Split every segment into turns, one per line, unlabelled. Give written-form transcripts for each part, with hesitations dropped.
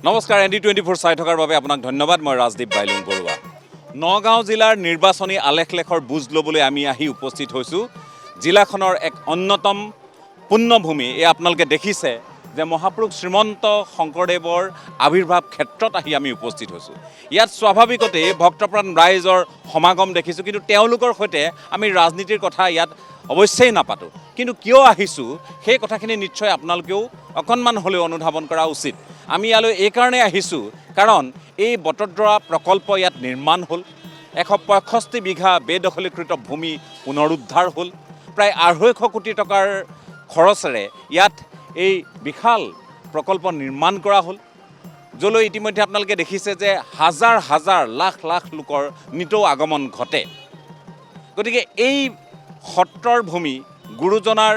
নমস্কাৰ ND24 চাই থকাৰ বাবে আপোনাক ধন্যবাদ। মই ৰাজদীপ বাইলুং বৰুৱা। নগাঁও জিলাৰ নিৰ্বাচনী আলেখ-লেখৰ বুজ ল'বলৈ আমি আহি উপস্থিত হৈছোঁ জিলাখনৰ এক অন্যতম পুণ্যভূমি। এই আপোনালোকে দেখিছে যে মহাপুৰুষ শ্ৰীমন্ত শংকৰদেৱৰ আৱিৰ্ভাৱ ক্ষেত্ৰত আহি আমি উপস্থিত হৈছোঁ। ইয়াত স্বাভাৱিকতেই ভক্তপ্ৰাণ ৰাইজৰ সমাগম দেখিছোঁ, কিন্তু তেওঁলোকৰ সৈতে আমি ৰাজনীতিৰ কথা ইয়াত অৱশ্যেই নাপাতোঁ। কিন্তু কিয় আহিছোঁ সেই কথাখিনি নিশ্চয় আপোনালোকেও অকণমান হ'লেও অনুধাৱন কৰা উচিত। আমি ইয়ালৈ এইকাৰণে আহিছোঁ কাৰণ এই বটদ্ৰৱা প্ৰকল্প ইয়াত নিৰ্মাণ হ'ল। 165 বিঘা বেদখলীকৃত ভূমি পুনৰুদ্ধাৰ হ'ল। প্ৰায় 250 কোটি টকাৰ খৰচেৰে ইয়াত এই বিশাল প্ৰকল্প নিৰ্মাণ কৰা হ'ল, য'লৈ ইতিমধ্যে আপোনালোকে দেখিছে যে হাজাৰ হাজাৰ লাখ লাখ লোকৰ নিতৌ আগমন ঘটে। গতিকে এই সত্ৰৰ ভূমি, গুৰুজনাৰ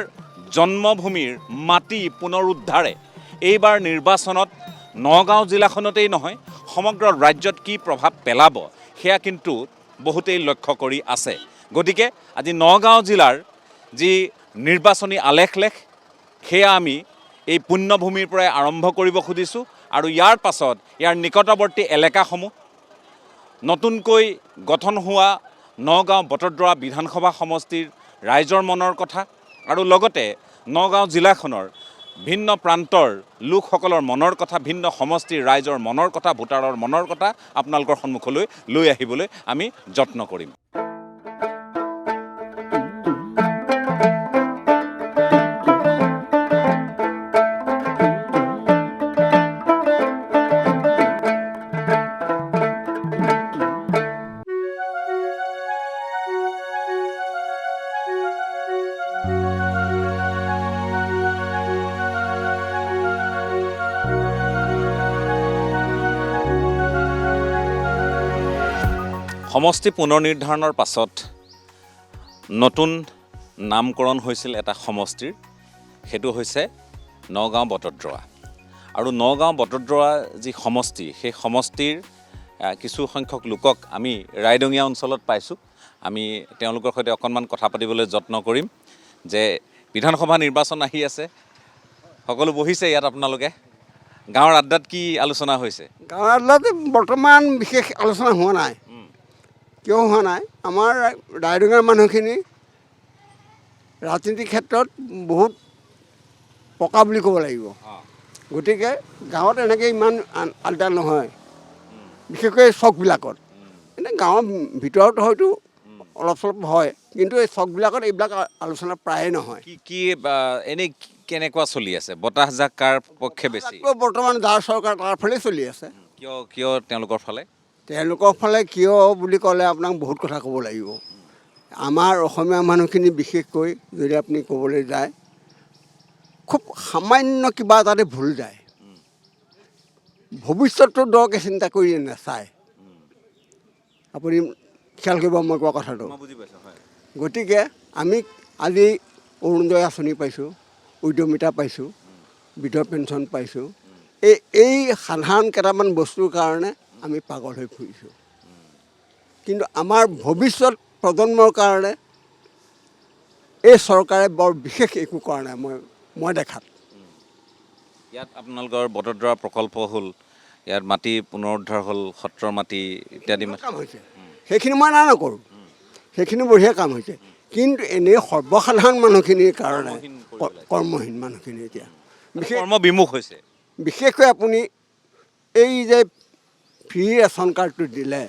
জন্মভূমিৰ মাটি পুনৰুদ্ধাৰে এইবাৰ নিৰ্বাচনত নগাঁও জিলাখনতেই নহয় সমগ্ৰ ৰাজ্যত কি প্ৰভাৱ পেলাব সেয়া কিন্তু বহুতেই লক্ষ্য কৰি আছে। গতিকে আজি নগাঁও জিলাৰ যি নিৰ্বাচনী আলেখ-লেখ সেয়া আমি এই পুণ্যভূমিৰ পৰাই আৰম্ভ কৰিব খুজিছোঁ আৰু ইয়াৰ পাছত ইয়াৰ নিকটৱৰ্তী এলেকাসমূহ, নতুনকৈ গঠন হোৱা নগাঁও বটদ্ৰৱা বিধানসভা সমষ্টিৰ ৰাইজৰ মনৰ কথা আৰু লগতে নগাঁও জিলাখনৰ ভিন্ন প্ৰান্তৰ লোকসকলৰ মনৰ কথা, ভিন্ন সমষ্টিৰ ৰাইজৰ মনৰ কথা, ভোটাৰৰ মনৰ কথা আপোনালোকৰ সন্মুখলৈ লৈ আহিবলৈ আমি যত্ন কৰিম। সমষ্টি পুনৰ নিৰ্ধাৰণৰ পাছত নতুন নামকৰণ হৈছিল এটা সমষ্টিৰ, সেইটো হৈছে নগাঁও বটদ্ৰৱা। আৰু নগাঁও বটদ্ৰৱা যি সমষ্টি, সেই সমষ্টিৰ কিছু সংখ্যক লোকক আমি ৰাইডঙীয়া অঞ্চলত পাইছোঁ। আমি তেওঁলোকৰ সৈতে অকণমান কথা পাতিবলৈ যত্ন কৰিম যে বিধানসভা নিৰ্বাচন আহি আছে, সকলো বহিছে ইয়াত। আপোনালোকে গাঁৱৰ আড্ডাত কি আলোচনা হৈছে?
গাঁৱৰ আড্ডাত বৰ্তমান বিশেষ আলোচনা হোৱা নাই। কিয় হোৱা নাই? আমাৰ ৰাইডঙীয়া মানুহখিনি ৰাজনীতিৰ ক্ষেত্ৰত বহুত পকা বুলি ক'ব লাগিব। গতিকে গাঁৱত এনেকৈ ইমান আড্ডা নহয়, বিশেষকৈ চকবিলাকত। এনে গাঁৱৰ ভিতৰত হয়তো অলপ চলপ হয়, কিন্তু এই চকবিলাকত এইবিলাক আলোচনা প্ৰায়ে নহয়।
কি এনেই কেনেকুৱা চলি আছে? বতাহজাক কাৰ পক্ষে বেছি?
বৰ্তমান যাৰ চৰকাৰ তাৰ ফালেই চলি আছে।
কিয় তেওঁলোকৰ ফালে?
তেওঁলোকৰ ফালে কিয় বুলি ক'লে আপোনাক বহুত কথা ক'ব লাগিব। আমাৰ অসমীয়া মানুহখিনি বিশেষকৈ যদি আপুনি ক'বলৈ যায়, খুব সামান্য কিবা এটাতে ভুল যায়। ভৱিষ্যতটো দৰকে চিন্তা কৰি নাচায়। আপুনি খেয়াল কৰিব মই কোৱা কথাটো। গতিকে আমি আজি অৰুণোদয় আঁচনি পাইছোঁ, উদ্যমিতা পাইছোঁ, বৃদ্ধ পেঞ্চন পাইছোঁ। এই সাধাৰণ কেইটামান বস্তুৰ কাৰণে আমি পাগল হৈ ফুৰিছোঁ। কিন্তু আমাৰ ভৱিষ্যত প্ৰজন্মৰ কাৰণে এই চৰকাৰে বৰ বিশেষ একো কৰা নাই মই দেখাত।
ইয়াত আপোনালোকৰ বটদ্ৰৱা প্ৰকল্প হ'ল, ইয়াত মাটি পুনৰুদ্ধাৰ হ'ল, সত্ৰৰ মাটি ইত্যাদি
কাম হৈছে। সেইখিনি মই নকৰোঁ, সেইখিনি বঢ়িয়া কাম হৈছে। কিন্তু এনেই সৰ্বসাধাৰণ মানুহখিনিৰ কাৰণে কৰ্মহীন মানুহখিনি এতিয়া
কৰ্মবিমুখ হৈছে।
বিশেষকৈ আপুনি এই যে ফ্ৰী ৰেচন কাৰ্ডটো দিলে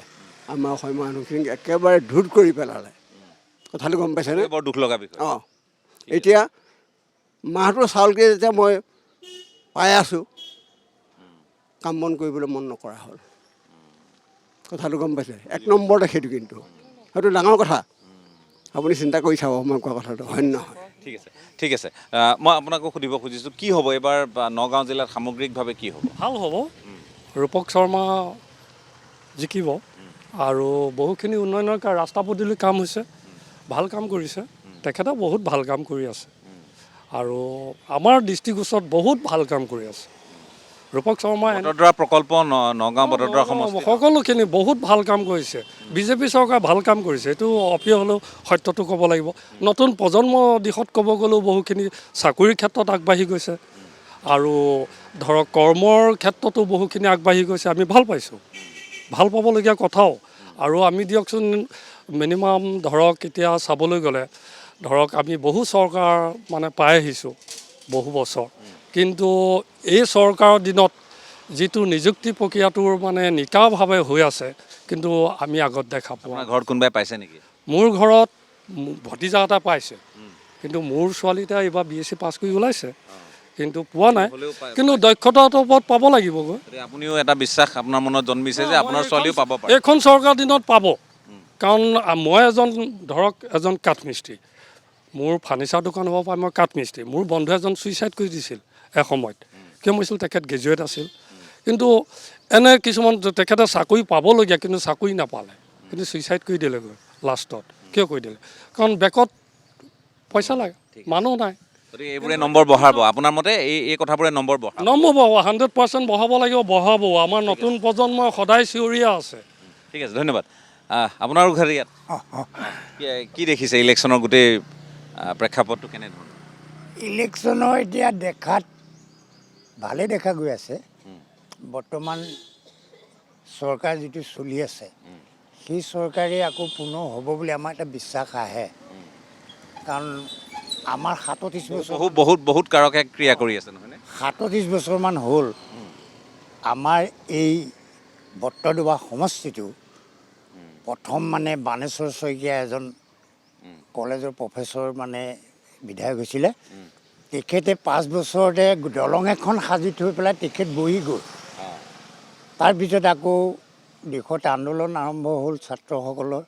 আমাৰ অসমীয়া মানুহখিনিক একেবাৰে ধুত কৰি পেলালে। কথাটো গম পাইছেনে?
বৰ দুখ লগা বিষয়।
এতিয়া মাহটোৰ চাউলকে যেতিয়া মই পাই আছোঁ, কাম বন কৰিবলৈ মন নকৰা হ'ল। কথাটো গম পাইছে? 1 নম্বৰতে সেইটো, কিন্তু সেইটো ডাঙৰ কথা। আপুনি চিন্তা কৰি চাব মই কোৱা কথাটো, হয় নহয়?
ঠিক আছে। মই আপোনাকো সুধিব খুজিছোঁ, কি হ'ব এইবাৰ নগাঁও জিলাত সামগ্ৰিকভাৱে কি হ'ব?
ভাল হ'ব। ৰূপক শৰ্মা জিকিব আৰু বহুখিনি উন্নয়নৰ ৰাস্তা পদূলি কাম হৈছে, ভাল কাম কৰিছে। তেখেতে বহুত ভাল কাম কৰি আছে আৰু আমাৰ দৃষ্টিগোচৰত বহুত ভাল কাম কৰি আছে ৰূপক শৰ্মা।
বটদ্ৰৱা প্ৰকল্প, নগাঁও বটদ্ৰৱা সমষ্টি,
সকলোখিনি বহুত ভাল কাম কৰিছে। বিজেপি চৰকাৰ ভাল কাম কৰিছে, এইটো অপ্ৰিয় হ'লেও সত্যটো ক'ব লাগিব। নতুন প্ৰজন্মৰ দিশত ক'ব গ'লেও বহুখিনি চাকৰিৰ ক্ষেত্ৰত আগবাঢ়ি গৈছে আৰু ধৰক কৰ্মৰ ক্ষেত্ৰতো বহুখিনি আগবাঢ়ি গৈছে, আমি ভাল পাইছোঁ, ভাল পাবলগীয়া কথাও। আৰু আমি দিয়কচোন মিনিমাম ধৰক এতিয়া চাবলৈ গ'লে ধৰক আমি বহু চৰকাৰ মানে পাই আহিছোঁ বহু বছৰ, কিন্তু এই চৰকাৰৰ দিনত যিটো নিযুক্তি প্ৰক্ৰিয়াটোৰ মানে নিকাভাৱে হৈ আছে, কিন্তু আমি আগত দেখা পোৱা।
আপোনাৰ ঘৰত কোনোবাই পাইছে নেকি?
মোৰ ঘৰত ভতিজা এটা পাইছে, কিন্তু মোৰ ছোৱালীটা এইবাৰ BSc পাছ কৰি ওলাইছে, কিন্তু পোৱা নাই। কিন্তু দক্ষতাৰ ওপৰত পাব লাগিবগৈ।
আপুনিও এটা বিশ্বাস আপোনাৰ মনত জন্মিছে যে আপোনাৰ ছোৱালীও পাব পাৰে।
এইখন চৰকাৰ দিনত পাব, কাৰণ মই এজন কাঠমিস্ত্ৰী, মোৰ ফাৰ্নিচাৰ দোকান হ'ব পাৰে, মই কাঠমিস্ত্ৰী। মোৰ বন্ধু এজন ছুইচাইড কৰি দিছিল এসময়ত, কিয় মৰিছিল? তেখেত গ্ৰেজুৱেট আছিল, কিন্তু এনে কিছুমান তেখেতে চাকৰি পাবলগীয়া কিন্তু চাকৰি নাপালে, কিন্তু ছুইচাইড কৰি দিলেগৈ লাষ্টত। কিয় কৰি দিলে? কাৰণ বেকত পইচা লাগে, মানুহ নাই।
গতিকে এইবোৰে নম্বৰ বঢ়াব আপোনাৰ মতে, এই কথাবোৰে নম্বৰ বঢ়াব?
100% বঢ়াব লাগিব, বঢ়াব। আমাৰ নতুন প্ৰজন্মই সদায় চিঞৰিয়ে আছে।
ঠিক আছে, ধন্যবাদ। আপোনাৰো ঘৰ ইয়াত, কি দেখিছে ইলেকশ্যনৰ গোটেই প্ৰেক্ষাপটটো কেনেধৰণৰ?
ইলেকশ্যনৰ এতিয়া দেখাত ভালেই দেখা গৈ আছে। বৰ্তমান চৰকাৰ যিটো চলি আছে, সেই চৰকাৰে আকৌ পুনৰ হ'ব বুলি আমাৰ এটা বিশ্বাস আহে। কাৰণ আমাৰ 37 বছৰ
বহুত কাৰকে ক্ৰিয়া কৰি আছে নহয়নে?
37 বছৰমান হ'ল আমাৰ এই বট্ৰদোবা সমষ্টিটো প্ৰথম মানে বাণেশ্বৰ শইকীয়া এজন কলেজৰ প্ৰফেচৰ মানে বিধায়ক হৈছিলে। তেখেতে 5 বছৰতে দলং এখন সাজি থৈ পেলাই তেখেত বহি গ'ল। তাৰপিছত আকৌ দেশত আন্দোলন আৰম্ভ হ'ল ছাত্ৰসকলৰ।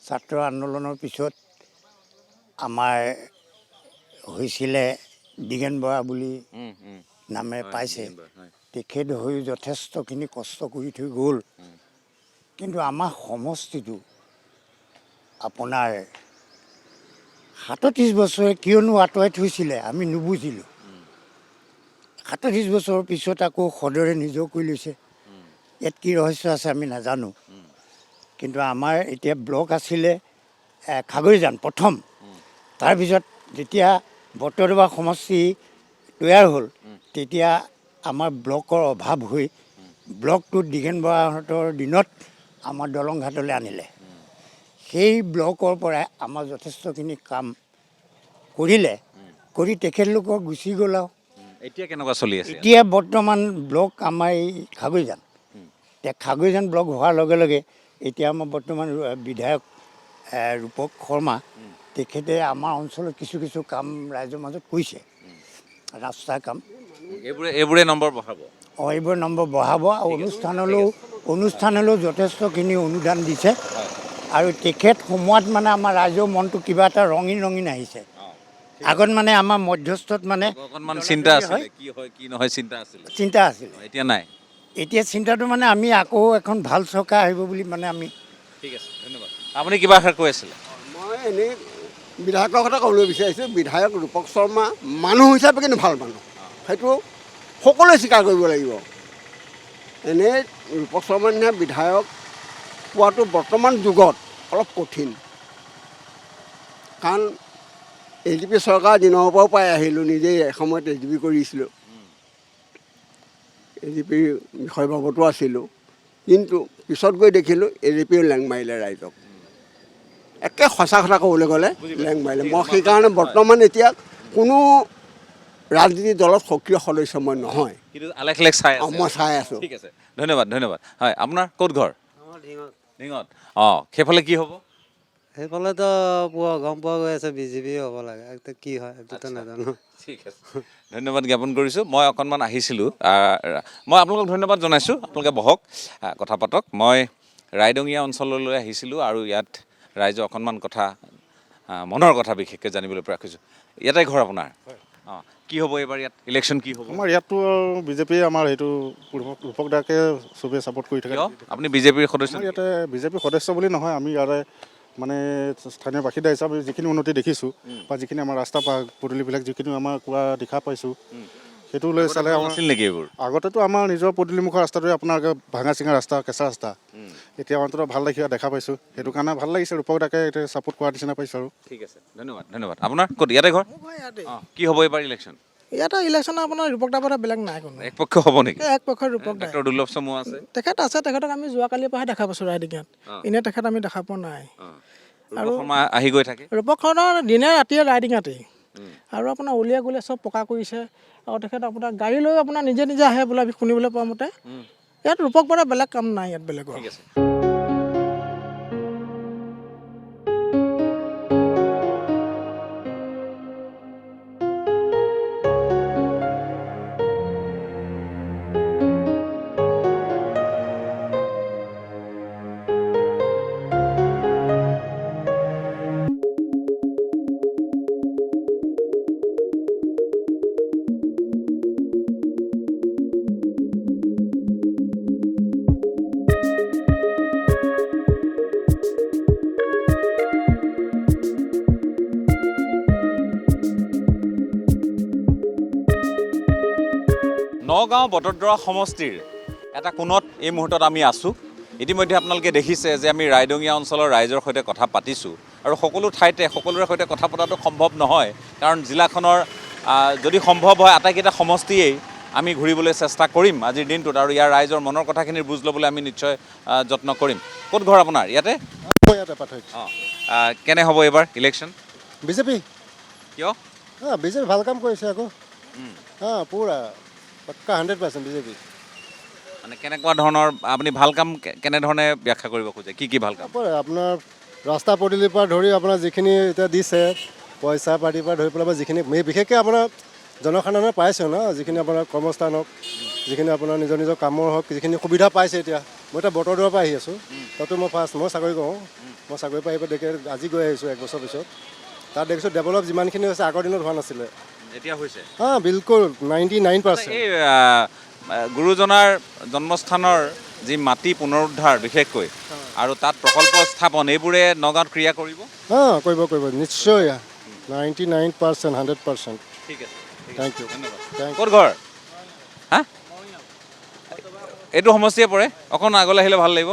ছাত্ৰ আন্দোলনৰ পিছত আমাৰ হৈছিলে দিগেন বৰা বুলি নামে পাইছে। তেখেত হৈ যথেষ্টখিনি কষ্ট কৰি থৈ গ'ল, কিন্তু আমাৰ সমষ্টিটো আপোনাৰ 37 বছৰে কিয়নো আঁতৰাই থৈছিলে আমি নুবুজিলোঁ। 37 বছৰৰ পিছত আকৌ সদৰে নিজেও কৰি লৈছে। ইয়াত কি ৰহস্য আছে আমি নাজানো, কিন্তু আমাৰ এতিয়া ব্লক আছিলে খাগৰিজান প্ৰথম। তাৰপিছত যেতিয়া বট্ৰদোবা সমষ্টি তৈয়াৰ হ'ল, তেতিয়া আমাৰ ব্লকৰ অভাৱ হৈ ব্লকটোত দিগেন বৰাহঁতৰ দিনত আমাৰ দলং ঘাটলৈ আনিলে। সেই ব্লকৰ পৰাই আমাৰ যথেষ্টখিনি কাম কৰিলে, কৰি তেখেতলোকৰ গুচি গ'ল। আৰু
এতিয়া কেনেকুৱা চলি আছে?
এতিয়া বৰ্তমান ব্লক আমাৰ এই খাগৰিজান, এতিয়া খাগৰিজান ব্লক হোৱাৰ লগে লগে এতিয়া আমাৰ বৰ্তমান বিধায়ক ৰূপক শৰ্মা, তেখেতে আমাৰ অঞ্চলত কিছু কাম ৰাইজৰ মাজত কৰিছে, ৰাস্তাৰ কাম।
এইবোৰে নম্বৰ বঢ়াব?
এইবোৰ নম্বৰ বঢ়াব। আৰু অনুষ্ঠানলৈও যথেষ্টখিনি অনুদান দিছে। আৰু তেখেত সোমোৱাত মানে আমাৰ ৰাইজৰ মনটো কিবা এটা ৰঙীন আহিছে। আগত মানে আমাৰ মধ্যস্থত মানে
অকণমান চিন্তা আছিলে, কি হয় কি নহয়
চিন্তা আছিলে,
এতিয়া নাই।
এতিয়া চিন্তাটো মানে আমি আকৌ এখন ভাল চৰকাৰ আহিব বুলি মানে আমি।
ঠিক আছে, ধন্যবাদ। আপুনি কিবা এষাৰ কৈ আছিলে?
মই এনেই বিধায়কৰ কথা ক'বলৈ বিচাৰিছোঁ। বিধায়ক ৰূপক শৰ্মা মানুহ হিচাপে কিন্তু ভাল মানুহ, সেইটো সকলোৱে স্বীকাৰ কৰিব লাগিব। এনেই ৰূপক শৰ্মাৰ নিচিনা বিধায়ক পোৱাটো বৰ্তমান যুগত অলপ কঠিন, কাৰণ AGP চৰকাৰ দিনৰ পৰাও পাই আহিলোঁ, নিজেই এসময়ত AGP কৰিছিলোঁ, AGPৰ বিষয় বাবতো আছিলোঁ, কিন্তু পিছত গৈ দেখিলোঁ AGPও লেং মাৰিলে ৰাইজক। একে সঁচা কথা ক'বলৈ গ'লে লেং মাৰিলে। মই সেইকাৰণে বৰ্তমান এতিয়া কোনো ৰাজনীতি দলত সক্ৰিয় সদস্য মই নহয়,
কিন্তু আলেখ চাই আছে।
মই চাই আছোঁ।
ঠিক আছে, ধন্যবাদ। হয়, আপোনাৰ ক'ত ঘৰ? ঢিঙত। সেইফালে কি হ'ব?
সেইফালেতো গম পোৱা গৈ আছে BJP হ'ব লাগে, কি হয় এইটোতো নাজানো।
ঠিক আছে, ধন্যবাদ জ্ঞাপন কৰিছোঁ। মই অকণমান আহিছিলোঁ, মই আপোনালোকক ধন্যবাদ জনাইছোঁ। আপোনালোকে বহক, কথা পাতক। মই ৰাইডঙীয়া অঞ্চললৈ আহিছিলোঁ আৰু ইয়াত ৰাইজৰ অকণমান কথা, মনৰ কথা বিশেষকৈ জানিবলৈ প্ৰয়াস কৰিছোঁ। ইয়াতে ঘৰ আপোনাৰ? কি হ'ব এইবাৰ ইয়াত ইলেকশ্যন কি হ'ব?
আমাৰ ইয়াততো BJP আমাৰ সেইটো ৰূপক দাকে চবেই ছাপোৰ্ট কৰি থাকে।
আপুনি BJPৰ সদস্য?
ইয়াতে BJP সদস্য বুলি নহয়, আমি ইয়াৰে মানে স্থানীয় বাসিন্দা হিচাপে যিখিনি উন্নতি দেখিছোঁ বা যিখিনি আমাৰ ৰাস্তা পদূলিবিলাক যিখিনি আমাৰ কোৱা দেখা পাইছোঁ, সেইটো লৈ চালে আমাৰ
আছিল নেকি এইবোৰ?
আগতেতো আমাৰ নিজৰ পদূলিমুখৰ ৰাস্তাটোৱে আপোনাৰ ভাঙা চিঙা ৰাস্তা, কেঁচা ৰাস্তা। এতিয়া অন্ততঃ ভাল দেখা পাইছোঁ, সেইটো কাৰণে ভাল লাগিছে। ৰূপক দাকে এতিয়া ছাপোৰ্ট কৰাৰ নিচিনা পাইছোঁ আৰু।
ঠিক আছে, ধন্যবাদ। আপোনাৰ ক'ত? ইয়াতে ঘৰ? কি হ'ব এইবাৰ ইলেকশ্যন?
ইয়াতে ইলেকশ্যন আপোনাৰ ৰূপক দাৰ পৰা বেলেগ নাই কোনো।
একপক্ষ হ'ব নেকি?
এক পক্ষৰ ৰূপক দাই।
ডক্টৰ দুৰ্লভ চমু আছে।
তেখেত আছে, তেখেতক আমি যোৱাকালিৰ পৰাহে দেখা পাইছোঁ ৰাইডিঙত। এনেই তেখেত আমি দেখা পোৱা নাই।
ৰূপক শৰ্মা আহি গৈ থাকে।
ৰূপক শৰ্মাৰ দিনে ৰাতিয়ে ৰাইডিঙতেই। আৰু আপোনাৰ উলিয়াই গ'লে চব পকা কৰিছে। আৰু তেখেত আপোনাৰ গাড়ী লৈ আপোনাৰ নিজে নিজে আহে বোলে, আমি শুনিবলৈ পোৱা মতে। ইয়াত ৰূপক বৰা বেলেগ কাম নাই ইয়াত বেলেগৰ।
ঠিক আছে। নগাঁও বটদ্ৰৱা সমষ্টিৰ এটা কোণত এই মুহূৰ্তত আমি আছোঁ। ইতিমধ্যে আপোনালোকে দেখিছে যে আমি ৰাইডঙীয়া অঞ্চলৰ ৰাইজৰ সৈতে কথা পাতিছোঁ আৰু সকলো ঠাইতে সকলোৰে সৈতে কথা পতাটো সম্ভৱ নহয়, কাৰণ জিলাখনৰ যদি সম্ভৱ হয় আটাইকেইটা সমষ্টিয়েই আমি ঘূৰিবলৈ চেষ্টা কৰিম আজিৰ দিনটোত, আৰু ইয়াৰ ৰাইজৰ মনৰ কথাখিনিৰ বুজ ল'বলৈ আমি নিশ্চয় যত্ন কৰিম। ক'ত ঘৰ আপোনাৰ? ইয়াতে?
ইয়াতে পাঠক।
অঁ, কেনে হ'ব এইবাৰ ইলেকশ্যন?
বিজেপি।
কিয়?
বিজেপি ভাল কাম কৰিছে আকৌ। পুৰা পাক্কা 100% বিজেপি।
মানে কেনেকুৱা ধৰণৰ আপুনি ভাল কাম কেনেধৰণে ব্যাখ্যা কৰিব খোজে? কি কি ভাল কাম?
আপোনাৰ ৰাস্তা পদূলিৰ পৰা ধৰি আপোনাৰ যিখিনি এতিয়া দিছে, পইচা পাতিৰ পৰা ধৰি পেলাই যিখিনি বিশেষকৈ আপোনাৰ জনসাধাৰণে পাইছে ন, যিখিনি আপোনাৰ কৰ্মস্থান হওক, যিখিনি আপোনাৰ নিজৰ নিজৰ কামৰ হওক, যিখিনি সুবিধা পাইছে। এতিয়া মই এতিয়া বটদ্ৰৱাৰ পৰা আহি আছোঁ, তাতো মই চাকৰি কৰোঁ। মই চাকৰিৰ পৰা আহি দেখি আজি গৈ আহিছোঁ 1 বছৰ পিছত। তাত দেখিছোঁ ডেভেলপ যিমানখিনি হৈছে আগৰ দিনত হোৱা নাছিলে,
এতিয়া হৈছে।
বিলকুল 99%।
এই গুৰুজনাৰ জন্মস্থানৰ যি মাটি পুনৰুদ্ধাৰ বিশেষকৈ আৰু তাত প্ৰকল্প স্থাপন, এইবোৰে নগাঁৱত ক্ৰিয়া কৰিব?
কৰিব নিশ্চয়। 99%, 100%।
ঠিক আছে,
থেংক ইউ।
ক'ত ঘৰ? হা, এইটো সমষ্টিয়ে পৰে। অকণ আগলৈ আহিলে ভাল লাগিব।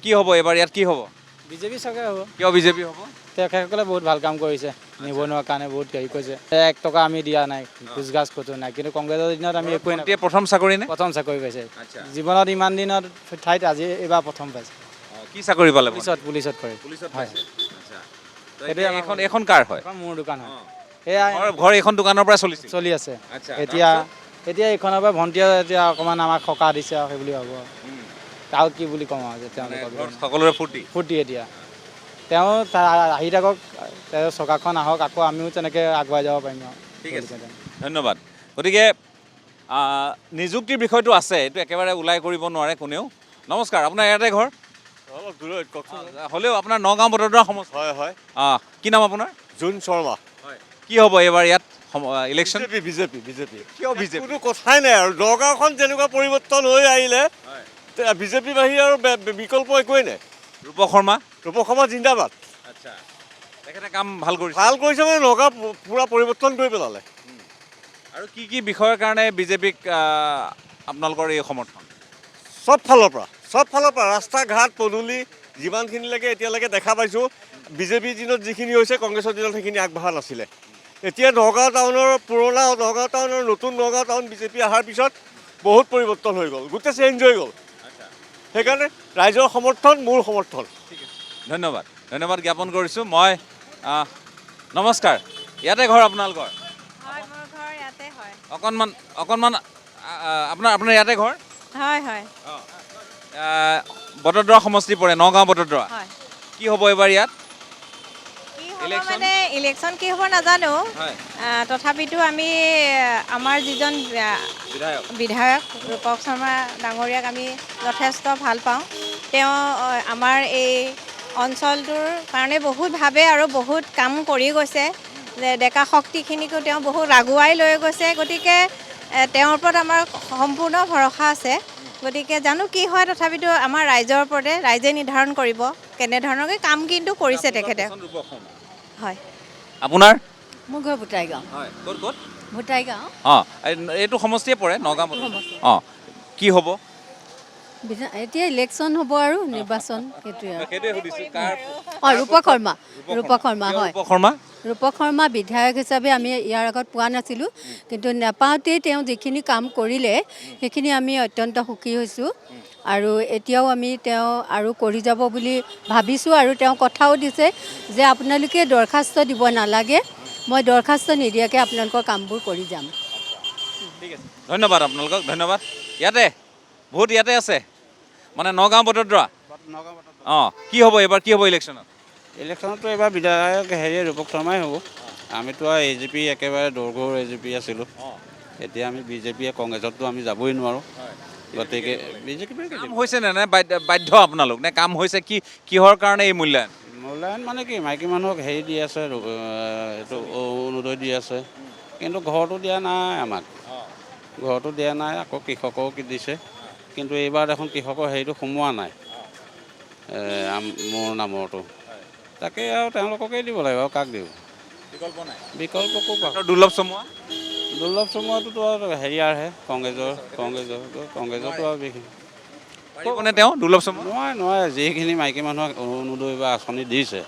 কি হ'ব এইবাৰ ইয়াত? কি হ'ব?
বিজেপি চৰকাৰ হ'ব।
কিয় বিজেপি হ'ব?
তেখেতসকলে বহুত ভাল কাম কৰিছে, নিবনুৱাৰ কাৰণে বহুত হেৰি কৰিছে। 1 টকা আমি দিয়া নাই, ঘোচ গাছ ক'তো নাই। কিন্তু কংগ্ৰেছৰ দিনত আমি একোৱে নাই।
প্ৰথম চাকৰি নে?
প্ৰথম চাকৰি পাইছে জীৱনত, ইমান দিনত ঠাইত আজি এইবাৰ প্ৰথম পাইছে।
কি চাকৰি পালে?
পুলিচত কৰে। হয়,
এইখন কাৰ হয়?
মোৰ দোকান হয়। সেয়া
ঘৰ এইখন দোকানৰ পৰা
চলি আছে। এতিয়া এইখনৰ পৰা ভণ্টিয়ে এতিয়া অকণমান আমাক সকাহ দিছে আৰু সেইবুলি ভাবোঁ আৰু কি বুলি কওঁ আৰু তেওঁলোকক
সকলোৰে ফূৰ্তি
এতিয়া তেওঁ আহি থাকক, তেওঁ চৰকাৰখন আহক, আকৌ আমিও তেনেকৈ আগুৱাই যাব পাৰিম আৰু।
ঠিক আছে, ধন্যবাদ। গতিকে নিযুক্তিৰ বিষয়টো আছে, এইটো একেবাৰে ওলাই কৰিব নোৱাৰে কোনেও। নমস্কাৰ, আপোনাৰ ইয়াতে ঘৰ?
অলপ দূৰত কওকচোন।
হ'লেও আপোনাৰ নগাঁও বটদ্ৰৱা সমষ্টি?
হয়।
কি নাম আপোনাৰ?
জোন শৰ্মা।
কি হ'ব এইবাৰ ইয়াত ইলেকশ্যন?
বিজেপি।
কিয় বিজেপি?
কোনো কথাই নাই আৰু। নগাঁওখন যেনেকুৱা পৰিৱৰ্তন হৈ আহিলে বিজেপি বাহিৰে আৰু বিকল্প একোৱেই নাই।
ৰূপক শৰ্মা
জিন্দাবাদ।
আচ্ছা, তেখেতে কাম ভাল কৰিছে
মানে নগাঁও পূৰা পৰিৱৰ্তন কৰি পেলালে।
আৰু কি কি বিষয়ৰ কাৰণে বিজেপিক আপোনালোকৰ এই সমৰ্থন?
চব ফালৰ পৰা ৰাস্তা ঘাট পদূলি যিমানখিনিলৈকে এতিয়ালৈকে দেখা পাইছোঁ, বিজেপিৰ দিনত যিখিনি হৈছে কংগ্ৰেছৰ দিনত সেইখিনি আগবঢ়া নাছিলে। এতিয়া নগাঁও টাউনৰ পুৰণা নগাঁও টাউনৰ নতুন নগাঁও টাউন বিজেপি অহাৰ পিছত বহুত পৰিৱৰ্তন হৈ গ'ল, গোটেই চেঞ্জ হৈ গ'ল। সেইকাৰণে ৰাইজৰ সমৰ্থন, মোৰ সমৰ্থন।
ধন্যবাদ জ্ঞাপন কৰিছোঁ মই। নমস্কাৰ, ইয়াতে ঘৰ আপোনালোকৰ?
হয়, মোৰ ঘৰ ইয়াতে হয়।
অকণমান আপোনাৰ ইয়াতে ঘৰ?
হয়।
বটদ্ৰৱা সমষ্টি পৰে, নগাঁও বটদ্ৰৱা। কি হ'ব এইবাৰ ইয়াত?
মানে ইলেকশ্যন কি হ'ব নাজানো, তথাপিতো আমি আমাৰ যিজন বিধায়ক ৰূপক শৰ্মা ডাঙৰীয়াক আমি যথেষ্ট ভাল পাওঁ। তেওঁ আমাৰ এই অঞ্চলটোৰ কাৰণে বহুত ভাবে আৰু বহুত কাম কৰি গৈছে। ডেকা শক্তিখিনিকো তেওঁ বহুত আগুৱাই লৈ গৈছে। গতিকে তেওঁৰ ওপৰত আমাৰ সম্পূৰ্ণ ভৰসা আছে। গতিকে জানো কি হয়, তথাপিতো আমাৰ ৰাইজৰ ওপৰতে ৰাইজে নিৰ্ধাৰণ কৰিব কেনেধৰণকৈ কাম কিন্তু কৰিছে তেখেতে। হয়।
আপোনাৰ?
মোৰ ঘৰ ভুটাইগাঁও।
হয়, ক'ত?
ভুটাইগাঁও।
এইটো সমষ্টিয়ে পৰে নগাঁও? কি হ'ব
এতিয়া? ইলেকশ্যন হ'ব আৰু নিৰ্বাচন, সেইটোৱে আৰু।
সেইটোৱে সুধিছোঁ।
ৰূপক শৰ্মা। হয়।
ৰূপক শৰ্মা
ৰূপক শৰ্মা বিধায়ক হিচাপে আমি ইয়াৰ আগত পোৱা নাছিলোঁ, কিন্তু নাপাওঁতেই তেওঁ যিখিনি কাম কৰিলে সেইখিনি আমি অত্যন্ত সুখী হৈছোঁ। আৰু এতিয়াও আমি তেওঁ আৰু কৰি যাব বুলি ভাবিছোঁ, আৰু তেওঁ কথাও দিছে যে আপোনালোকে দৰখাস্ত দিব নালাগে, মই দৰখাস্ত নিদিয়াকৈ আপোনালোকৰ কামবোৰ কৰি যাম।
ঠিক আছে, ধন্যবাদ আপোনালোকক, ধন্যবাদ। ইয়াতে ভোট ইয়াতে আছে, মানে নগাঁও বটদ্ৰৱা। অঁ, কি হ'ব এইবাৰ, কি হ'ব ইলেকশ্যনত?
ইলেকশ্যনতো এইবাৰ বিধায়ক ৰূপক শৰ্মাই হ'ব। আমিতো আৰু AJP একেবাৰে দৌৰঘৰ AJP আছিলোঁ। এতিয়া আমি BJP কংগ্ৰেছততো আমি যাবই নোৱাৰোঁ, গতিকে BJP
কাম হৈছে নে নাই বাধ্য আপোনালোক, নে কাম হৈছে? কিহৰ কাৰণে এই মূল্যায়ন?
মূল্যায়ন মানে কি, মাইকী মানুহক দি আছে, এইটো অৰুণোদয় দি আছে, কিন্তু ঘৰটো দিয়া নাই আমাক, ঘৰটো দিয়া নাই। আকৌ কৃষকৰো দিছে, কিন্তু এইবাৰ দেখোন কৃষকৰ সোমোৱা নাই মোৰ নামৰটো। তাকে আৰু তেওঁলোককেই দিব লাগিব, আৰু কাক দিব? বিকল্প ক'ৰ?
দুৰ্লভ চমুৱা
চমুৱাটোতো আৰু হেৰিয়াৰহে, কংগ্ৰেছৰতো আৰু বিশেষ
পাৰিবনে তেওঁ দুৰ্লভ চমুৱা?
নোৱাৰে। যিখিনি মাইকী মানুহক অৰুণোদয় বা আঁচনি দিছে,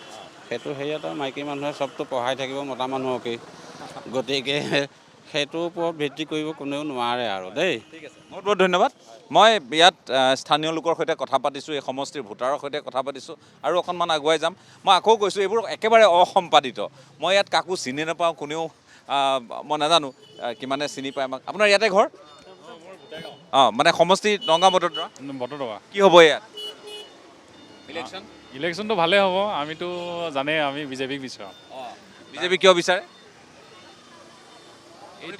সেইটো হেৰিয়াত আৰু মাইকী মানুহে চবটো পঢ়াই থাকিব মতা মানুহকেই, গতিকে সেইটোৰ ওপৰত ভিত্তি কৰিব কোনেও নোৱাৰে আৰু দেই।
ঠিক আছে, বহুত বহুত ধন্যবাদ। মই ইয়াত স্থানীয় লোকৰ সৈতে কথা পাতিছোঁ, এই সমষ্টিৰ ভোটাৰৰ সৈতে কথা পাতিছোঁ, আৰু অকণমান আগুৱাই যাম। মই আকৌ কৈছোঁ, এইবোৰ একেবাৰে অসম্পাদিত। মই ইয়াত কাকো চিনি নাপাওঁ, কোনেও মই নাজানো কিমানে চিনি পায় আমাক। আপোনাৰ ইয়াতে ঘৰ? অঁ, মানে সমষ্টি নগাঁও বটদ্ৰৱা। কি হ'ব ইয়াত ইলেকশ্যন?
ইলেকশ্যনটো ভালেই হ'ব। আমিতো জানেই, আমি BJPক বিচাৰোঁ।
BJP কিয় বিচাৰে?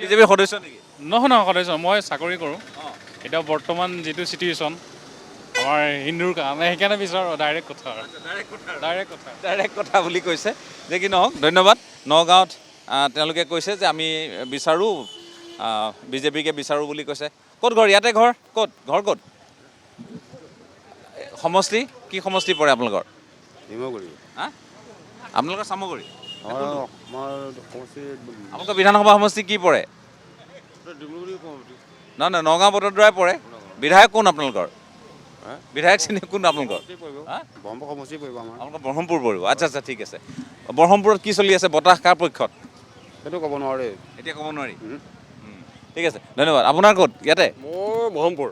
BJPৰ সদস্য নেকি?
নহয়, সদস্য। মই চাকৰি কৰোঁ। এতিয়া বৰ্তমান যিটো চিটুৱেশ্যন আমাৰ হিন্দুৰ কাৰণে, সেইকাৰণে বিচাৰোঁ। ডাইৰেক্ট
কথা বুলি কৈছে। যে কি নহওক, ধন্যবাদ। নগাঁৱত তেওঁলোকে কৈছে যে আমি বিচাৰোঁ, BJPকে বিচাৰোঁ বুলি কৈছে। ক'ত ঘৰ? ইয়াতে ঘৰ? ঘৰ ক'ত? সমষ্টি কি সমষ্টি পৰে আপোনালোকৰ?
ডিমগুৰি।
হা, আপোনালোকৰ চামগুৰি?
সমষ্টি
আপোনালোকৰ বিধানসভা সমষ্টি কি পৰে? নহয়, নগাঁও বটদ্ৰৱাই পৰে। বিধায়ক কোন আপোনালোকৰ? বিধায়ক চিনি কোন আপোনালোকৰ?
ব্ৰহ্মপুৰ সমষ্টি পৰিব আমাৰ।
আপোনালোকৰ ব্ৰহ্মপুৰ পৰিব। আচ্ছা, ঠিক আছে। ব্ৰহ্মপুৰত কি চলি আছে? বতাহ কাৰ পক্ষত?
সেইটো ক'ব নোৱাৰে,
এতিয়া ক'ব নোৱাৰি। ঠিক আছে, ধন্যবাদ। আপোনাৰ ক'ত? ইয়াতে?
মোৰ ব্ৰহ্মপুৰ।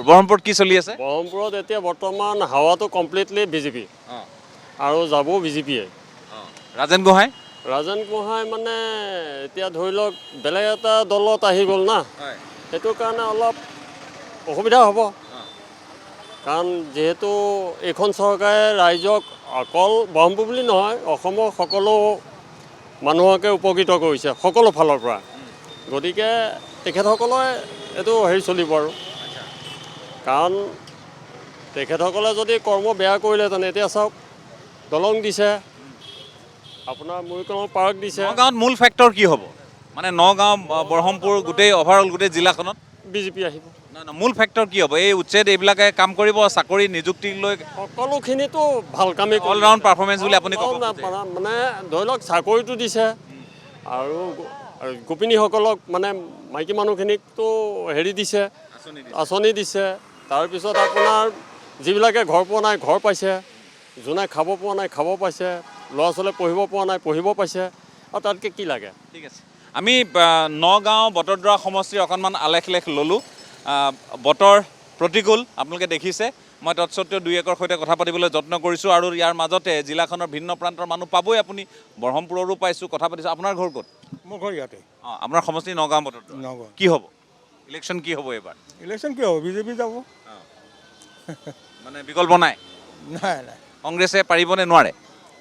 ব্ৰহ্মপুৰত কি চলি আছে?
ব্ৰহ্মপুৰত এতিয়া বৰ্তমান হাৱাটো কমপ্লিটলি BJP, আৰু যাব BJPয়ে।
ৰাজেন গোহাঁই?
ৰাজেন গোহাঁই মানে এতিয়া ধৰি লওক বেলেগ এটা দলত আহি গ'ল না, সেইটো কাৰণে অলপ অসুবিধা হ'ব। কাৰণ যিহেতু এইখন চৰকাৰে ৰাইজক অকল ব্ৰহ্মপুৰ বুলি নহয়, অসমৰ সকলো মানুহকে উপকৃত কৰিছে সকলো ফালৰ পৰা। গতিকে তেখেতসকলে এইটো চলিব আৰু, কাৰণ তেখেতসকলে যদি কৰ্ম বেয়া কৰিলেহেঁতেন, এতিয়া চাওক দলং দিছে, আপোনাৰ মৰিকলম পাৰ্ক দিছে।
নগাঁৱত মূল ফেক্টৰ কি হ'ব? মানে নগাঁও, ব্ৰহ্মপুৰ, গোটেই অভাৰঅল গোটেই জিলাখনত
BJP আহিব।
মূল ফেক্টৰ কি হ'ব? এই উচ্ছেদ এইবিলাকে কাম কৰিব, চাকৰি নিযুক্তি লৈ
সকলোখিনিতো ভাল কামেই
অল ৰাউণ্ড পাৰফৰ্মেঞ্চ বুলি আপুনি ক'ব?
মানে ধৰি লওক চাকৰিটো দিছে, আৰু গোপিনীসকলক মানে মাইকী মানুহখিনিকতো দিছে, আঁচনি দিছে। তাৰপিছত আপোনাৰ যিবিলাকে ঘৰ পোৱা নাই ঘৰ পাইছে, যোনে খাব পোৱা নাই খাব পাইছে, ল'ৰা ছোৱালীয়ে পঢ়িব পোৱা নাই পঢ়িব পাইছে, আৰু তাতকৈ কি লাগে?
ঠিক আছে, আমি নগাঁও বটদ্ৰৱা সমষ্টিৰ অকণমান আলেখ ল'লোঁ। বতৰ প্ৰতিকূল, আপোনালোকে দেখিছে। মই তৎসত্ত্বেও দুই একৰ সৈতে কথা পাতিবলৈ যত্ন কৰিছোঁ, আৰু ইয়াৰ মাজতে জিলাখনৰ ভিন্ন প্ৰান্তৰ মানুহ পাবই আপুনি। ব্ৰহ্মপুৰৰো পাইছোঁ, কথা পাতিছোঁ। আপোনাৰ ঘৰ ক'ত?
মোৰ ঘৰ ইয়াতে।
অঁ, আপোনাৰ সমষ্টি নগাঁও বটদ্ৰৱা।
নগাঁও।
কি হ'ব ইলেকশ্যন? কি হ'ব এইবাৰ
ইলেকশ্যন? কি হ'ব? BJP যাব।
মানে বিকল্প নাই?
নাই।
কংগ্ৰেছে পাৰিবনে নোৱাৰে?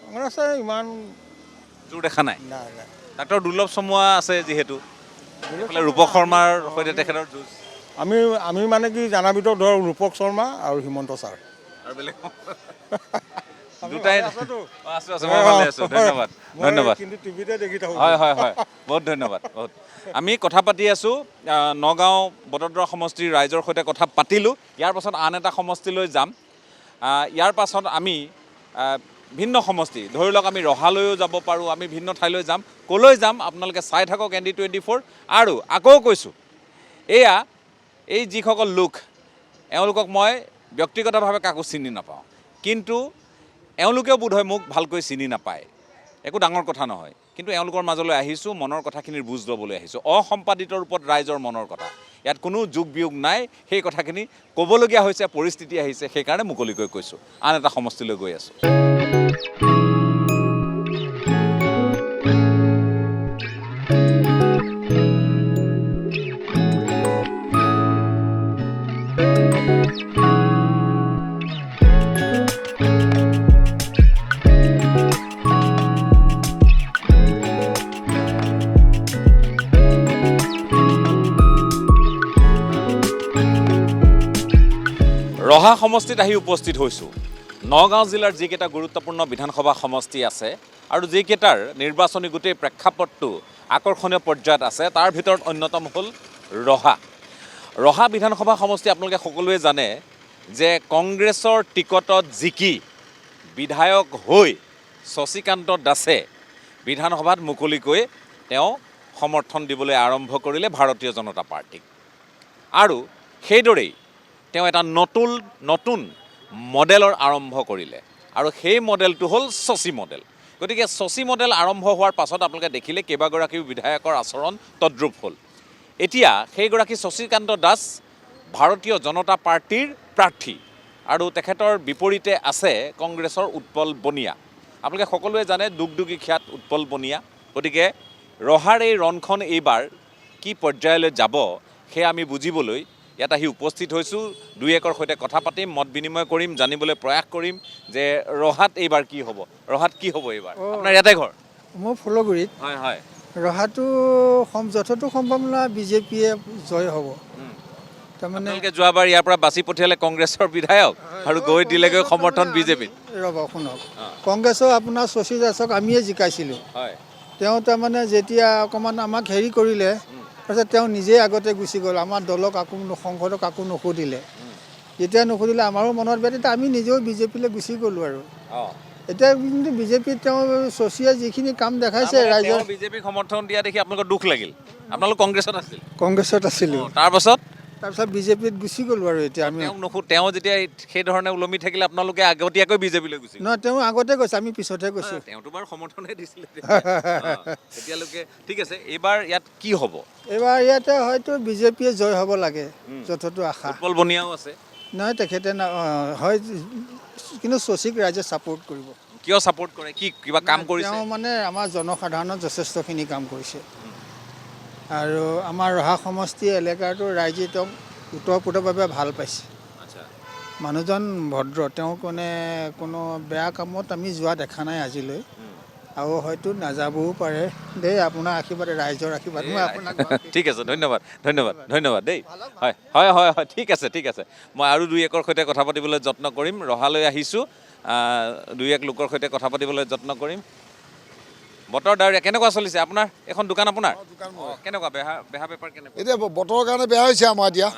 কংগ্ৰেছে ইমান
জোৰ দেখা নাই।
নাই।
ডাক্তৰ দুৰ্লভ চমুৱা আছে যিহেতু, এইফালে ৰূপক শৰ্মাৰ সৈতে তেখেতৰ যুঁজ।
আমি মানে কি জানাৰ ভিতৰত ধৰক ৰূপক শৰ্মা আৰু হিমন্ত ছাৰ।
আৰু বেলেগ দুটাই আছোঁ, মই ভালে আছোঁ। ধন্যবাদ।
কিন্তু টিভিতে দেখি থাকোঁ।
হয়, বহুত ধন্যবাদ। আমি কথা পাতি আছোঁ নগাঁও বটদ্ৰৱা সমষ্টিৰ ৰাইজৰ সৈতে কথা পাতিলোঁ। ইয়াৰ পাছত আন এটা সমষ্টিলৈ যাম। ইয়াৰ পাছত আমি ভিন্ন সমষ্টি, ধৰি লওক আমি ৰহালৈও যাব পাৰোঁ, আমি ভিন্ন ঠাইলৈ যাম। ক'লৈ যাম আপোনালোকে চাই থাকক ND24। আৰু আকৌ কৈছোঁ, এই যিসকল লোক, এওঁলোকক মই ব্যক্তিগতভাৱে কাকো চিনি নাপাওঁ, কিন্তু এওঁলোকেও বোধহয় মোক ভালকৈ চিনি নাপায়। একো ডাঙৰ কথা নহয়, কিন্তু এওঁলোকৰ মাজলৈ আহিছোঁ, মনৰ কথাখিনিৰ বুজ ল'বলৈ আহিছোঁ। অসম্পাদিত ৰূপত ৰাইজৰ মনৰ কথা, ইয়াত কোনো যোগ বিয়োগ নাই, সেই কথাখিনি ক'বলগীয়া হৈছে, পৰিস্থিতি আহিছে, সেইকাৰণে মুকলিকৈ কৈছোঁ। আন এটা সমষ্টিলৈ গৈ আছোঁ। ৰহা সমষ্টিত আহি উপস্থিত হৈছোঁ। নগাঁও জিলাৰ যিকেইটা গুৰুত্বপূৰ্ণ বিধানসভা সমষ্টি আছে আৰু যিকেইটাৰ নিৰ্বাচনী গোটেই প্ৰেক্ষাপটটো আকৰ্ষণীয় পৰ্যায়ত আছে, তাৰ ভিতৰত অন্যতম হ'ল ৰহা বিধানসভা সমষ্টি। আপোনালোকে সকলোৱে জানে যে কংগ্ৰেছৰ টিকটত জিকি বিধায়ক হৈ শশীকান্ত দাসে বিধানসভাত মুকলিকৈ তেওঁ সমৰ্থন দিবলৈ আৰম্ভ কৰিলে ভাৰতীয় জনতা পাৰ্টিক। আৰু সেইদৰেই তেওঁ এটা নতুন মডেলৰ আৰম্ভ কৰিলে, আৰু সেই মডেলটো হ'ল শশী মডেল। গতিকে শশী মডেল আৰম্ভ হোৱাৰ পাছত আপোনালোকে দেখিলে কেইবাগৰাকীও বিধায়কৰ আচৰণ তদ্ৰুপ হ'ল। এতিয়া সেইগৰাকী শশীকান্ত দাস ভাৰতীয় জনতা পাৰ্টিৰ প্ৰাৰ্থী, আৰু তেখেতৰ বিপৰীতে আছে কংগ্ৰেছৰ উৎপল বনিয়া। আপোনালোকে সকলোৱে জানে দুগদুগী খ্যাত উৎপল বনিয়া। গতিকে ৰহাৰ এই ৰণখন এইবাৰ কি পৰ্যায়লৈ যাব সেয়া আমি বুজিবলৈ ইয়াত আহি উপস্থিত হৈছোঁ। দুই একৰ সৈতে কথা পাতিম, মত বিনিময় কৰিম, জানিবলৈ প্ৰয়াস কৰিম যে ৰহাত এইবাৰ কি হ'ব, ৰহাত কি হ'ব এইবাৰ। আপোনাৰ ইয়াতে ঘৰ?
মোৰ ফুলগুৰিত।
হয় হয়।
ৰহাটো যথেষ্ট সম্ভাৱনা বিজেপিয়ে জয় হ'ব। তাৰমানে
আপোনালোকে যোৱাবাৰ ইয়াৰ পৰা বাছি পঠিয়ালে কংগ্ৰেছৰ বিধায়ক আৰু গৈ দিলেগৈ সমৰ্থন বিজেপিত।
ৰ'ব শুনক, কংগ্ৰেছৰ আপোনাৰ শশী দাসক আমিয়ে জিকাইছিলোঁ।
হয়।
তেওঁ তাৰমানে যেতিয়া অকণমান আমাক হেৰি কৰিলে, তাৰপিছত তেওঁ নিজে আগতে গুচি গ'ল, আমাৰ দলক সংসদক কাকো নুসুধিলে। যেতিয়া নুসুধিলে আমাৰো মনত বেয়া, তেতিয়া আমি নিজেও বিজেপিলৈ গুচি গ'লোঁ। আৰু এতিয়া কিন্তু বিজেপিত তেওঁ শশীয়ে যিখিনি কাম দেখাইছে ৰাইজৰ,
বিজেপিক সমৰ্থন দিয়া দেখি আপোনালোকৰ দুখ লাগিল? আপোনালোক কংগ্ৰেছত আছিল?
কংগ্ৰেছত আছিলোঁ,
তাৰপাছত
বিজেপিত গুচি গ'লোঁ। আৰু এতিয়া আমি
তেওঁ যেতিয়া সেই ধৰণে ওলমি থাকিলে আপোনালোকে আগতীয়াকৈ বিজেপিলৈ গুচি?
নহয়, তেওঁ আগতে গৈছে, আমি পিছতহে গৈছোঁ।
তেওঁতো বাৰু সমৰ্থনহে দিছিলে তেতিয়ালৈকে। ঠিক আছে, এইবাৰ ইয়াত কি হ'ব?
এইবাৰ ইয়াতে হয়তো বিজেপিয়ে জয় হ'ব লাগে, যথেষ্ট আশা।
উৎপল বনিয়াও আছে?
নহয়, তেখেতে হয়, কিন্তু শশীক ৰাইজে ছাপোৰ্ট কৰিব।
কিয় ছাপোৰ্ট কৰে? কি কিবা কাম কৰিছে?
তেওঁ মানে আমাৰ জনসাধাৰণৰ যথেষ্টখিনি কাম কৰিছে, আৰু আমাৰ ৰহা সমষ্টি এলেকাটো ৰাইজে তেওঁক ওতঃপ্ৰোতভাৱে ভাল পাইছে। মানুহজন ভদ্ৰ, তেওঁক মানে কোনো বেয়া কামত আমি যোৱা দেখা নাই আজিলৈ, আৰু হয়তো নাযাবও পাৰে দেই। আপোনাৰ আশীৰ্বাদ, ৰাইজৰ আশীৰ্বাদ। মই আপোনাক
ঠিক আছে, ধন্যবাদ দেই। হয়, ঠিক আছে। মই আৰু দুই একৰ সৈতে কথা পাতিবলৈ যত্ন কৰিম। ৰহালৈ আহিছোঁ, দুই এক লোকৰ সৈতে কথা পাতিবলৈ যত্ন কৰিম। বতৰ ডাৱৰীয়া, কেনেকুৱা চলিছে আপোনাৰ এখন দোকান? আপোনাৰ কেনেকুৱা বেহা বেপাৰ কেনেকুৱা?
এতিয়া বতৰৰ কাৰণে বেয়া হৈছে আমাৰ। এতিয়া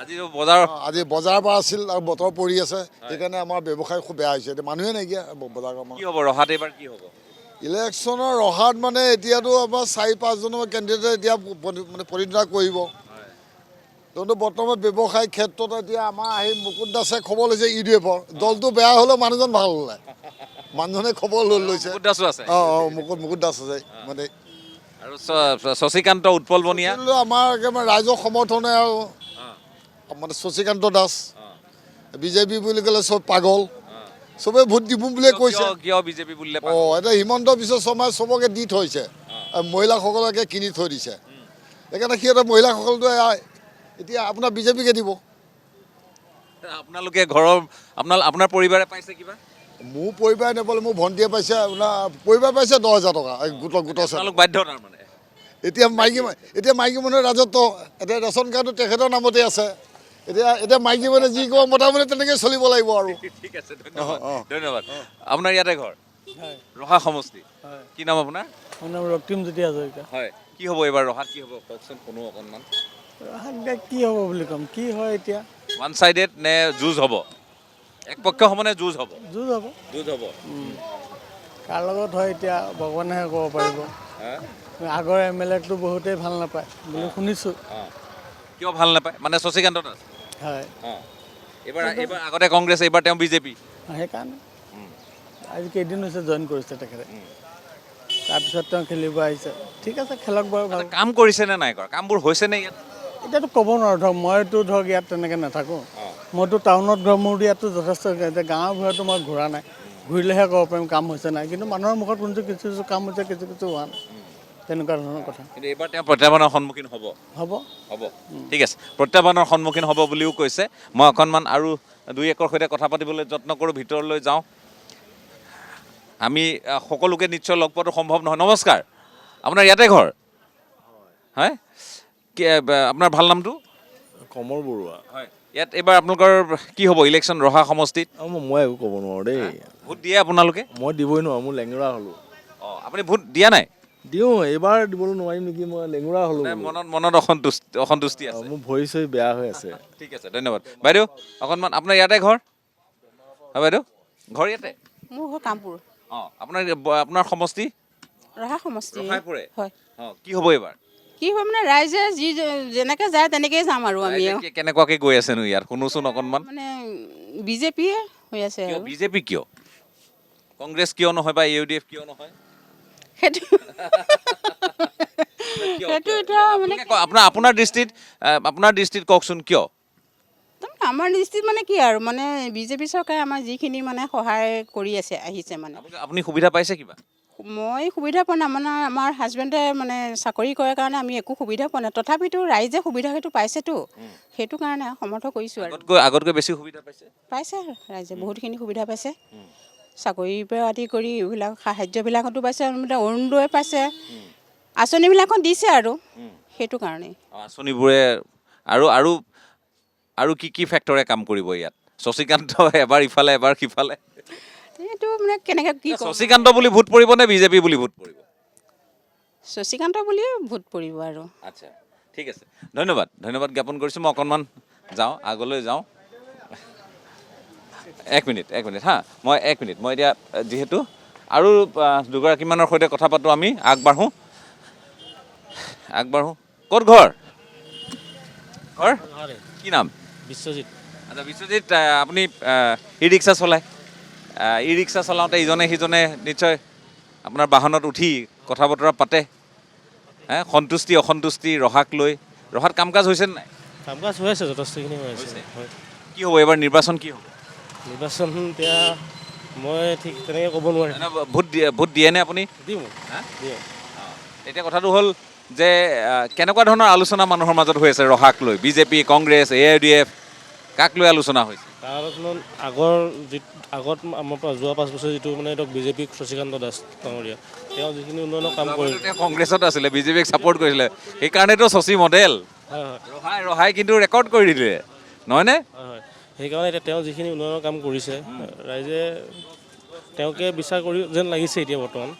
আজি বজাৰ পৰা আছিল আৰু বতৰ পৰি আছে, সেইকাৰণে আমাৰ ব্যৱসায় খুব বেয়া হৈছে। এতিয়া মানুহে নাইকিয়া বজাৰ।
কি হ'ব ৰহাত এইবাৰ, কি হ'ব
ইলেকশ্যনৰ? ৰহাত মানে এতিয়াতো আমাৰ 4-5জনৰ কেণ্ডিডেটে এতিয়া মানে প্ৰতিদ্বন্দ্বিতা কৰিব। কিন্তু বৰ্তমান ব্যৱসায়িক ক্ষেত্ৰত এতিয়া আমাৰ আহি মুকুট দাসে খবৰ লৈছে UDFৰ। দলটো বেয়া হ'লেও মানুহজন ভাল হ'লে, মানুহজনে খবৰ লৈছে। মুকুট দাস আছে মানে।
আৰু শশীকান্ত উৎপল বনিয়া
আমাৰ একেবাৰে ৰাইজৰ সমৰ্থনে, আৰু মানে শশীকান্ত দাস বিজেপি বুলি ক'লে চব পাগল, চবে ভোট দিব বুলিয়ে কৈছে।
কিয় বিজেপি বুলিলে?
এতিয়া হিমন্ত বিশ্ব শৰ্মাই চবকে দি থৈছে, মহিলাসকলকে কিনি থৈ দিছে। সেইকাৰণে সিহঁতে মহিলাসকলটো এতিয়া আপোনাৰ বিজেপিকে দিব।
আপোনালোকে ঘৰৰ আপোনাৰ পৰিবাৰে পাইছে কিবা?
মোৰ পৰিবাৰে নাপালে, মোৰ ভণ্টিয়ে পাইছে, আপোনাৰ পৰিবাৰ পাইছে 10,000 টকা গোটৰ
বাধ্য। তাৰমানে
এতিয়া মাইকী মানুহৰ ৰাজত্ব, এতিয়া ৰেচন কাৰ্ডটো তেখেতৰ নামতে আছে। এতিয়া মাইকী মানুহে যি ক'ব মতা মানুহে তেনেকৈ চলিব লাগিব। আৰু
ঠিক আছে, ধন্যবাদ। আপোনাৰ ইয়াতে ঘৰ? ৰহা সমষ্টি। কি নাম আপোনাৰ?
মোৰ নাম ৰক্তিমজ্যোতি হাজৰিকা।
হয়, কি হ'ব এইবাৰ ৰহাত, কি হ'ব কওকচোন, শুনো অকণমান।
ৰহাত কি হ'ব বুলি ক'ম, কি হয় এতিয়া?
ওৱান চাইডেড নে যুঁজ হ'ব? এক পক্ষ সমানে যুঁজ হ'ব?
যুঁজ হ'ব।
কাৰ লগত হয় এতিয়া ভগৱানেহে ক'ব পাৰিব। আগৰ MLAকটো বহুতেই ভাল নাপায় বুলি শুনিছোঁ।
কিয় ভাল নাপায়? মানে শশীকান্ত দাস?
হয়।
এইবাৰ আগতে কংগ্ৰেছ, এইবাৰ তেওঁ বিজেপি।
সেইকাৰণে আজি কেইদিন হৈছে জইন কৰিছে তেখেতে। তাৰপিছত তেওঁ খেলিব আহিছে। ঠিক আছে, খেলক বাৰু ভাল।
কাম কৰিছে নে নাই কৰা? কামবোৰ হৈছে নে ইয়াত?
এতিয়াতো ক'ব নোৱাৰোঁ, ধৰক মইতো ধৰক ইয়াত তেনেকৈ নাথাকোঁ। মইতো টাউনত ঘৰ, মোৰ ইয়াততো যথেষ্ট, এতিয়া গাঁৱৰ ঘৰতো মই ঘূৰা নাই, ঘূৰিলেহে ক'ব পাৰিম কাম হৈছে নাই। কিন্তু মানুহৰ মুখত শুনিছোঁ কিছু কিছু কাম হৈছে, কিছু কিছু হোৱা নাই, তেনেকুৱা ধৰণৰ কথা।
কিন্তু এইবাৰ তেওঁ প্ৰত্যাহ্বানৰ সন্মুখীন হ'ব।
হ'ব
হ'ব, ঠিক আছে। প্ৰত্যাহ্বানৰ সন্মুখীন হ'ব বুলিও কৈছে। মই অকণমান আৰু দুই একৰ সৈতে কথা পাতিবলৈ যত্ন কৰোঁ, ভিতৰলৈ যাওঁ। আমি সকলোকে নিশ্চয় লগ পোৱাটো সম্ভৱ নহয়। নমস্কাৰ, আপোনাৰ ইয়াতে ঘৰ? হয়, আপোনাৰ ভাল নামটো?
কমল বৰুৱা।
হয়, ইয়াত এইবাৰ আপোনালোকৰ কি হ'ব ইলেকশ্যন ৰহা সমষ্টিত?
মই একো ক'ব নোৱাৰোঁ দেই।
ভোট দিয়ে আপোনালোকে?
মই দিবই নোৱাৰোঁ, মোৰ লেঙুৰা হ'লোঁ।
অঁ, আপুনি ভোট দিয়া নাই?
দিওঁ, এইবাৰ দিবলৈ নোৱাৰিম নেকি, মই লেঙুৰা হ'লোঁ।
মনত অসন্তুষ্টি আছে?
মোৰ ভৰি চৰি বেয়া হৈ আছে।
ঠিক আছে, ধন্যবাদ। বাইদেউ অকণমান, আপোনাৰ ইয়াতে ঘৰ? হয় বাইদেউ, ঘৰ ইয়াতে?
মোৰ ঘৰ কামপুৰ।
অঁ, আপোনাৰ সমষ্টি?
ৰহা সমষ্টি।
ৰহাইপুৰে?
হয়।
অঁ, কি হ'ব এইবাৰ?
কি হয় মানে ৰাইজে যেনেকৈ যায় তেনেকৈয়ে যাম আৰু আমি।
কেনেকুৱাকৈ গৈ আছেনো ইয়াত শুনোচোন অকণমান।
মানে বিজেপিয়ে হৈ আছে।
বিজেপি কিয়? কংগ্ৰেছ কিয় নহয় বা UDF কিয় নহয়?
সেইটো এতিয়া মানে
আপোনাৰ দৃষ্টিত কওকচোন কিয়?
আমাৰ দৃষ্টিত মানে কি আৰু, মানে বিজেপি চৰকাৰে আমাৰ যিখিনি মানে সহায় কৰি আহিছে মানে।
আপুনি সুবিধা পাইছে কিবা?
মই সুবিধা পোৱা নাই, মানে আমাৰ হাজবেণ্ডে মানে চাকৰি কৰে কাৰণে আমি একো সুবিধা পোৱা নাই। তথাপিতো ৰাইজে সুবিধা সেইটো পাইছেতো, সেইটো কাৰণে সমৰ্থ কৰিছোঁ আৰু।
আগতকৈ বেছি সুবিধা পাইছে?
পাইছে ৰাইজে, বহুতখিনি সুবিধা পাইছে। চাকৰিৰ পৰা আদি কৰি এইবিলাক সাহায্যবিলাকতো পাইছে, অৰুণোদয় পাইছে, আঁচনিবিলাকত দিছে আৰু সেইটো কাৰণেই।
আঁচনিবোৰে আৰু কি ফেক্টৰে কাম কৰিব ইয়াত? শশীকান্ত এবাৰ ইফালে এবাৰ সিফালে।
এইটো মানে কেনেকৈ কি ক'ম?
শশীকান্ত বুলি ভোট পৰিব নে বিজেপি বুলি ভোট পৰিব?
শশীকান্ত বুলিয়ে ভোট পৰিব আৰু।
আচ্ছা, ঠিক আছে, ধন্যবাদ জ্ঞাপন কৰিছোঁ। মই অকণমান যাওঁ, আগলৈ যাওঁ। এক মিনিট হা, মই এতিয়া যিহেতু আৰু দুগৰাকীমানৰ সৈতে কথা পাতোঁ, আমি আগবাঢ়োঁ। ক'ত ঘৰ? কি নাম?
বিশ্বজিৎ।
আচ্ছা বিশ্বজিৎ, আপুনি ই ৰিক্সা চলায়? ই ৰিক্সা চলাওঁতে ইজনে সিজনে নিশ্চয় আপোনাৰ বাহনত উঠি কথা বতৰা পাতে, সন্তুষ্টি অসন্তুষ্টি ৰহাক লৈ। ৰহাত কাম কাজ হৈছে নাই?
কাম কাজ হৈ আছে, যথেষ্টখিনি হৈ আছে।
কি হ'ব এইবাৰ নিৰ্বাচন, কি হ'ব?
নিৰ্বাচন এতিয়া মই ঠিক তেনেকৈ ক'ব নোৱাৰিম।
ভোট দিয়েনে আপুনি?
দিওঁ।
এতিয়া কথাটো হ'ল যে কেনেকুৱা ধৰণৰ আলোচনা মানুহৰ মাজত হৈ আছে ৰহাক লৈ? বিজেপি, কংগ্ৰেছ, AIUDF, কাক লৈ আলোচনা হৈছে?
তাৰ আলোচনা আগত আমাৰ পৰা যোৱা 5 বছৰ যিটো মানে ধৰক বিজেপি শশীকান্ত দাস ডাঙৰীয়া, তেওঁ যিখিনি উন্নয়নৰ কাম কৰিলে।
তেওঁ কংগ্ৰেছত আছিলে, বিজেপিক ছাপোৰ্ট কৰিছিলে, সেইকাৰণেতো শশী মডেল। ৰহাই কিন্তু ৰেকৰ্ড কৰি দিলে, নহয়নে?
হয়, সেইকাৰণে এতিয়া তেওঁ যিখিনি উন্নয়নৰ কাম কৰিছে, ৰাইজে তেওঁকে বিচাৰ কৰি যেন লাগিছে এতিয়া বৰ্তমান।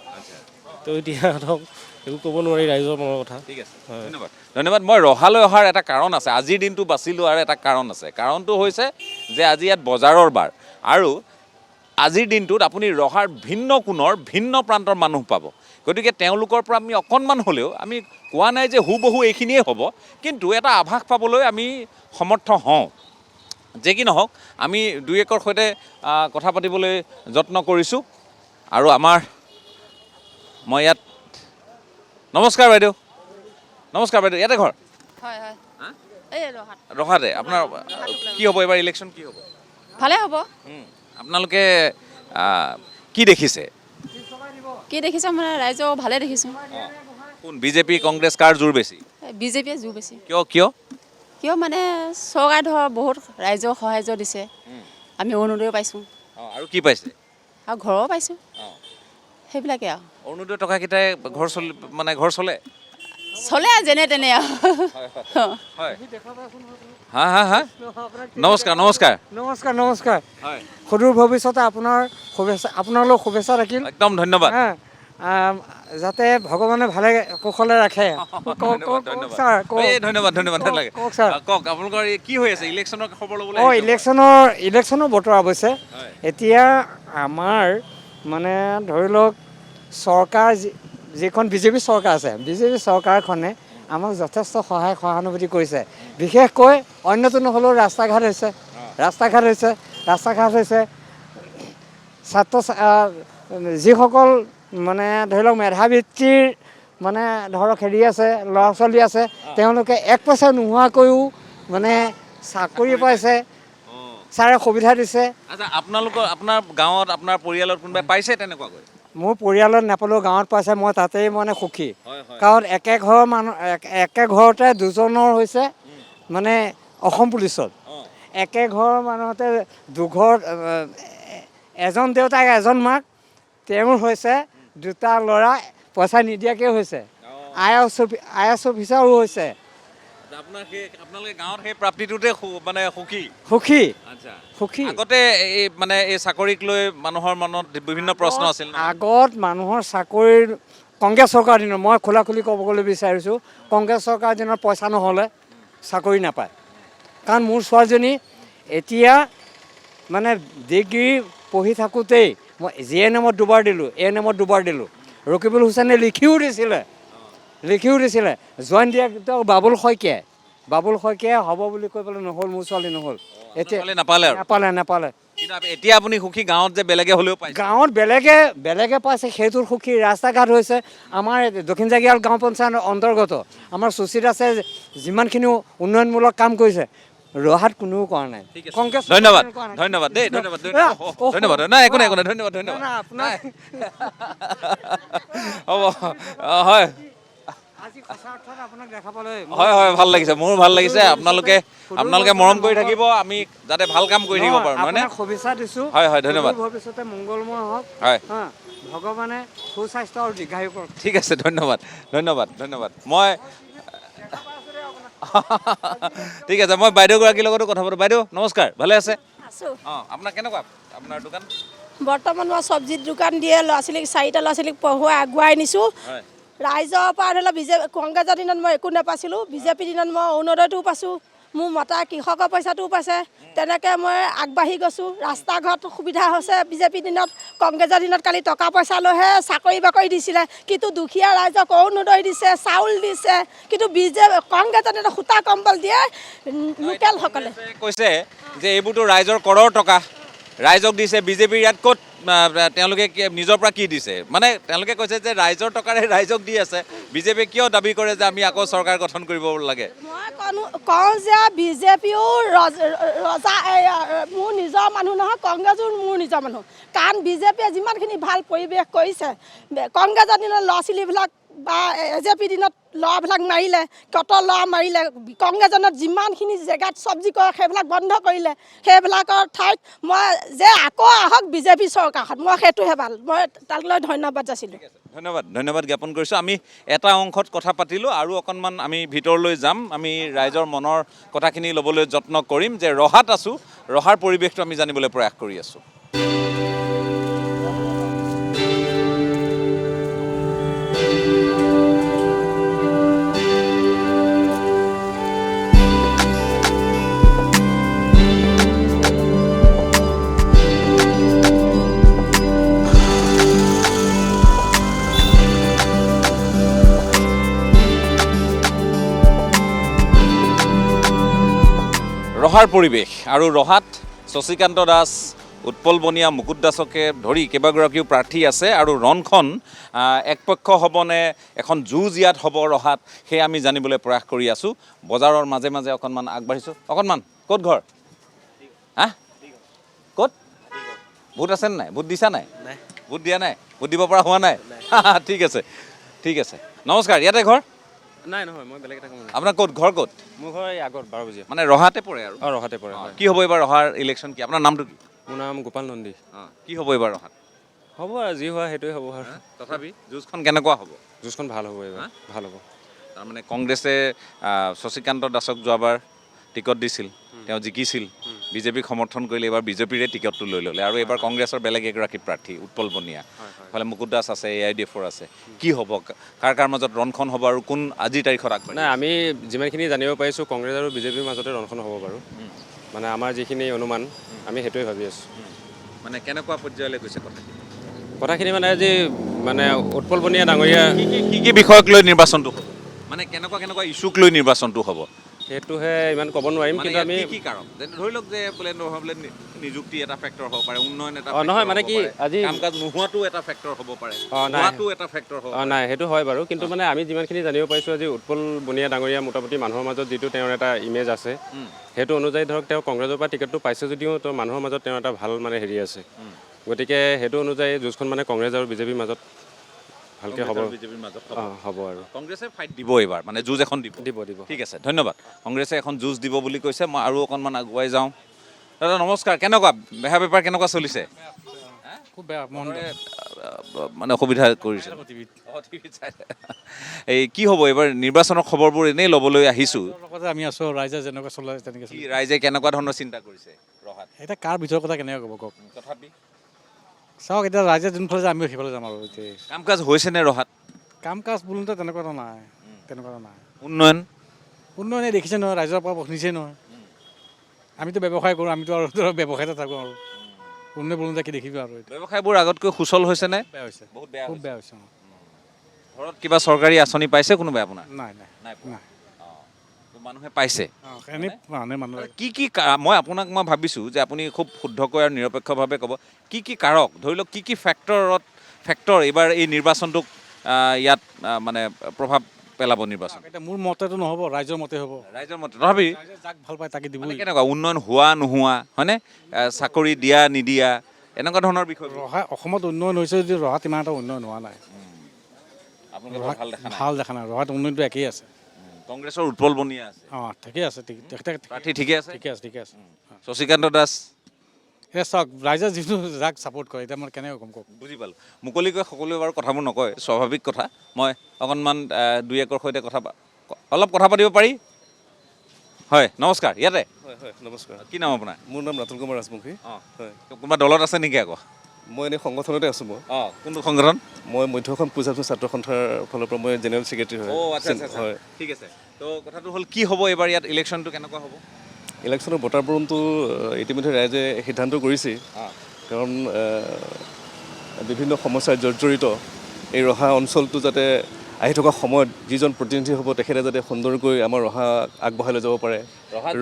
তো এতিয়া ধৰক একো ক'ব নোৱাৰি ৰাইজৰ মনৰ কথা।
ঠিক আছে, ধন্যবাদ। মই ৰহালৈ অহাৰ এটা কাৰণ আছে, আজিৰ দিনটো বাছি লোৱাৰ এটা কাৰণ আছে। কাৰণটো হৈছে যে আজি ইয়াত বজাৰৰ বাৰ, আৰু আজিৰ দিনটোত আপুনি ৰহাৰ ভিন্ন কোণৰ ভিন্ন প্ৰান্তৰ মানুহ পাব। গতিকে তেওঁলোকৰ পৰা আমি অকণমান হ'লেও, আমি কোৱা নাই যে হুবহু এইখিনিয়ে হ'ব, কিন্তু এটা আভাস পাবলৈ আমি সমৰ্থ হওঁ। যে কি নহওক, আমি দুই একৰ সৈতে কথা পাতিবলৈ যত্ন কৰিছোঁ। আৰু মই ইয়াত, নমস্কাৰ বাইদেউ, ইয়াতে ঘৰ?
হয়।
ৰহাতে। আপোনাৰ কি হ'ব এইবাৰ ইলেকশ্যন, কি হ'ব?
ভালে হ'ব।
আপোনালোকে কি দেখিছে?
মানে ৰাইজৰ ভালে দেখিছোঁ।
কোন, বিজেপি, কংগ্ৰেছ, কাৰ জোৰ বেছি?
বিজেপিয়ে জোৰ বেছি।
কিয়
মানে চৰকাৰে ধৰ বহুত ৰাইজক সাহাৰ্য দিছে, আমি অৰুণোদয় পাইছোঁ।
আৰু কি পাইছে?
আৰু ঘৰো পাইছোঁ, সেইবিলাকে আৰু।
অৰুণোদয় টকাকেইটাই ঘৰ চলে
যেনে তেনে আৰু।
হা, নমস্কাৰ।
সদূৰ ভৱিষ্যতে আপোনালোক শুভেচ্ছা থাকিল।
একদম ধন্যবাদ।
যাতে ভগৱানে ভালে কুশলে ৰাখে।
ধন্যবাদ। কওক, আপোনালোকৰ কি হৈ আছে? ইলেকশ্যনৰ খবৰ ল'বলৈ?
ইলেকশ্যনৰ বতৰ অৱশ্যে। এতিয়া আমাৰ মানে ধৰি লওক চৰকাৰ, যিখন বিজেপি চৰকাৰ আছে, বিজেপি চৰকাৰখনে আমাক যথেষ্ট সহায় সহানুভূতি কৰিছে। বিশেষকৈ অন্যটো নহ'লেও ৰাস্তা ঘাট হৈছে, ছাত্ৰ যিসকল মানে ধৰি লওক মেধাবৃত্তিৰ মানে ধৰক হেৰি আছে, ল'ৰা ছোৱালী আছে, তেওঁলোকে 1 পইচা নোহোৱাকৈও মানে চাকৰি পাইছে, ছাৰে সুবিধা দিছে।
আচ্ছা, আপোনালোকৰ আপোনাৰ গাঁৱত আপোনাৰ পৰিয়ালত কোনোবাই পাইছে তেনেকুৱাকৈ?
মোৰ পৰিয়ালত নাপালেও গাঁৱত পাইছে, মই তাতেই মানে সুখী। কাৰণ একে ঘৰৰ মানুহ একে ঘৰতে দুজনৰ হৈছে মানে অসম পুলিচত, একে ঘৰৰ মানুহতে দুঘৰ, এজন দেউতাক এজন মাক, তেওঁৰ হৈছে 2টা ল'ৰা পইচা নিদিয়াকৈ হৈছে, IAS অফিচাৰো হৈছে।
আপোনালোকে গাঁৱত সেই প্ৰাপ্তিটোতে মানে সুখী?
সুখী,
আচ্ছা,
সুখী।
আগতে এই মানে এই চাকৰিক লৈ মানুহৰ মনত বিভিন্ন প্ৰশ্ন আছিল।
আগত মানুহৰ চাকৰিৰ কংগ্ৰেছ চৰকাৰৰ দিনত, মই খোলাখুলি ক'বলৈ বিচাৰিছোঁ, কংগ্ৰেছ চৰকাৰৰ দিনত পইচা নহ'লে চাকৰি নাপায়। কাৰণ মোৰ ছোৱালীজনী এতিয়া মানে ডিগ্ৰী পঢ়ি থাকোঁতেই মই JNM-ত 2বাৰ দিলোঁ, ANM-ত 2বাৰ দিলোঁ। ৰকিবুল হুছেইনে লিখিও দিছিলে। জইন দিয়া বাবুল শইকীয়াই হ'ব বুলি কৈ পেলাই নহ'ল, মোৰ ছোৱালী নহ'ল। এতিয়া নাপালে।
কিন্তু এতিয়া আপুনি সুখী, গাঁৱত যে বেলেগে হ'লেও পাইছে?
গাঁৱত বেলেগে পাইছে, সেইটোৰ সুখী। ৰাস্তা ঘাট হৈছে আমাৰ দক্ষিণ জাগিয়াল গাঁও পঞ্চায়তৰ অন্তৰ্গত। আমাৰ সুচিত আছে যিমানখিনি উন্নয়নমূলক কাম কৰিছে, ৰহাত কোনেও কৰা নাই।
ধন্যবাদ দেই, ধন্যবাদ। নাই, একো নাই, ধন্যবাদ। হ'ব, হয়, ভাল লাগিছে, মোৰো ভাল লাগিছে। আপোনালোকে মৰম কৰি থাকিব, আমি যাতে ভাল কাম কৰি থাকিব পাৰোঁ, নহয় নে?
শুভেচ্ছা দিছোঁ।
হয়, ধন্যবাদ।
ভৱিষ্যতে মংগলময় হওক,
হয়,
ভগৱানে সুস্বাস্থ্য আৰু দীৰ্ঘায়ু কৰক।
ঠিক আছে, ধন্যবাদ। মই ঠিক আছে, মই বাইদেউগৰাকীৰ লগতো কথা পাতোঁ। বাইদেউ নমস্কাৰ, ভালে আছে? আপোনাৰ কেনেকুৱা আপোনাৰ দোকান?
বৰ্তমান মই চব্জিৰ দোকান দিয়ে ল'ৰা ছোৱালীক 4টা ল'ৰা ছোৱালীক পঢ়ুৱাই আগুৱাই নিছোঁ। ৰাইজৰ পৰা ধৰি লওক কংগ্ৰেছৰ দিনত মই একো নাপাইছিলোঁ, বিজেপিৰ দিনত মই অৰুণোদয়টোও পাইছোঁ, মোৰ মতা কৃষকৰ পইচাটোও পাইছে। তেনেকৈ মই আগবাঢ়ি গৈছোঁ। ৰাস্তা ঘাট সুবিধা হৈছে বিজেপিৰ দিনত। কংগ্ৰেছৰ দিনত কালি টকা পইচা লৈহে চাকৰি বাকৰি দিছিলে, কিন্তু দুখীয়া ৰাইজক অৰুণোদয় দিছে, চাউল দিছে। কিন্তু কংগ্ৰেছৰ দিনত সূতা কম্বল দিয়ে লোকেলসকলে।
কৈছে যে এইবোৰতো ৰাইজৰ কৰৰ টকা, ৰাইজক দিছে। বিজেপিৰ ইয়াত ক'ত তেওঁলোকে নিজৰ পৰা কি দিছে? মানে তেওঁলোকে কৈছে যে ৰাইজৰ টকাৰে ৰাইজক দি আছে। বিজেপিয়ে কিয় দাবী কৰে যে আমি আকৌ চৰকাৰ গঠন কৰিব লাগে?
মই কওঁ যে বিজেপিও ৰজা মোৰ নিজৰ মানুহ নহয়, কংগ্ৰেছো মোৰ নিজৰ মানুহ। কাৰণ বিজেপিয়ে যিমানখিনি ভাল পৰিৱেশ কৰিছে, কংগ্ৰেছৰ দিনত ল'ৰা ছোৱালীবিলাক বা AJP দিনত ল'ৰাবিলাক মাৰিলে, কত ল'ৰা মাৰিলে, কংগ্ৰেছজনত যিমানখিনি জেগাত চব্জি কৰে সেইবিলাক বন্ধ কৰিলে। সেইবিলাকৰ ঠাইত মই যে আকৌ আহক বিজেপি চৰকাৰখন, মই সেইটোহে ভাল। মই তাক লৈ ধন্যবাদ যাচিলোঁ।
ধন্যবাদ জ্ঞাপন কৰিছোঁ। আমি এটা অংশত কথা পাতিলোঁ, আৰু অকণমান আমি ভিতৰলৈ যাম। আমি ৰাইজৰ মনৰ কথাখিনি ল'বলৈ যত্ন কৰিম। যে ৰহাত আছোঁ, ৰহাৰ পৰিৱেশটো আমি জানিবলৈ প্ৰয়াস কৰি আছোঁ। ৰহাৰ পৰিৱেশ, আৰু ৰহাত শশীকান্ত দাস, উৎপল বনিয়া, মুকুট দাসকে ধৰি কেইবাগৰাকীও প্ৰাৰ্থী আছে। আৰু ৰণখন একপক্ষ হ'বনে এখন যুঁজ ইয়াত হ'ব ৰহাত, সেয়া আমি জানিবলৈ প্ৰয়াস কৰি আছোঁ। বজাৰৰ মাজে মাজে অকণমান আগবাঢ়িছোঁ। অকণমান ক'ত ঘৰ? ক'ত? ভোট আছে নাই? ভোট দিছা নাই? ভোট দিয়া নাই? ভোট দিব পৰা হোৱা নাই? ঠিক আছে। নমস্কাৰ, ইয়াতে ঘৰ?
নাই, নহয়, মই বেলেগ এটা কাম।
আপোনাৰ ক'ত ঘৰ? ক'ত?
মোৰ ঘৰ এই আগত 12 বজীয়া।
মানে ৰহাতে পৰে আৰু?
ৰহাতে পৰে।
কি হ'ব এইবাৰ ৰহাৰ ইলেকশ্যন? কি আপোনাৰ নামটো কি?
মোৰ নাম গোপাল নন্দী।
কি হ'ব এইবাৰ ৰহাত?
হ'ব আৰু যি হয় সেইটোৱে হ'ব আৰু।
তথাপি যুঁজখন কেনেকুৱা হ'ব?
যুঁজখন ভাল হ'ব এইবাৰ, ভাল হ'ব।
তাৰমানে কংগ্ৰেছে শশীকান্ত দাসক যোৱাবাৰ টিকট দিছিল, তেওঁ জিকিছিল। বিজেপিক সমৰ্থন কৰিলে, এইবাৰ বিজেপিৰে টিকটটো লৈ ল'লে। আৰু এইবাৰ কংগ্ৰেছৰ বেলেগ এগৰাকী প্ৰাৰ্থী উৎপল বনিয়া, ইফালে মুকুট দাস আছে, AIDF-ৰ আছে। কি হ'ব, কাৰ মাজত ৰণখন হ'ব, আৰু কোন আজিৰ তাৰিখত আগবাঢ়িব?
নাই, আমি যিমানখিনি জানিব পাৰিছোঁ কংগ্ৰেছ আৰু বিজেপিৰ মাজতে ৰণখন হ'ব বাৰু। মানে আমাৰ যিখিনি অনুমান, আমি সেইটোৱে ভাবি আছোঁ।
মানে কেনেকুৱা পৰ্যায়লৈ গৈছে
কথাখিনি? মানে আজি মানে উৎপল বনিয়া ডাঙৰীয়া
কি বিষয়ক লৈ নিৰ্বাচনটো হ'ব? মানে কেনেকুৱা ইছ্যুক লৈ নিৰ্বাচনটো হ'ব?
সেইটোহে ইমান ক'ব নোৱাৰিম,
মানে
কিন্তু
ইয়াত
আমি
কি কাৰণ ধৰি লওক যে বোলে নহ'লে নিযুক্তি এটা ফেক্টৰ হ'ব পাৰে, উন্নয়ন এটা
নহয়
factor
মানে
হ'ব
কি
পাৰে,
আজি
কাম কাজ নোহোৱাটো এটা ফেক্টৰ হ'ব পাৰে,
নাই
হোৱাটো এটা ফেক্টৰ হ'ব পাৰে।
নাই সেইটো হয় বাৰু, কিন্তু মানে আমি যিমানখিনি জানিব পাৰিছোঁ আজি উৎপল বনিয়া ডাঙৰীয়া মোটামুটি মানুহৰ মাজত যিটো তেওঁৰ এটা ইমেজ আছে সেইটো অনুযায়ী ধৰক তেওঁ কংগ্ৰেছৰ পৰা টিকেটটো পাইছে যদিও তো মানুহৰ মাজত তেওঁৰ এটা ভাল মানে হেৰি আছে, গতিকে সেইটো অনুযায়ী যুঁজখন মানে কংগ্ৰেছ আৰু বিজেপিৰ মাজত ভালকৈ হ'ব।
বিজেপিৰ মাজত
হ'ব আৰু
কংগ্ৰেছে ফাইট দিব এইবাৰ, মানে যুঁজ এখন দিব।
দিব
ঠিক আছে, ধন্যবাদ। কংগ্ৰেছে এখন যুঁজ দিব বুলি কৈছে। মই আৰু অকণমান আগুৱাই যাওঁ। দাদা নমস্কাৰ, কেনেকুৱা বেহা বেপাৰ কেনেকুৱা চলিছে?
খুব বেয়া
মানে অসুবিধা কৰিছে। এই কি হ'ব এইবাৰ নিৰ্বাচনৰ খবৰবোৰ এনেই ল'বলৈ আহিছোঁ।
লগতে আমি আছোঁ, ৰাইজে যেনেকৈ চলে তেনেকৈ
কি ৰাইজে কেনেকুৱা ধৰণৰ চিন্তা কৰিছে ৰহাত?
এতিয়া কাৰ ভিতৰৰ কথা কেনেকৈ ক'ব কওক।
তথাপি
চাওক এতিয়া ৰাইজে যোনফালে যায় আমিও সেইফালে যাম আৰু এতিয়া
কাম কাজ হৈছেনে ৰহাত?
কাম কাজ বোলোতে তেনেকুৱাতো নাই, তেনেকুৱাতো নাই।
উন্নয়ন
উন্নয়নে দেখিছে নহয়, ৰাইজৰ পৰা শুনিছেই নহয়। আমিতো ব্যৱসায় কৰোঁ, আমিতো আৰু ব্যৱসায়তে থাকোঁ আৰু উন্নয়ন বোলোতে কি দেখিব আৰু
ব্যৱসায়বোৰ আগতকৈ সুচল হৈছেনে?
বেয়া হৈছে,
বহুত বেয়া,
খুব বেয়া হৈছে।
ঘৰত কিবা চৰকাৰী আঁচনি পাইছে কোনোবাই আপোনাৰ?
নাই নাই
নাই
নাই,
মানুহে পাইছে।
এনেই মানুহে
কি মই আপোনাক মই ভাবিছোঁ যে আপুনি খুব শুদ্ধকৈ আৰু নিৰপেক্ষভাৱে ক'ব কি কাৰক, ধৰি লওক কি ফেক্টৰ এইবাৰ এই নিৰ্বাচনটোক ইয়াত মানে প্ৰভাৱ পেলাব নিৰ্বাচন?
এতিয়া মোৰ মতেতো নহ'ব, ৰাইজৰ মতে হ'ব।
ৰাইজৰ মতে তথাপি
যাক ভাল পায় তাকে দিব।
কেনেকুৱা উন্নয়ন হোৱা নোহোৱা হয়নে, চাকৰি দিয়া নিদিয়া এনেকুৱা ধৰণৰ বিষয়?
অসমত উন্নয়ন হৈছে যদি ৰহাত ইমান এটা উন্নয়ন হোৱা নাই। ভাল দেখা নাই, ৰহাত উন্নয়নটো একেই আছে।
কংগ্ৰেছৰ উৎপল বনিয়া আছে।
ঠিকেই আছে,
প্ৰাৰ্থী ঠিকে আছে,
ঠিকে আছে।
শশীকান্ত দাস
এতিয়া চাওক ৰাইজে যিটো যাক ছাপোৰ্ট কৰে, এতিয়া মই কেনেকৈ ক'ম কওক।
বুজি পালোঁ। মুকলিকৈ সকলোৱে বাৰু কথাবোৰ নকয়, স্বাভাৱিক কথা। মই অকণমান দুই একৰ সৈতে অলপ কথা পাতিব পাৰি? হয় নমস্কাৰ, ইয়াতে।
হয় হয় নমস্কাৰ।
কি নাম আপোনাৰ?
মোৰ নাম ৰাতুল কুমাৰ ৰাজবংশী।
হয়, কোনোবা দলত আছে নেকি আকৌ?
মই এনেই সংগঠনতে আছোঁ। মই
কোনটো সংগঠন?
মই মধ্য অসম পূজাপুৰ ছাত্ৰ সন্থাৰ ফালৰ পৰা মই জেনেৰেল ছেক্ৰেটাৰী হয়।
আচ্ছা হয়, ঠিক আছে। তো কথাটো হ'ল কি হ'ব এইবাৰ ইয়াত ইলেকশ্যনটো কেনেকুৱা হ'ব?
ইলেকশ্যনৰ বতাবৰণটো ইতিমধ্যে ৰাইজে সিদ্ধান্ত কৰিছেই, কাৰণ বিভিন্ন সমস্যাত জৰ্জৰিত এই ৰহা অঞ্চলটো যাতে আহি থকা সময়ত যিজন প্ৰতিনিধি হ'ব তেখেতে যাতে সুন্দৰকৈ আমাৰ ৰহা আগবঢ়াই লৈ যাব পাৰে।
ৰহাত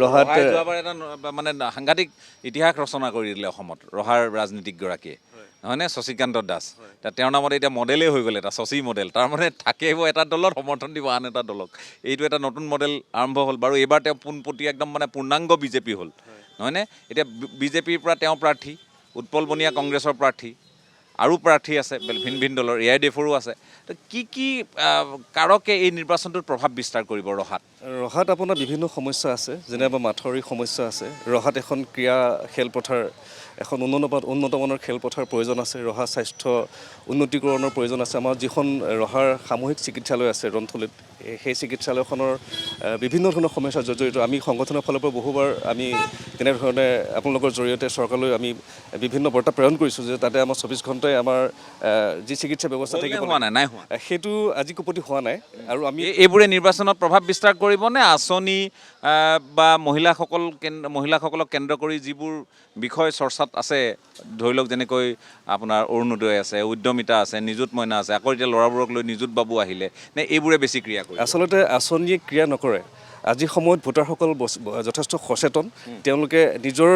যোৱাবাৰ এটা মানে সাংঘাতিক ইতিহাস ৰচনা কৰি দিলে অসমত ৰহাৰ ৰাজনীতিকগৰাকীয়ে, নহয়নে? শশীকান্ত দাস। তেওঁৰ নামত এতিয়া মডেলেই হৈ গ'ল এটা, শশী মডেল। তাৰমানে থাকিব এটা দলত, সমৰ্থন দিব আন এটা দলক। এইটো এটা নতুন মডেল আৰম্ভ হ'ল বাৰু। এইবাৰ তেওঁ পোনপটীয়া একদম মানে পূৰ্ণাংগ বিজেপি হ'ল, নহয়নে? এতিয়া বিজেপিৰ পৰা তেওঁ প্ৰাৰ্থী, উৎপল বনিয়া কংগ্ৰেছৰ প্ৰাৰ্থী, আৰু প্ৰাৰ্থী আছে ভিন দলৰ, AIDFৰো আছে। তো কি কাৰকে এই নিৰ্বাচনটোত প্ৰভাৱ বিস্তাৰ কৰিব ৰহাত?
ৰহাত আপোনাৰ বিভিন্ন সমস্যা আছে, যেনে আমাৰ মাথাউৰি সমস্যা আছে। ৰহাত এখন ক্ৰীড়া খেলপথাৰ, এখন উন্নতমানৰ খেলপথাৰ প্ৰয়োজন আছে। ৰহা স্বাস্থ্য উন্নতিকৰণৰ প্ৰয়োজন আছে। আমাৰ যিখন ৰহাৰ সামূহিক চিকিৎসালয় আছে ৰন্থলীত, সেই চিকিৎসালয়খনৰ বিভিন্ন ধৰণৰ সমস্যা জৰ্জৰিত। আমি সংগঠনৰ ফালৰ পৰা বহুবাৰ আমি তেনেধৰণে আপোনালোকৰ জৰিয়তে চৰকাৰলৈ আমি বিভিন্ন বাৰ্তা প্ৰেৰণ কৰিছোঁ যে তাতে আমাৰ 24 ঘণ্টাই আমাৰ যি চিকিৎসা ব্যৱস্থা থাকিব
নাই
সেইটো আজি কোপতি হোৱা নাই। আৰু আমি
এইবোৰে নিৰ্বাচনত প্ৰভাৱ বিস্তাৰ কৰিবনে? আঁচনি বা মহিলাসকলক কেন্দ্ৰ কৰি যিবোৰ বিষয় চৰ্চাত আছে, ধৰি লওক যেনেকৈ আপোনাৰ অৰুণোদয় আছে, উদ্যমিতা আছে, নিযুত মইনা আছে, আকৌ এতিয়া ল'ৰাবোৰক লৈ নিযুত বাবু আহিলে, নে এইবোৰে বেছি ক্ৰিয়া কৰে?
আচলতে আঁচনিয়ে ক্ৰিয়া নকৰে। আজিৰ সময়ত ভোটাৰসকল যথেষ্ট সচেতন। তেওঁলোকে নিজৰ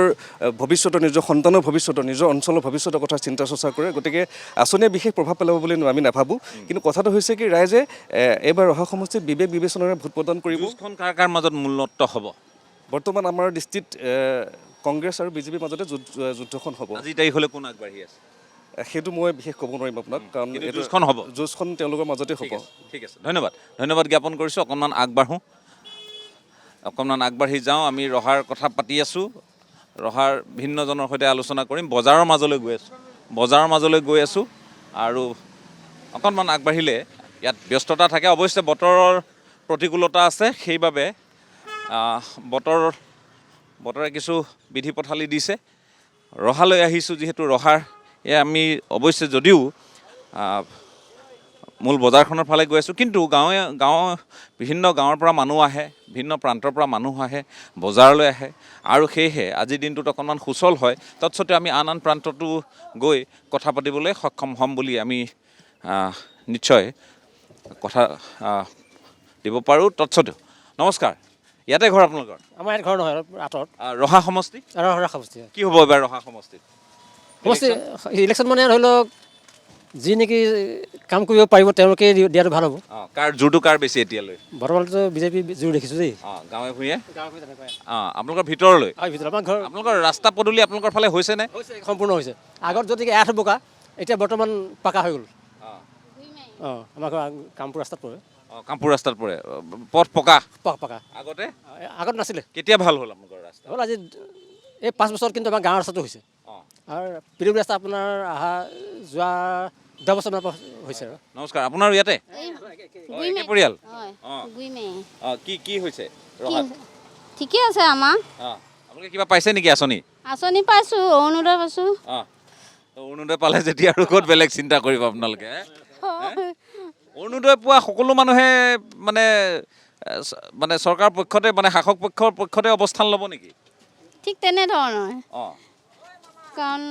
ভৱিষ্যতৰ, নিজৰ সন্তানৰ ভৱিষ্যতৰ, নিজৰ অঞ্চলৰ ভৱিষ্যতৰ কথা চিন্তা চৰ্চা কৰে। গতিকে আঁচনিয়ে বিশেষ প্ৰভাৱ পেলাব বুলি আমি নাভাবোঁ। কিন্তু কথাটো হৈছে কি, ৰাইজে এইবাৰ ৰহা সমষ্টিত বিবেক বিবেচনাৰে ভোট প্ৰদান কৰিব।
কাৰ মাজত মূলত্ব হ'ব?
বৰ্তমান আমাৰ দৃষ্টিত কংগ্ৰেছ আৰু বিজেপিৰ মাজতে যুদ্ধখন হ'ব।
আজি তাৰিখলৈ কোন আগবাঢ়ি আছে
সেইটো মই বিশেষ ক'ব নোৱাৰিম আপোনাক, কাৰণ
যুঁজখন হ'ব,
যুঁজখন তেওঁলোকৰ মাজতে হ'ব।
ঠিক আছে, ধন্যবাদ জ্ঞাপন কৰিছোঁ। অকণমান আগবাঢ়ি যাওঁ। আমি ৰহাৰ কথা পাতি আছোঁ, ৰহাৰ ভিন্নজনৰ সৈতে আলোচনা কৰিম। বজাৰৰ মাজলৈ গৈ আছোঁ আৰু অকণমান আগবাঢ়িলে ইয়াত ব্যস্ততা থাকে। অৱশ্যে বতৰৰ প্ৰতিকূলতা আছে, সেইবাবে বতৰে কিছু বিধি পথালি দিছে। ৰহালৈ আহিছোঁ যিহেতু, ৰহাৰ আমি অৱশ্যে যদিও মূল বজাৰখনৰ ফালে গৈ আছোঁ, কিন্তু বিভিন্ন গাঁৱৰ পৰা মানুহ আহে, ভিন্ন প্ৰান্তৰ পৰা মানুহ আহে, বজাৰলৈ আহে, আৰু সেয়েহে আজিৰ দিনটোত অকণমান সুচল হয়। তৎসত্ত্বেও আমি আন প্ৰান্ততো গৈ কথা পাতিবলৈ সক্ষম হ'ম বুলি আমি নিশ্চয় কথা দিব পাৰোঁ। তৎসত্ত্বেও নমস্কাৰ, ইয়াতে ঘৰ আপোনালোকৰ?
আমাৰ ইয়াত ঘৰ নহয়, অলপ আঁতৰত।
ৰহা সমষ্টি?
ৰহা সমষ্টি।
কি হ'ব এবাৰ ৰহা সমষ্টিত?
সমষ্টি ইলেকশ্যন মানে ধৰি লওক যি নেকি কাম কৰিব পাৰিব তেওঁলোকে দিয়াটো ভাল হ'ব।
কাৰ জোৰটো কাৰ বেছি এতিয়ালৈ?
বৰ্তমানতো বিজেপি জোৰ দেখিছোঁ দেই।
গাঁৱে ভূঞে? আপোনালোকৰ ভিতৰলৈ?
আমাৰ ঘৰ
আপোনালোকৰ ৰাস্তা পদূলি আপোনালোকৰ ফালে হৈছেনে?
সম্পূৰ্ণ হৈছে। আগত যদি এঠ বোকা, এতিয়া বৰ্তমান পাকা হৈ গ'ল। আমাৰ ঘৰ কামপুৰ ৰাস্তাত পৰে।
কামপুৰ ৰাস্তাত পৰে, পথ পকা?
পকা। আগত নাছিলে।
কেতিয়া ভাল হ'ল আপোনালোকৰ ৰাস্তা?
হ'ল আজি এই 5 বছৰত কিন্তু আমাৰ গাঁৱৰ ৰাস্তাটো হৈছে। আৰু পিলিগুৰি ৰাস্তা আপোনাৰ যোৱা 10 বছৰমানৰ পৰা হৈছে আৰু।
নমস্কাৰ, আপোনাৰ ইয়াতে পৰিয়াল? কি হৈছে?
ঠিকে আছে আমাৰ।
আপোনালোকে কিবা পাইছে নেকি আঁচনি?
আঁচনি পাইছোঁ, অৰুণোদয় পাইছোঁ।
অৰুণোদয় পালে যেতিয়া আৰু ক'ত বেলেগ চিন্তা কৰিব আপোনালোকে? অৰুণোদয় পোৱা সকলো মানুহে মানে চৰকাৰ পক্ষতে মানে শাসক পক্ষৰ পক্ষতে অৱস্থান ল'ব নেকি?
ঠিক তেনেধৰণৰ। কাৰণ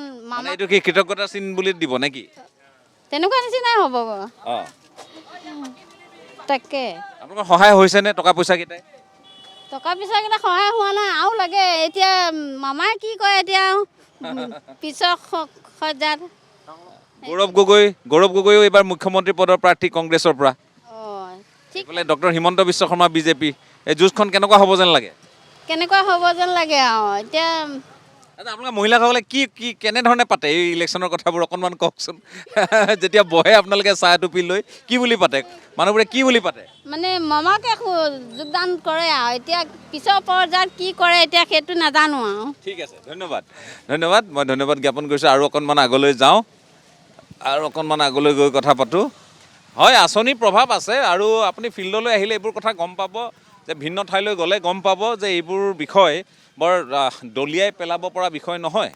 এইটো কি কৃতজ্ঞতা চিন বুলি দিব নেকি?
তেনেকুৱা নিচিনাই হ'ব। তাকে
আপোনালোকৰ সহায় হৈছেনে টকা পইচা কেইটাই?
টকা পইচাকেইটা সহায় হোৱা নাই, আৰু লাগে। এতিয়া মামাই কি কয় এতিয়া পিছৰ সজ্জাত।
গৌৰৱ গগৈও এইবাৰ মুখ্যমন্ত্ৰী পদৰ প্ৰাৰ্থী কংগ্ৰেছৰ পৰা। এইফালে ডক্টৰ হিমন্ত বিশ্ব শৰ্মা বিজেপি। এই যুঁজখন কেনেকুৱা হ'ব যেন লাগে?
কেনেকুৱা হ'ব যেন লাগে আৰু এতিয়া।
আপোনালোকে মহিলাসকলে কেনেধৰণে পাতে এই ইলেকশ্যনৰ কথাবোৰ অকণমান কওকচোন। যেতিয়া বহে আপোনালোকে চাহ টুপি লৈ কি বুলি পাতে? মানুহবোৰে কি বুলি পাতে?
মানে মামাকে যোগদান কৰে আৰু এতিয়া পিছৰ পৰ্যায়ত কি কৰে এতিয়া সেইটো নাজানো আৰু।
ঠিক আছে, ধন্যবাদ। মই ধন্যবাদ জ্ঞাপন কৰিছোঁ। আৰু অকণমান আগলৈ যাওঁ, আৰু অকণমান আগলৈ গৈ কথা পাতোঁ। হয়, আঁচনিৰ প্ৰভাৱ আছে, আৰু আপুনি ফিল্ডলৈ আহিলে এইবোৰ কথা গম পাব, যে ভিন্ন ঠাইলৈ গ'লে গম পাব যে এইবোৰ বিষয় বৰ দলিয়াই পেলাব পৰা বিষয় নহয়।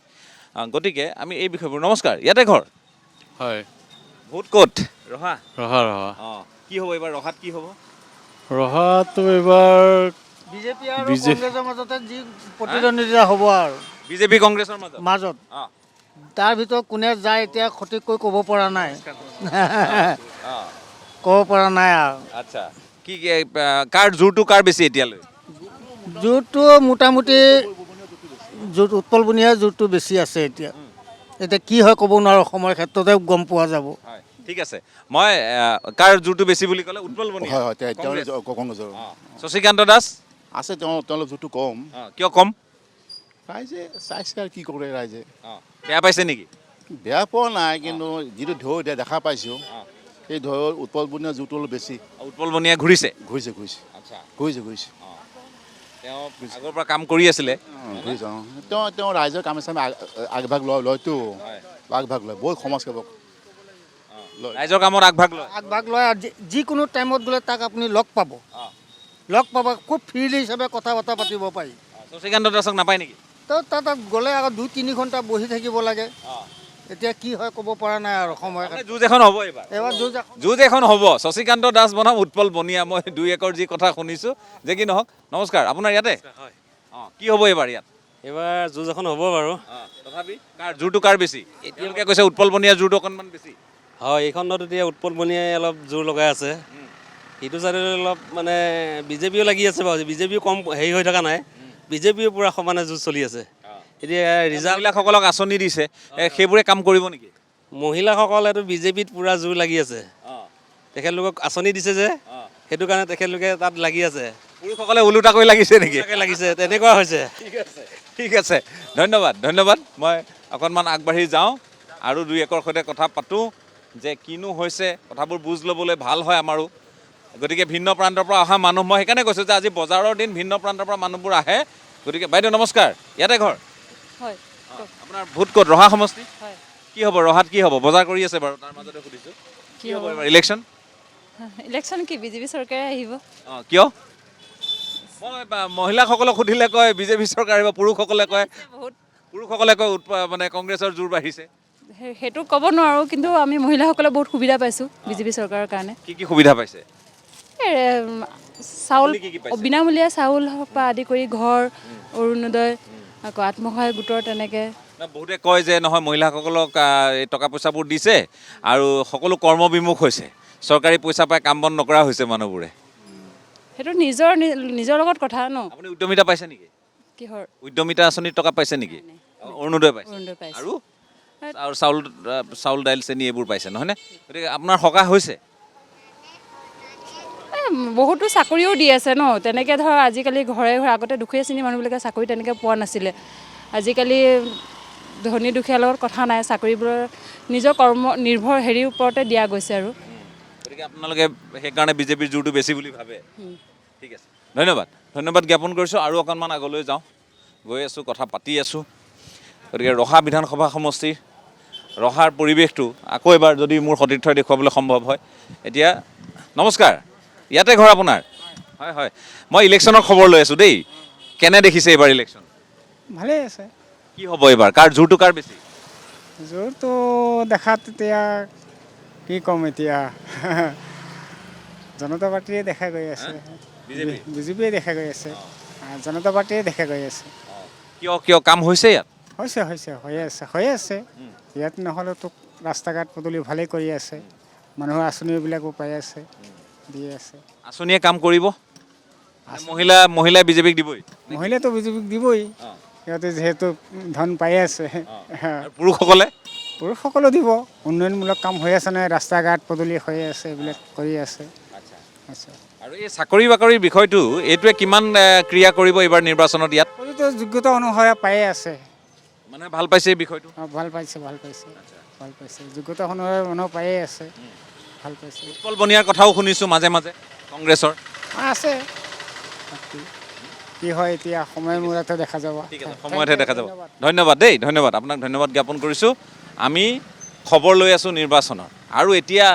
গতিকে আমি এই বিষয়বোৰ। নমস্কাৰ, ইয়াতে ঘৰ?
হয়।
ভোট ক'ত? ৰহা?
ৰহা।
কি হ'ব এইবাৰ ৰহাত? কি হ'ব
ৰহাটো এইবাৰ?
বিজেপি আৰু কংগ্ৰেছৰ মাজতে যি প্ৰতিদ্বন্দ্বিতা হ'ব আৰু।
বিজেপি কংগ্ৰেছৰ
মাজত তাৰ ভিতৰত কোনে যায় এতিয়া সঠিককৈ ক'ব পৰা নাই। ক'ব পৰা নাই আৰু।
আচ্ছা, কি কাৰ জোৰটো কাৰ বেছি এতিয়ালৈ?
জোৰটো মোটামুটি উৎপল বনিয়াৰ জোৰটো বেছি আছে এতিয়া। এতিয়া কি হয় ক'ব নোৱাৰোঁ, সময়ৰ ক্ষেত্ৰতে গম পোৱা যাব।
ঠিক আছে, মই কাৰ জোৰটো বেছি বুলি ক'লে? উৎপল বনিয়া।
হয়, কংগ্ৰেছৰ।
শশীকান্ত দাস
আছে, তেওঁলোক জোৰটো কম।
কিয় কম?
ৰাইজে চাইছে আৰু কি কৰে ৰাইজে।
বেয়া পাইছে নেকি?
বেয়া পোৱা নাই, কিন্তু যিটো ঢৌ এতিয়া দেখা পাইছোঁ, সেই ঢৌৰ উৎপল বনিয়াৰ জোৰটো অলপ বেছি।
উৎপল বনিয়া ঘূৰিছে?
ঘূৰিছে।
তেওঁ আগৰ পৰা কাম কৰি আছিলে।
তেওঁ ৰাইজৰ কামে চামে আগভাগ লয়তো, আগভাগ লয়, বহুত সমাজসেৱক।
ৰাইজৰ কামত আগভাগ
লয়। যিকোনো টাইমত গ'লে তাক আপুনি লগ পাব, খুব ফ্ৰীলি হিচাপে কথা বতৰা পাতিব পাৰি।
শশীকান্ত দাসক নাপায় নেকি?
তাত গ'লে আকৌ 2-3 ঘণ্টা বহি থাকিব লাগে। এতিয়া কি হয় ক'ব পৰা নাই আৰু। সময়
যুঁজ এখন হ'ব এইবাৰ যুঁজ এখন হ'ব। শশীকান্ত দাস বনাম উৎপল বনিয়া। মই 2 একৰ যি কথা শুনিছোঁ, যে কি নহওক। নমস্কাৰ, আপোনাৰ ইয়াতে? কি হ'ব এইবাৰ ইয়াত?
এইবাৰ যুঁজ এখন হ'ব বাৰু।
তথাপি জোৰটো কাৰ বেছি? এতিয়ালৈকে কৈছে উৎপল বনিয়াৰ জোৰটো অকণমান বেছি।
হয়, এইখনত এতিয়া উৎপল বনিয়াই অলপ জোৰ লগাই আছে। সিটো চাইডে অলপ মানে বিজেপিও লাগি আছে বাৰু। বিজেপিও কম হেৰি হৈ থকা নাই, বিজেপিও পূৰা সমানে যুঁজ চলি আছে। এতিয়া
ৰিজাৰ্ভবিলাকসকলক আঁচনি দিছে, সেইবোৰে কাম কৰিব নেকি?
মহিলাসকলেতো বিজেপিত পূৰা জোৰ লাগি আছে। তেখেতলোকক আঁচনি দিছে যে, সেইটো কাৰণে তেখেতলোকে তাত লাগি আছে।
পুৰুষসকলে ওলোটাকৈ লাগিছে নেকি?
লাগিছে, তেনেকুৱা হৈছে।
ঠিক আছে, ধন্যবাদ। মই অকণমান আগবাঢ়ি যাওঁ, আৰু 2 একৰ সৈতে কথা পাতোঁ, যে কিনো হৈছে, কথাবোৰ বুজ ল'বলৈ ভাল হয় আমাৰো। গতিকে ভিন্ন প্ৰান্তৰ পৰা অহা মানুহ, মই সেইকাৰণে কৈছোঁ যে আজি বজাৰৰ দিন, ভিন্ন প্ৰান্তৰ পৰা মানুহবোৰ আহে। গতিকে বাইদেউ নমস্কাৰ, ইয়াতে ঘৰ?
হয়।
আপোনাৰ ভোট ক'ত? ৰহা সমষ্টি?
হয়।
কি হ'ব ৰহাত? কি হ'ব? বজাৰ কৰি আছে বাৰু, তাৰ মাজতে সুধিছোঁ। কি হ'ব এবাৰ ইলেকশ্যন?
ইলেকশ্যন কি বিজেপি চৰকাৰে আহিব।
কিয়? মই মহিলাসকলক সুধিলে কয় বিজেপি চৰকাৰ আহিব, পুৰুষসকলে কয় মানে কংগ্ৰেছৰ জোৰ বাঢ়িছে।
সেইটো ক'ব নোৱাৰোঁ, কিন্তু আমি মহিলাসকলে বহুত সুবিধা পাইছোঁ বিজেপি চৰকাৰৰ কাৰণে।
কি সুবিধা পাইছে?
চাউল, বিনামূলীয়া চাউল পৰা আদি কৰি ঘৰ, অৰুণোদয়, আকৌ আত্মসহায়ক গোটৰ তেনেকৈ।
বহুতে কয় যে নহয়, মহিলাসকলক এই টকা পইচাবোৰ দিছে আৰু সকলো কৰ্মবিমুখ হৈছে, চৰকাৰী পইচা পাই কাম বন নকৰা হৈছে মানুহবোৰে।
সেইটো নিজৰ লগত কথা ন।
আপুনি উদ্যমিতা পাইছে নেকি?
কিহৰ?
উদ্যমিতা আঁচনিৰ টকা পাইছে নেকি? অৰুণোদয় পাইছে।
অৰুণোদয় পাইছে।
আৰু চাউল দাইল চেনি এইবোৰ পাইছে নহয়নে? গতিকে আপোনাৰ সকাহ হৈছে।
বহুতো চাকৰিও দি আছে ন, তেনেকৈ ধৰ আজিকালি ঘৰে ঘৰে আগতে দুখীয়া শ্ৰেণীৰ মানুহবিলাকে চাকৰি তেনেকৈ পোৱা নাছিলে। আজিকালি ধনী দুখীয়াৰ লগত কথা নাই, চাকৰিবোৰৰ নিজৰ কৰ্ম নিৰ্ভৰ হেৰিৰ ওপৰতে দিয়া গৈছে আৰু।
গতিকে আপোনালোকে সেইকাৰণে বিজেপিৰ জোৰটো বেছি বুলি ভাবে। ঠিক আছে, ধন্যবাদ জ্ঞাপন কৰিছোঁ। আৰু অকণমান আগলৈ যাওঁ, গৈ আছোঁ, কথা পাতি আছোঁ। গতিকে ৰহা বিধানসভা সমষ্টিৰ ৰহাৰ পৰিৱেশটো আকৌ এবাৰ যদি মোৰ সতীৰ্থই দেখুৱাবলৈ সম্ভৱ হয়। এতিয়া নমস্কাৰ, ইয়াতে ঘৰ আপোনাৰ? হয় হয়, মই ইলেকশ্যনৰ খবৰ লৈ আছোঁ দেই। কেনে দেখিছে এইবাৰ ইলেকশ্যন?
ভালেই আছে।
কি হ'ব এইবাৰ, কাৰ জোৰটো কাৰ বেছি?
জোৰটো দেখাত এতিয়া কি ক'ম এতিয়া জনতা পাৰ্টীয়ে দেখা গৈ আছে, বিজেপিয়ে দেখা গৈ আছে, জনতা পাৰ্টীয়ে দেখা গৈ আছে।
কিয় কাম হৈছে ইয়াত?
হৈ আছে ইয়াত নহ'লেতো ৰাস্তা ঘাট পদূলি ভালেই কৰি আছে, মানুহৰ আঁচনিবিলাকো পাই আছে, দি আছে।
আঁচনিয়ে কাম কৰিব? মহিলাই বিজেপিক দিবই?
মহিলাটো বিজেপিক দিবই, সিহঁতে যিহেতু ধন পাই আছে। পুৰুষসকলেও দিব। উন্নয়নমূলক কাম হৈ আছে নহয়, ৰাস্তা ঘাট পদূলি হৈ আছে, এইবিলাক কৰি আছে।
আৰু এই চাকৰি বাকৰিৰ বিষয়টো এইটোৱে কিমান ক্ৰিয়া কৰিব এইবাৰ নিৰ্বাচনত? ইয়াত
যোগ্যতা অনুসাৰে পায়ে আছে,
মানে ভাল পাইছে এই বিষয়টো?
ভাল পাইছে যোগ্যতা অনুসাৰে মানুহ পায়ে আছে, ভাল পাইছে।
উৎপল বনিয়াৰ কথাও শুনিছোঁ মাজে মাজে কংগ্ৰেছৰ
আছে, কি হয় এতিয়া সময়ৰ মূৰতহে দেখা যাব।
ঠিক আছে, সময়তহে দেখা যাব। ধন্যবাদ দেই, ধন্যবাদ আপোনাক, ধন্যবাদ জ্ঞাপন কৰিছোঁ। আমি খবৰ লৈ আছোঁ নিৰ্বাচনৰ, আৰু এতিয়া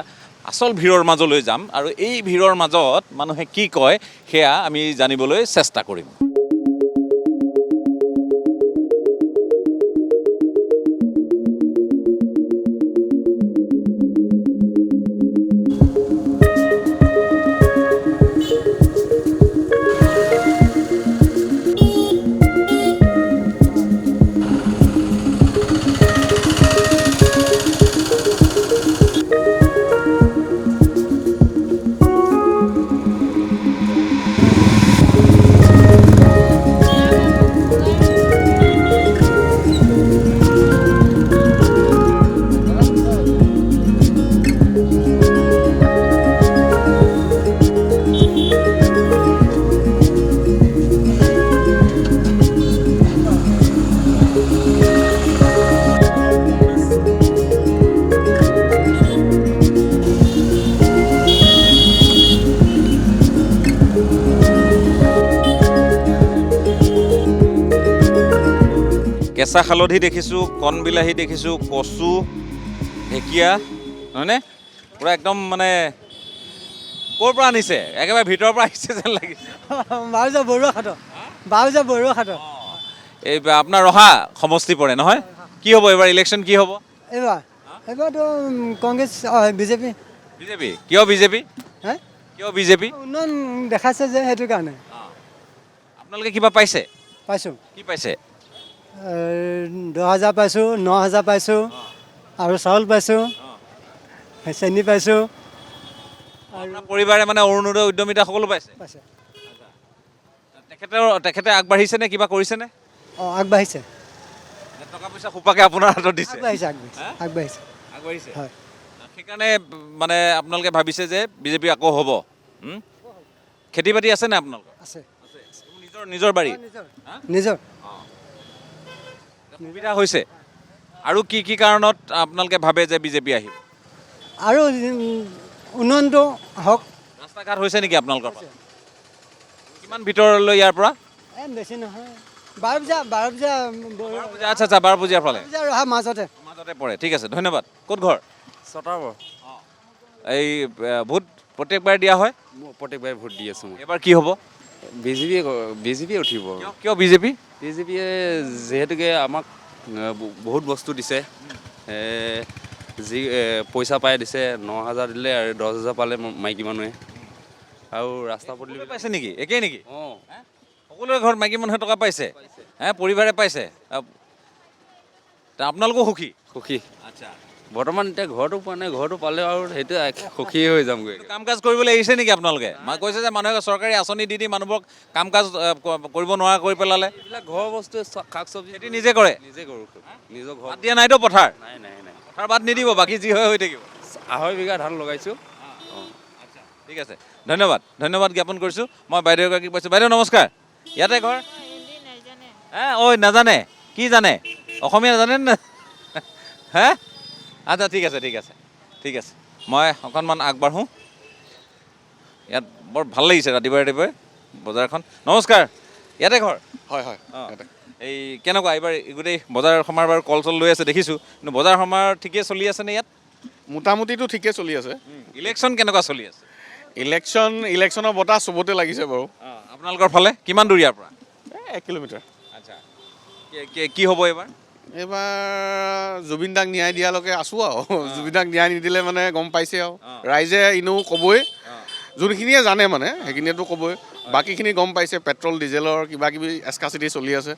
আচল ভিৰৰ মাজলৈ যাম, আৰু এই ভিৰৰ মাজত মানুহে কি কয় সেয়া আমি জানিবলৈ চেষ্টা কৰিম। কেঁচা হালধি দেখিছোঁ, কণ বিলাহী দেখিছোঁ, কচু, ঢেকীয়া, হয়নে? পূৰা একদম মানে ক'ৰ পৰা আনিছে? একেবাৰে ভিতৰৰ পৰা আহিছে যেন লাগিছে।
বৰুৱা খাট।
এই আপোনাৰ ৰহা সমষ্টি পৰে নহয়? কি হ'ব এইবাৰ ইলেকশ্যন, কি হ'ব
এইবাৰতো কংগ্ৰেছ, বিজেপি।
কিয় বিজেপি? কিয় বিজেপি?
উন্নয়ন দেখাইছে যে, সেইটো কাৰণে।
আপোনালোকে কিবা পাইছে?
পাইছোঁ।
কি পাইছে?
10,000 পাইছোঁ, 9,000 পাইছোঁ, আৰু চাউল পাইছোঁ, চেনি পাইছোঁ।
আপোনাৰ পৰিবাৰে মানে অৰুণোদয় উদ্যমিতা সকলো পাইছে? তেখেতে আগবাঢ়িছে নে, কিবা কৰিছে নে?
আগবাঢ়িছে।
টকা পইচা সোপাকে আপোনাৰ হাতত দিছে?
আগবাঢ়িছে। হয়।
সেইকাৰণে মানে আপোনালোকে ভাবিছে যে বিজেপি আকৌ হ'ব? খেতি বাতি আছে নে আপোনালোকৰ?
আছে।
নিজৰ বাৰী?
নিজৰ।
সুবিধা হৈছে? আৰু কি কি কাৰণত আপোনালোকে ভাবে যে বিজেপি আহিব?
আৰু উন্নয়নটো হওক।
ৰাস্তা ঘাট হৈছে নেকি আপোনালোকৰ? কিমান ভিতৰলৈ ইয়াৰ পৰা?
বেছি নহয়, 12 বজা।
আচ্ছা, 12 বজাৰ ফালে
মাজতে
পৰে। ঠিক আছে, ধন্যবাদ। ক'ত ঘৰ?
চতাবৰ।
এই ভোট প্ৰত্যেকবাৰে দিয়া হয়?
প্ৰত্যেকবাৰে ভোট দি আছোঁ।
এবাৰ কি হ'ব?
বিজেপিয়ে উঠিব।
কিয় বিজেপি?
বিজেপিয়ে যিহেতুকে আমাক বহুত বস্তু দিছে, যি পইচা পাই দিছে, 9,000 দিলে আৰু 10,000 পালে মাইকী মানুহে, আৰু ৰাস্তা পদূলি
পাইছে নেকি? একেই নেকি? সকলোৰে ঘৰত মাইকী মানুহে টকা পাইছে? পৰিবাৰে পাইছে? আপোনালোকো সুখী?
সুখী।
আচ্ছা,
বৰ্তমান এতিয়া ঘৰটো পোৱা নাই, ঘৰটো পালে আৰু সেইটো সুখী হৈ যামগৈ।
কাম কাজ কৰিবলৈ এৰিছে নেকি আপোনালোকে? কৈছে যে মানুহে চৰকাৰী আঁচনি দি মানুহবোৰক কাম কাজ কৰিব নোৱাৰা কৰি পেলালে।
এইবিলাক ঘৰৰ বস্তু শাক চব্জি
খেতি নিজে কৰে?
নিজে কৰোঁ, নিজৰ ঘৰ।
বাদ দিয়া নাইতো পথাৰ?
নাই নাই নাই,
পথাৰ বাদ নিদিব, বাকী যি হয় হৈ থাকিব।
2.5 বিঘা ধান লগাইছোঁ।
ঠিক আছে, ধন্যবাদ ধন্যবাদ জ্ঞাপন কৰিছোঁ। মই বাইদেউ এগৰাকীক পাইছোঁ। বাইদেউ নমস্কাৰ, ইয়াতে ঘৰ? ঐ নাজানে? কি জানে? অসমীয়া জানে নে? হে আচ্ছা ঠিক আছে ঠিক আছে ঠিক আছে, মই অকণমান আগবাঢ়োঁ। ইয়াত বৰ ভাল লাগিছে ৰাতিপুৱাই ৰাতিপুৱাই বজাৰখন। নমস্কাৰ, ইয়াতে ঘৰ?
হয় হয়।
এই কেনেকুৱা এইবাৰ গোটেই বজাৰ সমাৰ বাৰু কল চল লৈ আছে দেখিছোঁ, কিন্তু বজাৰ সমাৰ ঠিকেই চলি আছেনে ইয়াত?
মোটামুটিটো ঠিকে চলি আছে।
ইলেকশ্যন কেনেকুৱা চলি আছে?
ইলেকশ্যনৰ বতাহ চবতে লাগিছে বাৰু।
আপোনালোকৰ ফালে কিমান দূৰ ইয়াৰ পৰা?
1 কিলোমিটাৰ।
আচ্ছা, কি হ'ব এইবাৰ?
এইবাৰ জুবিন দাক ন্যায় দিয়ালৈকে আছোঁ আৰু। জুবিন দাক ন্যায় নিদিলে মানে গম পাইছে আৰু ৰাইজে এনেও ক'বই, যোনখিনিয়ে জানে মানে সেইখিনিয়েতো ক'বই। বাকীখিনি গম পাইছে, পেট্ৰল ডিজেলৰ কিবা কিবি এস্কাচিটি চলি আছে,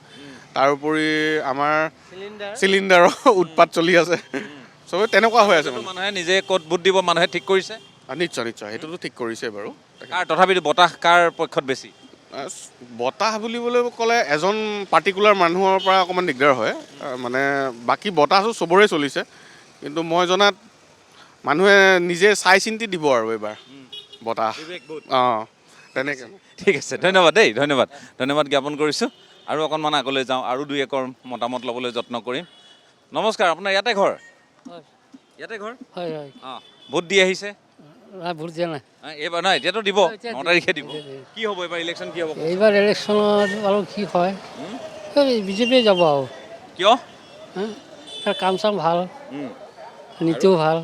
তাৰোপৰি আমাৰ চিলিণ্ডাৰৰ উৎপাত চলি আছে, চবে তেনেকুৱা হৈ আছে।
মানুহে নিজে ক'ত ভোট দিব মানুহে ঠিক কৰিছে?
নিশ্চয় নিশ্চয়, সেইটোতো ঠিক কৰিছে বাৰু।
তথাপিতো বতাহ কাৰ পক্ষত বেছি?
বতাহ বুলিবলৈ ক'লে এজন পাৰ্টিকুলাৰ মানুহৰ পৰা অকণমান দিগদাৰ হয়, মানে বাকী বতাহটো চবৰে চলিছে, কিন্তু মই জনাত মানুহে নিজে চাই চিন্তি দিব আৰু এইবাৰ বতাহ। অঁ তেনেকৈ।
ঠিক আছে, ধন্যবাদ দেই, ধন্যবাদ ধন্যবাদ জ্ঞাপন কৰিছোঁ। আৰু অকণমান আগলৈ যাওঁ, আৰু 2-1 মতামত ল'বলৈ যত্ন কৰিম। নমস্কাৰ, আপোনাৰ ইয়াতে ঘৰ? ইয়াতে ঘৰ?
হয় হয়।
অঁ, ভোট দি আহিছে?
ভোট দিয়া নাই
এইবাৰ। নাই, এতিয়াতো দিব, 9 তাৰিখে দিব। কি হ'ব এইবাৰ ইলেকশ্যন, কি হ'ব?
এইবাৰ ইলেকশ্যনত আৰু কি হয়, বিজেপিয়ে যাব আৰু।
কিয়?
তাৰ কাম চাম ভাল, নীতিও ভাল,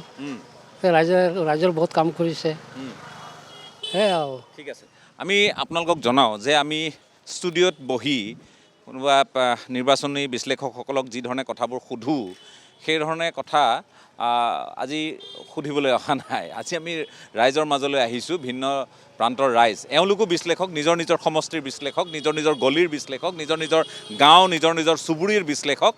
ৰাইজৰ বহুত কাম কৰিছে, সেয়াই আৰু।
ঠিক আছে, আমি আপোনালোকক জনাওঁ যে আমি ষ্টুডিঅ'ত বহি কোনোবা নিৰ্বাচনী বিশ্লেষকসকলক যি ধৰণে কথাবোৰ সোধোঁ, সেই ধৰণে কথা আজি সুধিবলৈ অহা নাই। আজি আমি ৰাইজৰ মাজলৈ আহিছোঁ, ভিন্ন প্ৰান্তৰ ৰাইজ, এওঁলোকো বিশ্লেষক, নিজৰ নিজৰ সমষ্টিৰ বিশ্লেষক, নিজৰ নিজৰ গলিৰ বিশ্লেষক, নিজৰ নিজৰ গাঁও, নিজৰ নিজৰ চুবুৰীৰ বিশ্লেষক,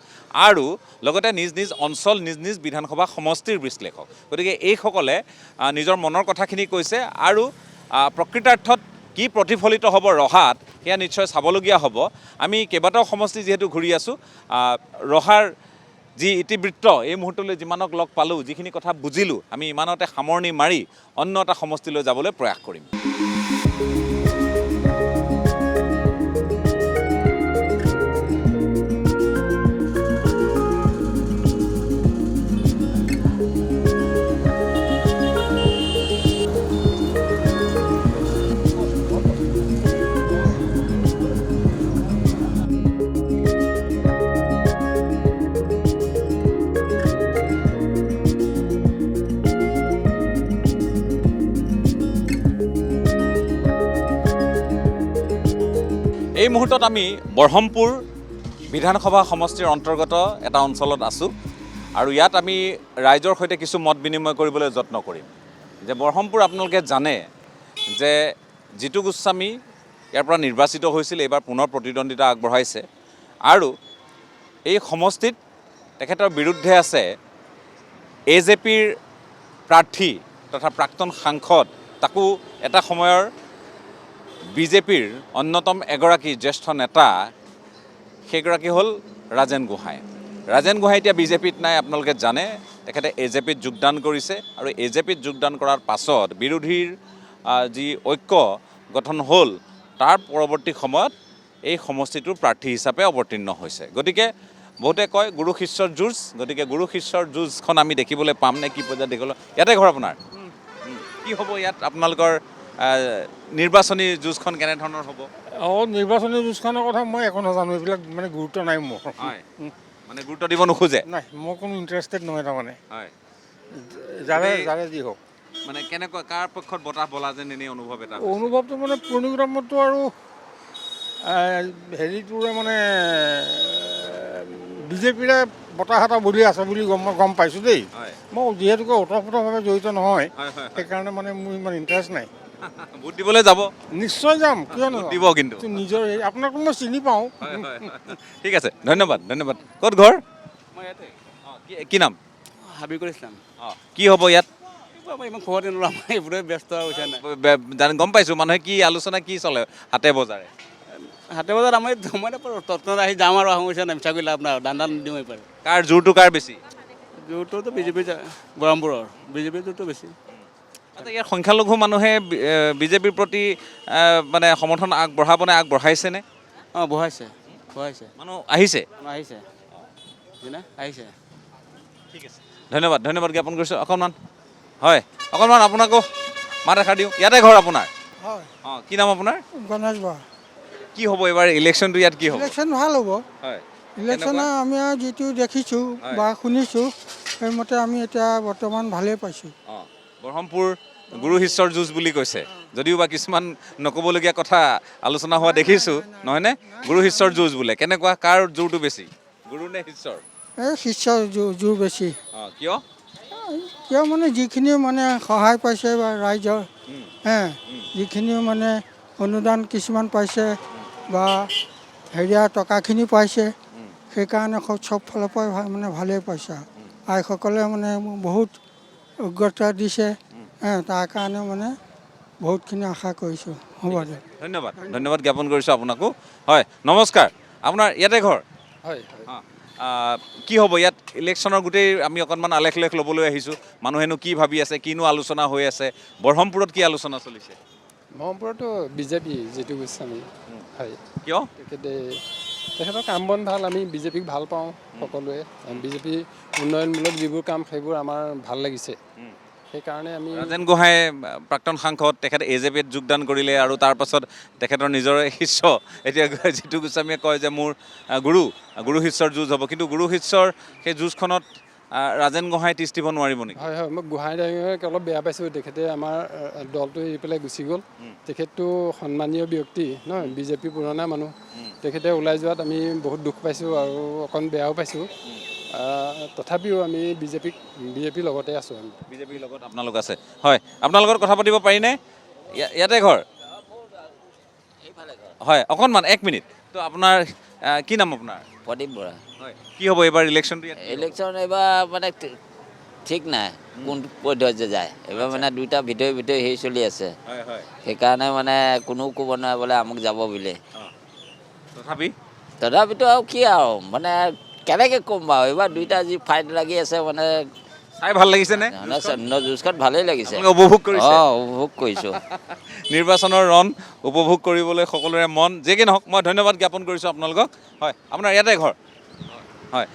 আৰু লগতে নিজ নিজ অঞ্চল, নিজ নিজ বিধানসভা সমষ্টিৰ বিশ্লেষক। গতিকে এইসকলে নিজৰ মনৰ কথাখিনি কৈছে, আৰু প্ৰকৃতাৰ্থত কি প্ৰতিফলিত হ'ব ৰহাত, সেয়া নিশ্চয় চাবলগীয়া হ'ব। আমি কেইবাটাও সমষ্টি যিহেতু ঘূৰি আছোঁ, ৰহাৰ যি ইতিবৃত্ত এই মুহূৰ্তলৈ যিমানক লগ পালোঁ, যিখিনি কথা বুজিলোঁ, আমি ইমানতে সামৰণি মাৰি অন্য এটা সমষ্টিলৈ যাবলৈ প্ৰয়াস কৰিম। এই মুহূৰ্তত আমি বৰহমপুৰ বিধানসভা সমষ্টিৰ অন্তৰ্গত এটা অঞ্চলত আছোঁ, আৰু ইয়াত আমি ৰাইজৰ সৈতে কিছু মত বিনিময় কৰিবলৈ যত্ন কৰিম। যে বৰহমপুৰ আপোনালোকে জানে যে জিতু গোস্বামী ইয়াৰ পৰা নিৰ্বাচিত হৈছিল, এইবাৰ পুনৰ প্ৰতিদ্বন্দ্বিতা আগবঢ়াইছে, আৰু এই সমষ্টিত তেখেতৰ বিৰুদ্ধে আছে AJPৰ প্ৰাৰ্থী তথা প্ৰাক্তন সাংসদ, তাকো এটা সময়ৰ বিজেপিৰ অন্যতম এগৰাকী জ্যেষ্ঠ নেতা, সেইগৰাকী হ'ল ৰাজেন গোহাঁই। ৰাজেন গোহাঁই এতিয়া বিজেপিত নাই, আপোনালোকে জানে, তেখেতে AJPত যোগদান কৰিছে, আৰু AJPত যোগদান কৰাৰ পাছত বিৰোধীৰ যি ঐক্য গঠন হ'ল, তাৰ পৰৱৰ্তী সময়ত এই সমষ্টিটোৰ প্ৰাৰ্থী হিচাপে অৱতীৰ্ণ হৈছে। গতিকে বহুতে কয় গুৰু শিষ্যৰ যুঁজ, গতিকে গুৰু শিষ্যৰ যুঁজখন আমি দেখিবলৈ পাম নে কি পৰ্যায়ত দেখিবলৈ? ইয়াতে ঘৰ আপোনাৰ? কি হ'ব ইয়াত আপোনালোকৰ নিৰ্বাচনী যুঁজখন কেনেধৰণৰ হ'ব?
নিৰ্বাচনী যুঁজখনৰ কথা মই একো নাজানো, এইবিলাক মানে গুৰুত্ব নাই মোৰ।
মানে গুৰুত্ব দিব নোখোজে?
নাই, মই কোনো ইণ্টাৰেষ্টেড নহয় তাৰমানে।
হয়,
যাৰে যি হওক।
মানে কেনেকুৱা, কাৰ পক্ষত বতাহ বলা যেন এনেই অনুভৱ এটা?
অনুভৱটো মানে পুৰণিগ্ৰামতো আৰু হেৰিটোৰে মানে বিজেপিৰে বতাহ এটা বলি আছে বুলি গম পাইছোঁ দেই। মই যিহেতুকে ওতঃপ্ৰোতভাৱে জড়িত নহয়, সেইকাৰণে মানে মোৰ ইমান ইণ্টাৰেষ্ট নাই।
ভোট দিবলৈ যাব?
নিশ্চয় যাম, কিয়
নাযাম? দিব কিন্তু
নিজৰ আপোনাকতো মই চিনি পাওঁ।
ঠিক আছে, ধন্যবাদ ধন্যবাদ। ক'ত ঘৰ? কি নাম?
হাবিকুল ইছলাম।
কি হ'ব ইয়াত?
ইমান খবৰতে নোলাম, এইবোৰে ব্যস্ত হৈছে নাই।
গম পাইছোঁ মানুহে কি আলোচনা কি চলে হাতে বজাৰে।
হাতে বজাত আমি সময় তৎক্ষণাত আহি যাম আৰু সমস্যা নাই, মিছা কৰি লাভ নাই, দান নিদিওঁ এইবাৰ।
কাৰ জোৰটো কাৰ বেছি?
জোৰটোতো বিজেপি গৰমপুৰৰ বিজেপিৰ জোৰটো বেছি।
ইয়াৰ সংখ্যালঘু মানুহে বিজেপিৰ প্ৰতি মানে সমৰ্থন আগবঢ়াবনে আগবঢ়াইছেনে?
অঁ বঢ়াইছে
মানুহ আহিছে
আহিছে।
ঠিক আছে, ধন্যবাদ জ্ঞাপন কৰিছোঁ। অকণমান আপোনাকো মাত এষাৰ দিওঁ। ইয়াতে ঘৰ আপোনাৰ?
হয়।
অঁ, কি নাম আপোনাৰ?
গণেশ বৰা।
কি হ'ব এইবাৰ ইলেকশ্যনটো ইয়াত কি হ'ব?
ইলেকশ্যন ভাল হ'ব।
হয়।
ইলেকশ্যন আমি যিটো দেখিছোঁ বা শুনিছোঁ সেইমতে আমি এতিয়া বৰ্তমান ভালেই পাইছোঁ।
অঁ, ব্ৰহ্মপুৰ গুৰু শিষ্যৰ যুঁজ বুলি কৈছে, যদিও বা কিছুমান নক'বলগীয়া কথা আলোচনা হোৱা দেখিছোঁ, নহয়নে? গুৰু শিষ্যৰ যুঁজ বোলে, কেনেকুৱা, কাৰ জোৰটো বেছি, গুৰু নে শিষ্যৰ?
এই শিষ্যৰ জোৰ বেছি।
অঁ, কিয়?
কিয় মানে যিখিনি মানে সহায় পাইছে বা ৰাইজৰ যিখিনি মানে অনুদান কিছুমান পাইছে বা হেৰিয়া টকাখিনি পাইছে, সেইকাৰণে চব ফালৰ পৰাই মানে ভালেই পাইছে। আইসকলে মানে বহুত অগ্ৰতা দিছে, তাৰ কাৰণে মানে বহুতখিনি আশা কৰিছোঁ। হ'ব দিয়ক।
ধন্যবাদ জ্ঞাপন কৰিছোঁ আপোনাকো। হয়, নমস্কাৰ। আপোনাৰ ইয়াতে ঘৰ?
হয়।
কি হ'ব ইয়াত ইলেকশ্যনৰ গোটেই আমি অকণমান আলেখ ল'বলৈ আহিছোঁ। মানুহেনো কি ভাবি আছে, কিনো আলোচনা হৈ আছে, ব্ৰহ্মপুৰত কি আলোচনা চলিছে?
ব্ৰহ্মপুৰতো বিজেপি জিতু গোস্বামী। হয়।
কিয়?
তেখেতৰ কাম বন ভাল, আমি বিজেপিক ভাল পাওঁ সকলোৱে। বিজেপি উন্নয়নমূলক যিবোৰ কাম সেইবোৰ আমাৰ ভাল লাগিছে, সেইকাৰণে আমি।
ৰাজেন গোহাঁই প্ৰাক্তন সাংসদ, তেখেতে AJPত যোগদান কৰিলে আৰু তাৰপাছত তেখেতৰ নিজৰে শিষ্য এতিয়া জিতু গোস্বামীয়ে কয় যে মোৰ গুৰু শিষ্যৰ যুঁজ হ'ব, কিন্তু গুৰু শিষ্যৰ সেই যুঁজখনত ৰাজেন গোহাঁই তিষ্ঠ দিব নোৱাৰিব নেকি?
হয়, মই গোহাঁই ডাঙৰীয়াক অলপ বেয়া পাইছোঁ। তেখেতে আমাৰ দলটো এৰি পেলাই গুচি গ'ল। তেখেতটো সন্মানীয় ব্যক্তি নহয়, বিজেপি পুৰণা মানুহ। তেখেতে ওলাই যোৱাত আমি বহুত দুখ পাইছোঁ আৰু অকণ বেয়াও পাইছোঁ। তথাপিও আমি বিজেপিৰ লগতে আছোঁ। আমি
বিজেপিৰ লগত আপোনালোক আছে? হয়, আপোনাৰ লগত কথা পাতিব পাৰিনে? ইয়াতে ঘৰ? হয়, অকণমান 1 মিনিট। তো আপোনাৰ কি নাম আপোনাৰ?
প্ৰদীপ বৰা।
হয়, কি হ'ব এইবাৰ ইলেকশ্যনটো?
ইলেকশ্যন এইবাৰ মানে ঠিক নাই কোন পদ্ধতি যায়। এইবাৰ মানে দুইটা ভিতৰি হেৰি চলি আছে, সেইকাৰণে মানে কোনো ক'ব নোৱাৰে বোলে আমুক যাব বুলি। তথাপিতো আৰু কি আৰু মানে কেনেকৈ ক'ম বাৰু, এইবাৰ দুইটা যি ফাইট লাগি আছে মানে
চাই ভাল লাগিছেনে?
যুঁজখন ভালেই লাগিছে।
উপভোগ কৰিছে?
অঁ, উপভোগ কৰিছোঁ।
নিৰ্বাচনৰ ৰণ উপভোগ কৰিবলৈ সকলোৰে মন, যি কি নহওক মই ধন্যবাদ জ্ঞাপন কৰিছোঁ আপোনালোকক। হয়, আপোনাৰ ইয়াতে ঘৰ? হয়,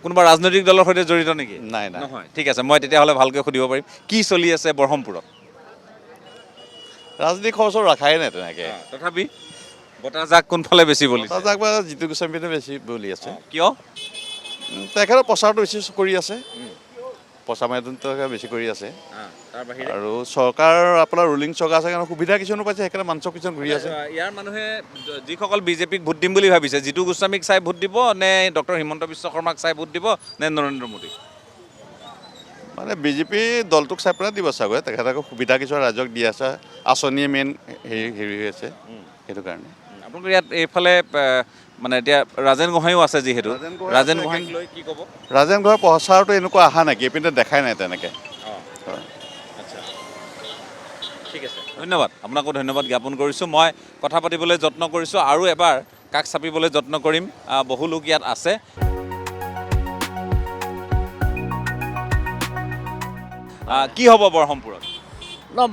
কোনোবা ৰাজনৈতিক দলৰ সৈতে জড়িত নেকি?
নাই।
নহয়, ঠিক আছে, মই তেতিয়াহ'লে ভালকৈ সুধিব পাৰিম। কি চলি আছে ব্ৰহ্মপুৰত?
ৰাজনীতি খৰচৰ ৰখাই নাই তেনেকৈ।
তথাপি বতাহজাক কোনফালে বেছি বলিছে?
বতাহজাক বা জিতু গোস্বামীয়ে বেছি বলি আছে।
কিয়?
তেখেতৰ প্ৰচাৰটো বেছি কৰি আছে, প্ৰচাৰ মাধ্যমটো বেছি কৰি আছে। আৰু চৰকাৰ আপোনাৰ ৰুলিং চৰকাৰ আছে কাৰণে সুবিধা কিছুমানো পাইছে, সেইকাৰণে মানুহ কিছুমান ঘূৰি আছে।
ইয়াৰ মানুহে যিসকল বিজেপিক ভোট দিম বুলি ভাবিছে, জিতু গোস্বামীক চাই ভোট দিব নে ডক্টৰ হিমন্ত বিশ্ব শৰ্মাক চাই ভোট দিব নে নৰেন্দ্ৰ মোদী?
মানে বিজেপি দলটোক চাই পেলাই দিব চাগৈ। তেখেতক সুবিধা কিছুমান ৰাইজক দি আছে, আঁচনিয়ে মেইন হেৰি হৈ আছে, সেইটো কাৰণে।
আপোনালোকৰ ইয়াত এইফালে মানে এতিয়া ৰাজেন গোহাঁইও আছে, যিহেতু ৰাজেন গোহাঁইক লৈ কি ক'ব?
ৰাজেন গোহাঁইৰ প্ৰচাৰটো এনেকুৱা অহা নাই, এইপিনে দেখাই নাই তেনেকৈ।
আচ্ছা, ঠিক আছে, ধন্যবাদ। আপোনাকো ধন্যবাদ জ্ঞাপন কৰিছোঁ। মই কথা পাতিবলৈ যত্ন কৰিছোঁ, আৰু এবাৰ কাষ চাপিবলৈ যত্ন কৰিম। বহু লোক ইয়াত আছে। কি হ'ব ব্ৰহ্মপুৰত?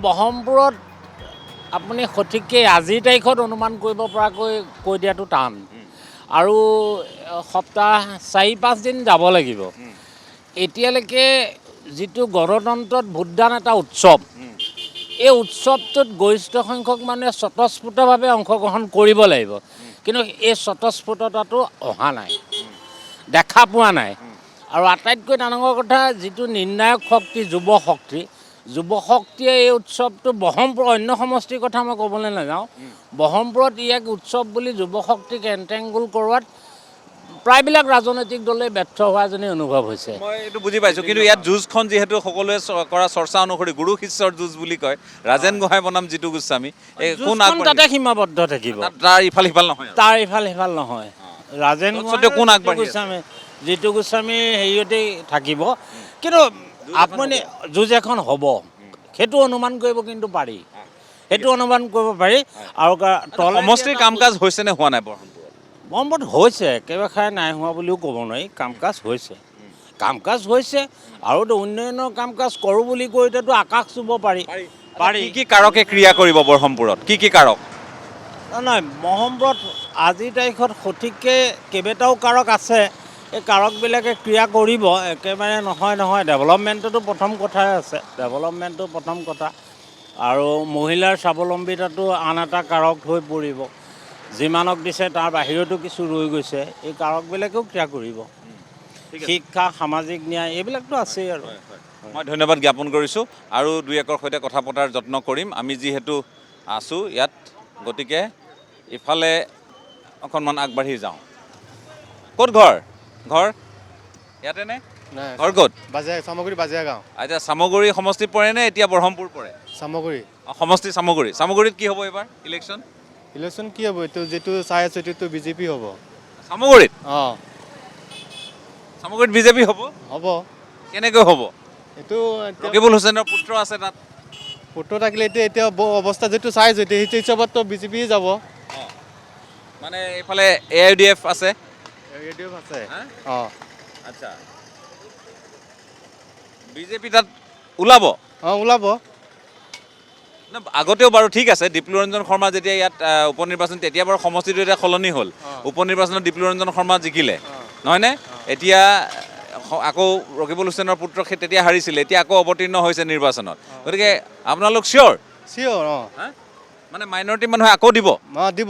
ব্ৰহ্মপুৰত আপুনি সঠিককৈ আজিৰ তাৰিখত অনুমান কৰিব পৰাকৈ কৈ দিয়াটো টান, আৰু সপ্তাহ 4-5 দিন যাব লাগিব। এতিয়ালৈকে যিটো গণতন্ত্ৰত ভোটদান এটা উৎসৱ, এই উৎসৱটোত গৰিষ্ঠ সংখ্যক মানুহে স্বতঃস্ফূৰ্তভাৱে অংশগ্ৰহণ কৰিব লাগিব, কিন্তু এই স্বতঃস্ফূৰ্ততাটো অহা নাই, দেখা পোৱা নাই। আৰু আটাইতকৈ ডাঙৰ কথা, যিটো নিৰ্ণায়ক শক্তি যুৱ শক্তিয়ে এই উৎসৱটো ব্ৰহ্মপুৰ, অন্য সমষ্টিৰ কথা মই ক'বলৈ নাযাওঁ, ব্ৰহ্মপুৰত ইয়াক উৎসৱ বুলি যুৱ শক্তিক এণ্টেংগুল কৰোৱাত প্ৰায়বিলাক ৰাজনৈতিক দলে ব্যৰ্থ হোৱা যেনে অনুভৱ হৈছে।
মই এইটো বুজি পাইছোঁ, কিন্তু ইয়াত যুঁজখন যিহেতু সকলোৱে কৰা চৰ্চা অনুসৰি গুৰু শিষ্যৰ যুঁজ বুলি কয়, ৰাজেন গোহাঁই বনাম জিতু গোস্বামী, কোন
তাতে সীমাবদ্ধ থাকিব,
তাৰ ইফাল সিফাল নহয়,
তাৰ ইফাল সিফাল নহয়। ৰাজেন
কোন আগবাঢ়ি?
জিতু গোস্বামী হেৰিয়তেই থাকিব, কিন্তু আপুনি যুঁজ এখন হ'ব সেইটো অনুমান কৰিব কিন্তু পাৰি, সেইটো অনুমান কৰিব পাৰি। আৰু
সমষ্টিৰ কাম কাজ হৈছে নে হোৱা নাই
ব্ৰহ্মপুৰত হৈছে, একেবাৰে নাই হোৱা বুলিও ক'ব নোৱাৰি, কাম কাজ হৈছে, কাম কাজ হৈছে। আৰু উন্নয়নৰ কাম কাজ কৰোঁ বুলি কৈ এতিয়াতো আকাশ চুব পাৰি।
কি কি কাৰকে ক্ৰিয়া কৰিব ব্ৰহ্মপুৰত, কি কি কাৰক?
নহয়, ব্ৰহ্মপুৰত আজিৰ তাৰিখত সঠিককৈ কেইবাটাও কাৰক আছে, এই কাৰকবিলাকে ক্ৰিয়া কৰিব, একেবাৰে নহয়। ডেভেলপমেণ্টতো প্ৰথম কথাই আছে, ডেভেলপমেণ্টটো প্ৰথম কথা। আৰু মহিলাৰ স্বাৱলম্বিতাটো আন এটা কাৰক হৈ পৰিব। যিমানক দিছে তাৰ বাহিৰতো কিছু ৰৈ গৈছে, এই কাৰকবিলাকেও ক্ৰিয়া কৰিব। শিক্ষা, সামাজিক ন্যায় এইবিলাকতো আছেই। আৰু
মই ধন্যবাদ জ্ঞাপন কৰিছোঁ আৰু দুই একৰ সৈতে কথা পতাৰ যত্ন কৰিম। আমি যিহেতু আছোঁ ইয়াত, গতিকে ইফালে অকণমান আগবাঢ়ি যাওঁ। ক'ত ঘৰ? ঘৰ ইয়াতে নে? ঘৰ ক'ত?
চামগুৰি বাজিয়া গাঁও।
এতিয়া চামগুৰি সমষ্টি পৰে নে এতিয়া ব্ৰহ্মপুৰ পৰে?
চামগুৰি
সমষ্টি চামগুৰি। চামগুৰিত কি হ'ব এইবাৰ ইলেকশ্যন?
ইলেকশ্যন কি হ'ব, এইটো যিটো চাই আছোঁ এইটোতো বিজেপি হ'ব।
চামগুৰিত?
অঁ,
চামগুৰিত বিজেপি হ'ব?
হ'ব।
কেনেকৈ হ'ব?
এইটো
ৰকিবুল হুছেইনৰ পুত্ৰ আছে তাত।
পুত্ৰ থাকিলে এতিয়া অৱস্থা যিটো চাইছোঁ এতিয়া সেইটো হিচাপততো বিজেপিয়ে যাব।
মানে এইফালে AIUDF আছে।
AIUDF আছে। অঁ,
আচ্ছা, বিজেপি তাত ওলাব?
অঁ, ওলাব।
আগতেও বাৰু ঠিক আছে, ডিপ্লু ৰঞ্জন শৰ্মা যেতিয়া ইয়াত উপ নিৰ্বাচন, তেতিয়া বাৰু সমষ্টিটো এতিয়া সলনি হ'ল। উপ নিৰ্বাচনত ডিপ্লু ৰঞ্জন শৰ্মা জিকিলে, নহয়নে? এতিয়া আকৌ ৰকিবুল হুছেইনৰ পুত্ৰ তেতিয়া হাৰিছিলে, এতিয়া আকৌ অৱতীৰ্ণ হৈছে নিৰ্বাচনত। গতিকে আপোনালোক চিয়'ৰ?
চিয়'ৰ। অঁ,
মানে মাইনৰিটি মানুহে আকৌ দিব?
অঁ, দিব।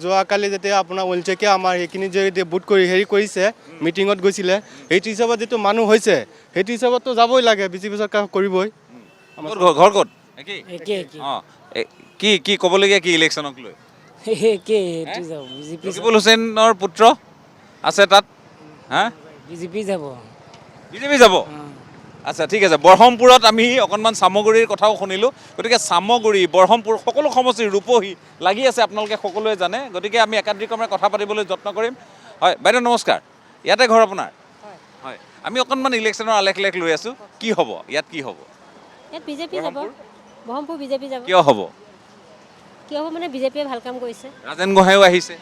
যোৱাকালি যেতিয়া আপোনাৰ ওলচেকীয়া আমাৰ সেইখিনি যে বুট কৰি কৰিছে, মিটিঙত গৈছিলে, সেইটো হিচাপত যিটো মানুহ হৈছে সেইটো হিচাপততো যাবই লাগে, বিজেপি চৰকাৰ কৰিবই।
ঘৰ ক'ত? কি ক'বলগীয়া কি ইলেকশ্যনক লৈ? ৰকিবুল হুছেইনৰ পুত্ৰ আছে তাত। হা,
বিজেপি যাব।
বিজেপি যাব? আচ্ছা, ঠিক আছে। ব্ৰহ্মপুৰত আমি অকণমান চামগুৰিৰ কথাও শুনিলোঁ। গতিকে চামগুৰি, ব্ৰহ্মপুৰ সকলো সমষ্টিৰ ৰূপহী লাগি আছে, আপোনালোকে সকলোৱে জানে। গতিকে আমি একাধিক্ৰমে কথা পাতিবলৈ যত্ন কৰিম। হয় বাইদেউ নমস্কাৰ, ইয়াতে ঘৰ আপোনাৰ? হয়, আমি অকণমান ইলেকশ্যনৰ আলেখ লৈ আছোঁ। কি হ'ব ইয়াত, কি হ'ব?
ইয়াত বিজেপি যাব, ব্ৰহ্মপুৰ বিজেপি যাব।
কিয় হ'ব?
কিয় হ'ব মানে বিজেপিয়ে ভাল কাম কৰিছে।
ৰাজেন গোহাঁইও আহিছে,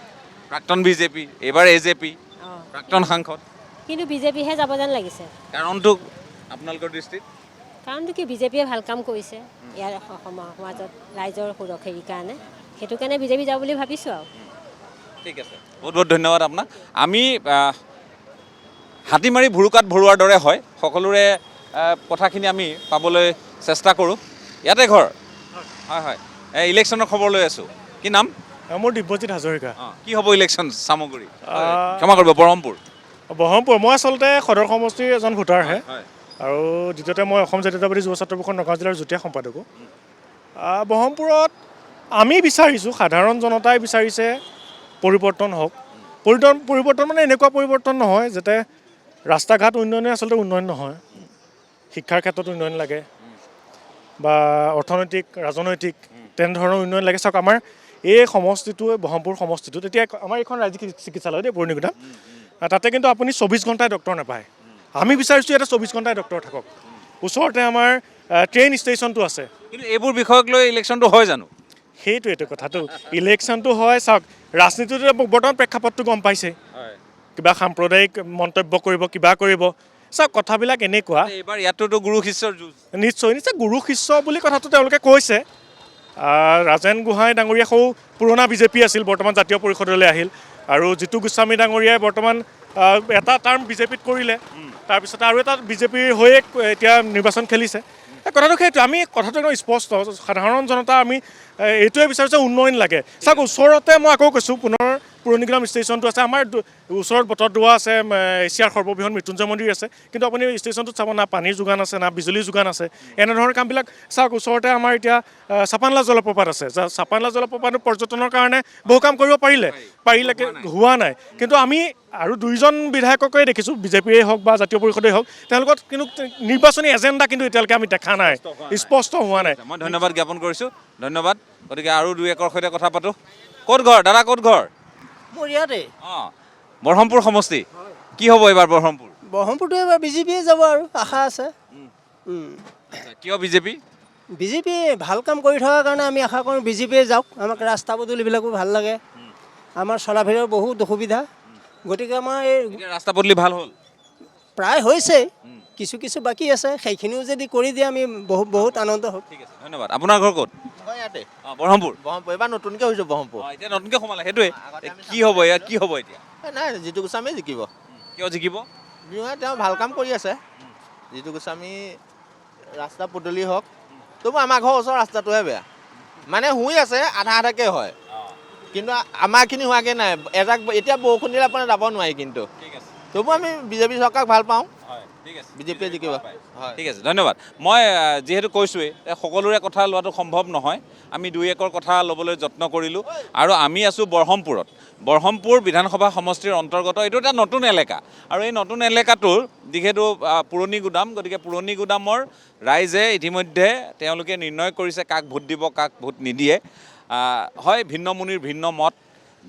প্ৰাক্তন বিজেপি, এইবাৰ AJP, প্ৰাক্তন সাংসদ।
কিন্তু বিজেপিহে যাব যেন লাগিছে।
কাৰণটো আপোনালোকৰ দৃষ্টিত?
কাৰণটো কি, বিজেপিয়ে ভাল কাম কৰিছে ইয়াৰ সমাজত, ৰাইজৰ সুৰক্ষাৰ কাৰণে, সেইটো কাৰণে বিজেপি যাব বুলি ভাবিছোঁ আৰু।
ঠিক আছে, বহুত বহুত ধন্যবাদ আপোনাক। আমি হাতীমাৰি ভুৰুকাত ভৰোৱাৰ দৰে হয়, সকলোৰে কথাখিনি আমি পাবলৈ চেষ্টা কৰোঁ। ইয়াতে ঘৰ? হয় হয়। ইলেকশ্যনৰ খবৰ লৈ আছোঁ। কি নাম?
মোৰ দিব্যজিৎ হাজৰিকা।
কি হ'ব ইলেকশ্যন চামগুৰি? ক্ষমা কৰিব, ব্ৰহ্মপুৰ।
ব্ৰহ্মপুৰ, মই আচলতে সদৰ সমষ্টিৰ এজন ভোটাৰহে, আৰু দ্বিতীয়তে মই অসম জাতীয়তাবাদী যুৱ ছাত্ৰ পৰিষদ নগাঁও জিলাৰ যুটীয়া সম্পাদকো। ব্ৰহ্মপুৰত আমি বিচাৰিছোঁ, সাধাৰণ জনতাই বিচাৰিছে পৰিৱৰ্তন হওক। পৰিৱৰ্তন মানে এনেকুৱা পৰিৱৰ্তন নহয় যাতে ৰাস্তা ঘাট উন্নয়নে আচলতে উন্নয়ন নহয়, শিক্ষাৰ ক্ষেত্ৰত উন্নয়ন লাগে বা অৰ্থনৈতিক, ৰাজনৈতিক তেনেধৰণৰ উন্নয়ন লাগে। চাওক, আমাৰ এই সমষ্টিটোৱে, ব্ৰহ্মপুৰ সমষ্টিটোত এতিয়া আমাৰ এইখন ৰাজ্যিক চিকিৎসালয় দেই, পৌৰনিগম, তাতে কিন্তু আপুনি 24 ঘণ্টাই ডক্টৰ নাপায়। আমি বিচাৰিছোঁ ইয়াতে 24 ঘণ্টাই ডক্টৰ থাকক। ওচৰতে আমাৰ ট্ৰেইন ষ্টেচনটো আছে।
কিন্তু এইবোৰ বিষয়ক লৈ ইলেকশ্যনটো হয় জানো?
সেইটোৱেইটো কথাটো, ইলেকশ্যনটো হয়। চাওক, ৰাজনীতিটো বৰ্তমান প্ৰেক্ষাপটটো গম পাইছে, কিবা সাম্প্ৰদায়িক মন্তব্য কৰিব, কিবা কৰিব। চাওক, কথাবিলাক এনেকুৱা।
এইবাৰ ইয়াতোতো গুৰু শিষ্যৰ যুঁজ।
নিশ্চয় গুৰু শিষ্য বুলি কথাটো তেওঁলোকে কৈছে। ৰাজেন গোহাঁই ডাঙৰীয়া সৌ পুৰণা বিজেপি আছিল, বৰ্তমান জাতীয় পৰিষদলৈ আহিল। আৰু জিতু গোস্বামী ডাঙৰীয়াই বৰ্তমান এটা টাৰ্ম বিজেপিত কৰিলে, তাৰপিছতে আৰু এটা বিজেপিৰ হৈয়ে এতিয়া নিৰ্বাচন খেলিছে। কথাটো সেইটো, আমি কথাটো একদম স্পষ্ট, সাধাৰণ জনতা আমি এইটোৱে বিচাৰোঁ যে উন্নয়ন লাগে। চাওক, ওচৰতে মই আকৌ কৈছোঁ, পুনৰ পুৰণিগ্ৰাম ষ্টেচনটো আছে, আমাৰ ওচৰত বটদ্ৰৱা আছে, এছিয়াৰ সৰ্ববৃহৎ মৃত্যুঞ্জয় মন্দিৰ আছে, কিন্তু আপুনি ষ্টেচনটোত চাব না পানীৰ যোগান আছে, না বিজুলীৰ যোগান আছে। এনেধৰণৰ কামবিলাক চাওক, ওচৰতে আমাৰ এতিয়া চাপানলা জলপ্ৰপাত আছে, চাপানলা জলপ্ৰপাত পৰ্যটনৰ কাৰণে বহু কাম কৰিব পাৰিলে হোৱা নাই। কিন্তু আমি আৰু 2জন বিধায়ককে দেখিছোঁ, বিজেপিয়ে হওক বা জাতীয় পৰিষদেই হওক, তেওঁলোকৰ কিন্তু নিৰ্বাচনী এজেণ্ডা কিন্তু এতিয়ালৈকে আমি দেখা নাই, স্পষ্ট হোৱা নাই।
মই ধন্যবাদ জ্ঞাপন কৰিছোঁ, ধন্যবাদ। গতিকে আৰু দুই একৰ সৈতে কথা পাতোঁ। ক'ত ঘৰ দাদা, ক'ত ঘৰ?
মোৰ ইয়াতে।
ব্ৰহ্মপুৰ সমষ্টি। কি হ'ব এইবাৰ বৰহমপুৰ?
ব্ৰহ্মপুৰটো এবাৰ বিজেপিয়ে যাব আৰু আশা আছে।
কিয় বিজেপি?
বিজেপি ভাল কাম কৰি থকাৰ কাৰণে আমি আশা কৰোঁ বিজেপিয়ে যাওক। আমাক ৰাস্তা পদূলিবিলাকো ভাল লাগে, আমাৰ চলা ফিৰাৰ বহুত অসুবিধা, গতিকে আমাৰ এই
ৰাস্তা পদূলি ভাল হ'ল,
প্ৰায় হৈছে, কিছু কিছু বাকী আছে, সেইখিনিও যদি কৰি দিয়ে আমি বহুত আনন্দ হ'ম।
ঠিক আছে, ধন্যবাদ। আপোনাৰ ঘৰ ক'ত?
ইয়াতে
বৰহমপুৰ।
ব্ৰহ্মপুৰ এইবাৰ নতুনকৈ হৈছে ব্ৰহ্মপুৰ।
এতিয়া নতুনকৈ সোমালে, সেইটোৱে কি হ'ব ইয়াত, কি হ'ব এতিয়া?
নাই জিতু গোস্বামী জিকিব।
কিয় জিকিব?
তেওঁ ভাল কাম কৰি আছে। জিতু গোস্বামী ৰাস্তা পদূলি হওক, তবু আমাৰ ঘৰৰ ওচৰৰ ৰাস্তাটোহে বেয়া, মানে শুই আছে আধা আধাকৈ হয়, কিন্তু আমাৰখিনি হোৱাকৈ নাই। এতিয়া বৰষুণ দিলে আপোনাৰ যাব নোৱাৰি, কিন্তু তবু আমি বিজেপি চৰকাৰক ভাল পাওঁ, বিজেপিয়ে জিকিব।
ঠিক আছে, ধন্যবাদ। মই যিহেতু কৈছোঁৱেই সকলোৰে কথা লোৱাটো সম্ভৱ নহয়, আমি দুই একৰ কথা ল'বলৈ যত্ন কৰিলোঁ। আৰু আমি আছোঁ বৰহমপুৰত। বৰহমপুৰ বিধানসভা সমষ্টিৰ অন্তৰ্গত এইটো এটা নতুন এলেকা, আৰু এই নতুন এলেকাটোৰ যিহেতু পুৰণি গুদাম, গতিকে পুৰণি গুদামৰ ৰাইজে ইতিমধ্যে তেওঁলোকে নিৰ্ণয় কৰিছে কাক ভোট দিব, কাক ভোট নিদিয়ে। হয়, ভিন্ন মুনিৰ ভিন্ন মত,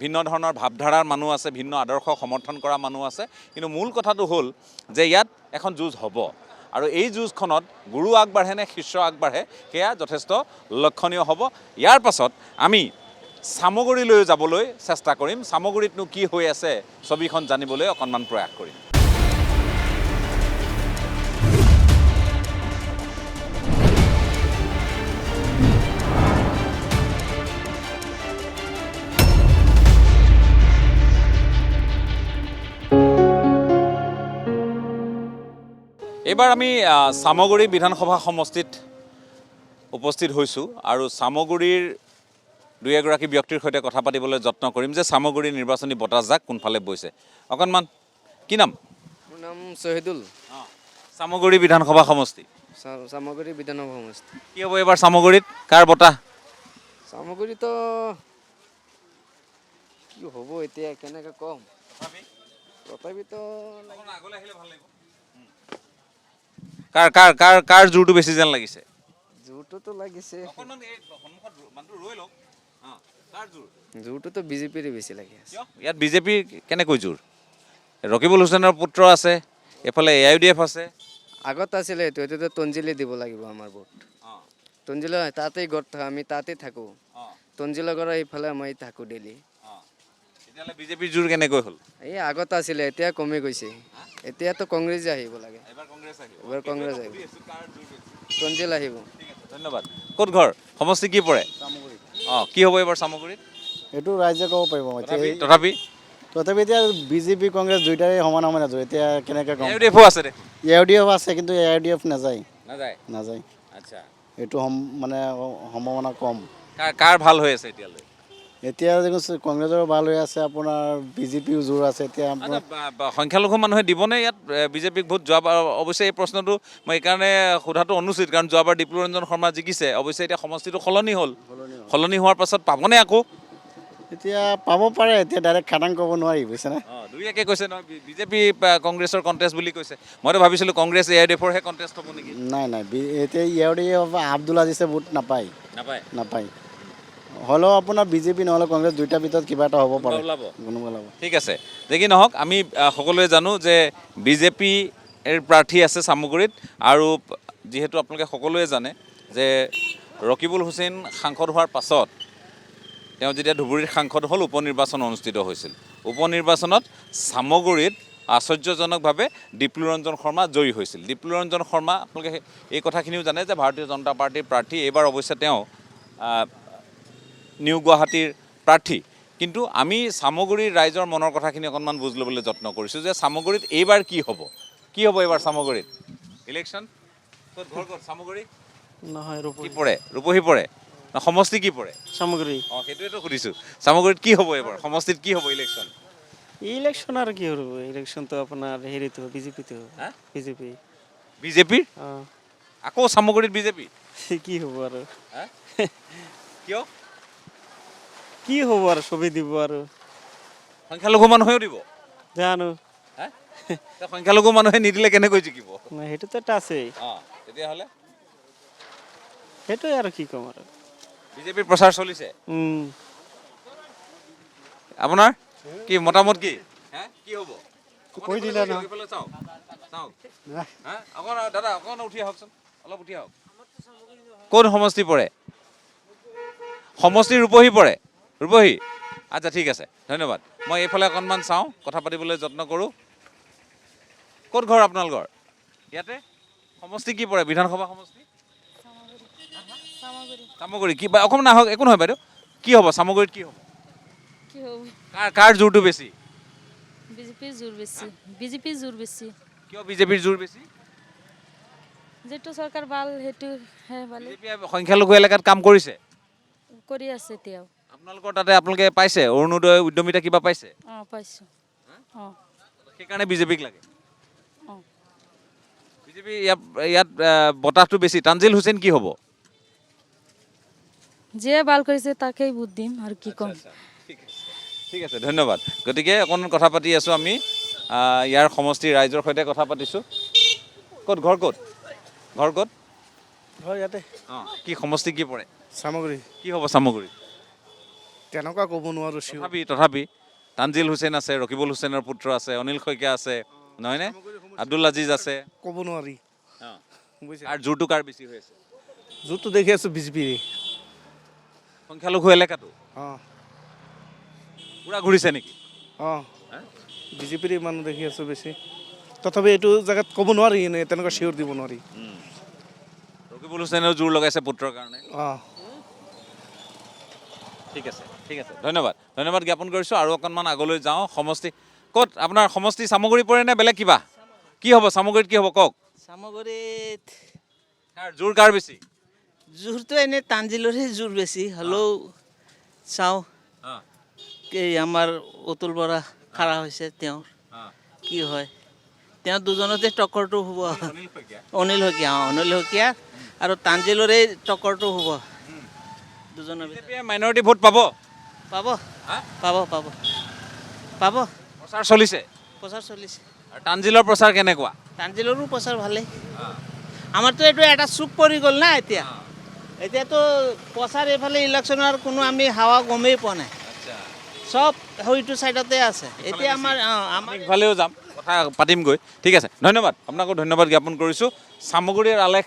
ভিন্ন ধৰণৰ ভাৱধাৰাৰ মানুহ আছে, ভিন্ন আদৰ্শ সমৰ্থন কৰা মানুহ আছে, কিন্তু মূল কথাটো হ'ল যে ইয়াত এখন যুঁজ হ'ব, আৰু এই যুঁজখনত গুৰু আগবাঢ়ে নে শিষ্য আগবাঢ়ে সেয়া যথেষ্ট লক্ষণীয় হ'ব। ইয়াৰ পাছত আমি চামগুৰিলৈ যাবলৈ চেষ্টা কৰিম, চামগুৰিতনো কি হৈ আছে ছবিখন জানিবলৈ অকণমান প্ৰয়াস কৰিম। এইবাৰ আমি চামগুৰি বিধানসভা সমষ্টিত উপস্থিত হৈছোঁ, আৰু চামগুৰিৰ দুই এগৰাকী ব্যক্তিৰ সৈতে কথা পাতিবলৈ যত্ন কৰিম যে চামগুৰিৰ নিৰ্বাচনী বতাহজাক কোনফালে বৈছে। অকণমান কি নাম?
মোৰ নাম শহীদুল।
চামগুৰি বিধানসভা সমষ্টি।
চামগুৰি বিধানসভা সমষ্টি।
কি হ'ব এইবাৰ চামগুৰিত, কাৰ বতাহ?
চামগুৰিতো কি হ'ব এতিয়া কেনেকৈ ক'ম, তথাপিতো
কাৰ জোৰটো বেছি যেন লাগিছে?
জোৰটোতো লাগিছে, জোৰটোতো বিজেপিৰে বেছি লাগি আছে।
ইয়াত বিজেপিৰ কেনেকৈ জোৰ? ৰকিবুল হুছেইনৰ পুত্ৰ আছে, এইফালে AIUDF আছে।
আগত আছিলে এইটো, এইটোতো তঞ্জিলে দিব লাগিব আমাৰ ভোট। তঞ্জিলা তাতেই ঘৰ, আমি তাতেই থাকোঁ, তঞ্জিলা ঘৰৰ এইফালে মই থাকোঁ ডেইলি।
তেতিয়াহ'লে বিজেপিৰ জোৰ কেনেকৈ হ'ল?
এই আগত আছিলে, এতিয়া কমি গৈছে, এতিয়াতো কংগ্ৰেছে আহিব লাগে। এইবাৰ কংগ্ৰেছ আহিব, তঞ্জিল আহিব।
ধন্যবাদ। ক'ত ঘৰ, সমষ্টি কি পৰে? কি হ'ব এইবাৰ চামগুৰিত?
এইটো ৰাইজে ক'ব পাৰিব।
তথাপি
এতিয়া বিজেপি কংগ্ৰেছ দুইটাই সমান সমান আছে, এতিয়া কেনেকৈ ক'ম?
AIUDFও আছে দেখোন।
AIUDF আছে, কিন্তু AIUDF নাযায়।
আচ্ছা,
এইটো মানে সম্ভাৱনা কম।
কাৰ ভাল হৈ আছে এতিয়ালৈ?
এতিয়া দেখোন কংগ্ৰেছৰ ভাল হৈ আছে, আপোনাৰ বিজেপিও জোৰ আছে। এতিয়া
সংখ্যালঘু মানুহে দিবনে ইয়াত বিজেপিক ভোট? যোৱাবাৰ অৱশ্যে এই প্ৰশ্নটো মই এইকাৰণে সোধাটো অনুচিত, কাৰণ যোৱাবাৰ ডিপ্লু ৰঞ্জন শৰ্মা জিকিছে, অৱশ্যে এতিয়া সমষ্টিটো সলনি হ'ল, সলনি হোৱাৰ পাছত পাবনে আকৌ?
এতিয়া পাব পাৰে, এতিয়া ডাইৰেক্ট খাটাং ক'ব নোৱাৰি, বুজিছেনে?
দুই একে কৈছে নহয়, বিজেপি কংগ্ৰেছৰ কণ্টেষ্ট বুলি কৈছে, মইতো ভাবিছিলোঁ কংগ্ৰেছ AIUDFৰহে কণ্টেষ্ট হ'ব নেকি।
নাই, এতিয়া AIUDF আব্দুল আজিছে ভোট নাপায়। হ'লেও আপোনাৰ বিজেপি নহ'লে কংগ্ৰেছ দুইটাৰ ভিতৰত কিবা এটা হ'ব পাৰে।
ঠিক আছে, যে কি নহওক আমি সকলোৱে জানো যে বিজেপিৰ প্ৰাৰ্থী আছে চামগুৰিত, আৰু যিহেতু আপোনালোকে সকলোৱে জানে যে ৰকিবুল হুছেইন সাংসদ হোৱাৰ পাছত তেওঁ যেতিয়া ধুবুৰীৰ সাংসদ হ'ল, উপ নিৰ্বাচন অনুষ্ঠিত হৈছিল। উপ নিৰ্বাচনত চামগুৰিত আশ্চৰ্যজনকভাৱে ডিপ্লু ৰঞ্জন শৰ্মা জয়ী হৈছিল। ডিপ্লু ৰঞ্জন শৰ্মা, আপোনালোকে এই কথাখিনিও জানে যে ভাৰতীয় জনতা পাৰ্টীৰ প্ৰাৰ্থী, এইবাৰ অৱশ্যে তেওঁ নিউ গুৱাহাটীৰ প্ৰাৰ্থী। কিন্তু আমি চামগুৰিৰ ৰাইজৰ মনৰ কথাখিনি অকণমান বুজ ল'বলৈ যত্ন কৰিছোঁ যে চামগুৰিত এইবাৰ কি হ'ব এইবাৰ চামগুৰিত ইলেকশ্যন? ঘৰ ক'ত চামগুৰি?
নহয়,
কি পৰে? ৰূপহী পৰে? সমষ্টি কি পৰে?
চামগুৰি।
সেইটোৱেতো সুধিছোঁ, চামগুৰিত কি হ'ব এইবাৰ, সমষ্টিত কি হ'ব ইলেকশ্যন?
ইলেকশ্যন আৰু কি হ'ব, ইলেকশ্যনটো আপোনাৰ হেৰিটো বিজেপিটো।
বিজেপিৰ? আকৌ চামগুৰিত বিজেপি?
কি হ'ব আৰু,
কিয়?
কি হ'ব আৰু, চবেই দিব আৰু।
সংখ্যালঘু মানুহেও দিব?
জানো,
সংখ্যালঘু মানুহে নিদিলে কেনেকৈ জিকিব?
সেইটোতো এটা আছেই।
তেতিয়াহ'লে
সেইটোৱে আৰু কি ক'ম আৰু।
বিজেপিৰ প্ৰচাৰ চলিছে? আপোনাৰ কি মতামত, কি হ'ব?
কৈ দিলে নহয়
এইফালে চাওক চাওক হা অকণ দাদা অকণ উঠি আহকচোন অলপ উঠি আহক কোন সমষ্টি পৰে সমষ্টি ৰূপহী পৰে ৰূপহী আচ্ছা ঠিক আছে ধন্যবাদ মই এইফালে অকণমান চাওঁ কথা পাতিবলৈ যত্ন কৰোঁ ক'ত ঘৰ আপোনালোকৰ ইয়াতে সমষ্টি কি পৰে বিধানসভা সমষ্টি চামগুৰি কি অকণমান আহক একো নহয় বাইদেউ কি হ'ব চামগুৰিত কি হ'ব কাৰ জোৰটো বেছি
বিজেপিৰ জোৰ বেছি বিজেপিৰ জোৰ বেছি
কিয় বিজেপিৰ জোৰ বেছি
যিটো চৰকাৰ ভাল সেইটো ভালে
সংখ্যালঘু এলেকাত কাম কৰিছে
কৰি আছে এতিয়াও
আপোনালোকৰ তাতে আপোনালোকে পাইছে অৰুণোদয় উদ্যমিতা কিবা পাইছে
পাইছোঁ
সেইকাৰণে বিজেপিক লাগে বিজেপি ইয়াত বতাহটো বেছি তানজিল হুছেইন কি হ'ব
যিয়ে ভাল কৰিছে তাকেই ভোট দিম আৰু কি ক'ম
ঠিক আছে ধন্যবাদ গতিকে অকণমান কথা পাতি আছোঁ আমি ইয়াৰ সমষ্টিৰ ৰাইজৰ সৈতে কথা পাতিছোঁ ক'ত ঘৰ ক'ত ঘৰ ক'ত
ঘৰ ইয়াতে
অঁ কি সমষ্টি কি পৰে
চামগুৰি
কি হ'ব চামগুৰি
তেনেকুৱা ক'ব নোৱাৰোঁ
তথাপি তানজিল হুছেইন আছে ৰকিবুল হুছেইনৰ পুত্ৰ আছে অনিল শইকীয়া আছে নহয়নে আব্দুল আজিজ আছে
ক'ব নোৱাৰি
আৰু জোৰটো কাৰ বেছি হৈ আছে
জোৰটো দেখি আছোঁ বিজেপিৰে
সংখ্যালঘু এলেকাটো
অঁ
পূৰা ঘূৰিছে নেকি
অঁ বিজেপিৰে মানুহ দেখি আছোঁ বেছি তথাপি এইটো জেগাত ক'ব নোৱাৰি তেনেকুৱা চিয়ৰ দিব নোৱাৰি
ৰকিবুল হুছেইনেও জোৰ লগাইছে পুত্ৰৰ কাৰণে
অঁ
ঠিক আছে ধন্যবাদ জ্ঞাপন কৰিছোঁ আৰু অকণমান আগলৈ যাওঁ সমষ্টি ক'ত আপোনাৰ সমষ্টি চামগুৰি পৰে নে বেলেগ কিবা কি হ'ব চামগুৰিত কি হ'ব কওক
চামগুৰিত
জোৰ কাৰ বেছি
জোৰটো এনেই তানজিলৰে জোৰ বেছি হ'লেও চাওঁ এই আমাৰ অতুল বৰা খাৰা হৈছে তেওঁৰ কি হয় তেওঁ দুজনতে টক্কৰটো হ'ব অনিল শইকীয়া আৰু তানজিলৰে টক্কৰটো হ'ব দুজনৰ
মাইনৰিটি ভোট পাব প্ৰচাৰ চলিছে আৰু তানজিলৰ প্ৰচাৰ কেনেকুৱা
তানজিলৰো প্ৰচাৰ ভালেই আমাৰতো এইটো এটা চুক পৰি গ'ল না এতিয়াতো প্ৰচাৰ এইফালে ইলেকশ্যনৰ কোনো আমি হাৱা গমেই পোৱা নাই চব সেইটো চাইডতে আছে এতিয়া আমাৰ
ইফালেও যাম কথা পাতিমগৈ ঠিক আছে ধন্যবাদ আপোনাকো ধন্যবাদ জ্ঞাপন কৰিছোঁ চামগুৰিৰ আলেখ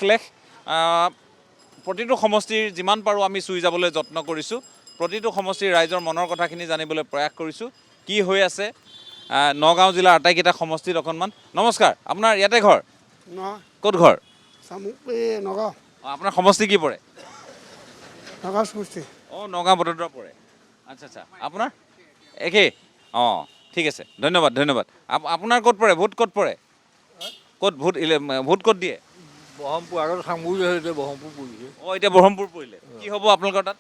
প্ৰতিটো সমষ্টিৰ যিমান পাৰোঁ আমি চুই যাবলৈ যত্ন কৰিছোঁ প্ৰতিটো সমষ্টিৰ ৰাইজৰ মনৰ কথাখিনি জানিবলৈ প্ৰয়াস কৰিছোঁ কি হৈ আছে নগাঁও জিলাৰ আটাইকেইটা সমষ্টিত অকণমান নমস্কাৰ আপোনাৰ ইয়াতে ঘৰ ক'ত ঘৰ
নগাঁও
আপোনাৰ সমষ্টি কি পৰে
নগাঁও সমষ্টি
অঁ নগাঁও বটদ্ৰৱা পৰে আচ্ছা আপোনাৰ একেই অঁ ঠিক আছে ধন্যবাদ আপোনাৰ ক'ত পৰে ভোট ক'ত পৰে ক'ত ভোট ক'ত দিয়ে
ব্ৰহ্মপুৰ আগত চামগুৰি আছে ব্ৰহ্মপুৰ পৰিছে
অঁ এতিয়া ব্ৰহ্মপুৰ পৰিলে কি হ'ব আপোনালোকৰ তাত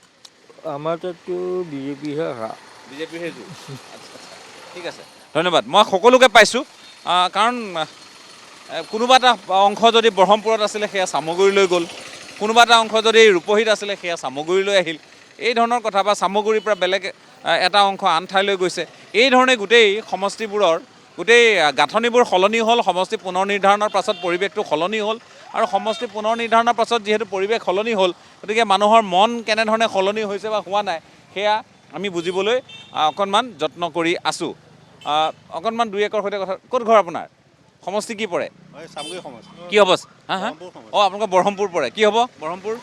আমাৰ তাততো বিজেপিহে
বিজেপিৰহে জোৰ আচ্ছা ঠিক আছে ধন্যবাদ মই সকলোকে পাইছোঁ কাৰণ কোনোবা এটা অংশ যদি ব্ৰহ্মপুৰত আছিলে সেয়া চামগুৰিলৈ গ'ল কোনোবা এটা অংশ যদি ৰূপহীত আছিলে সেয়া চামগুৰিলৈ আহিল এই ধৰণৰ কথা বা চামগুৰিৰ পৰা বেলেগ এটা অংশ আন ঠাইলৈ গৈছে এই ধৰণে গোটেই সমষ্টিবোৰৰ গোটেই গাঁথনিবোৰ সলনি হ'ল সমষ্টি পুনৰ নিৰ্ধাৰণৰ পাছত পৰিৱেশটো সলনি হ'ল আৰু সমষ্টি পুনৰ নিৰ্ধাৰণৰ পাছত যিহেতু পৰিৱেশ সলনি হ'ল গতিকে মানুহৰ মন কেনেধৰণে সলনি হৈছে বা হোৱা নাই সেয়া আমি বুজিবলৈ অকণমান যত্ন কৰি আছোঁ অকণমান দুই একৰ সৈতে কথা ক'ত ঘৰ আপোনাৰ সমষ্টি কি পৰে কি হ'ব অঁ আপোনালোকৰ ব্ৰহ্মপুৰ পৰে কি হ'ব ব্ৰহ্মপুৰ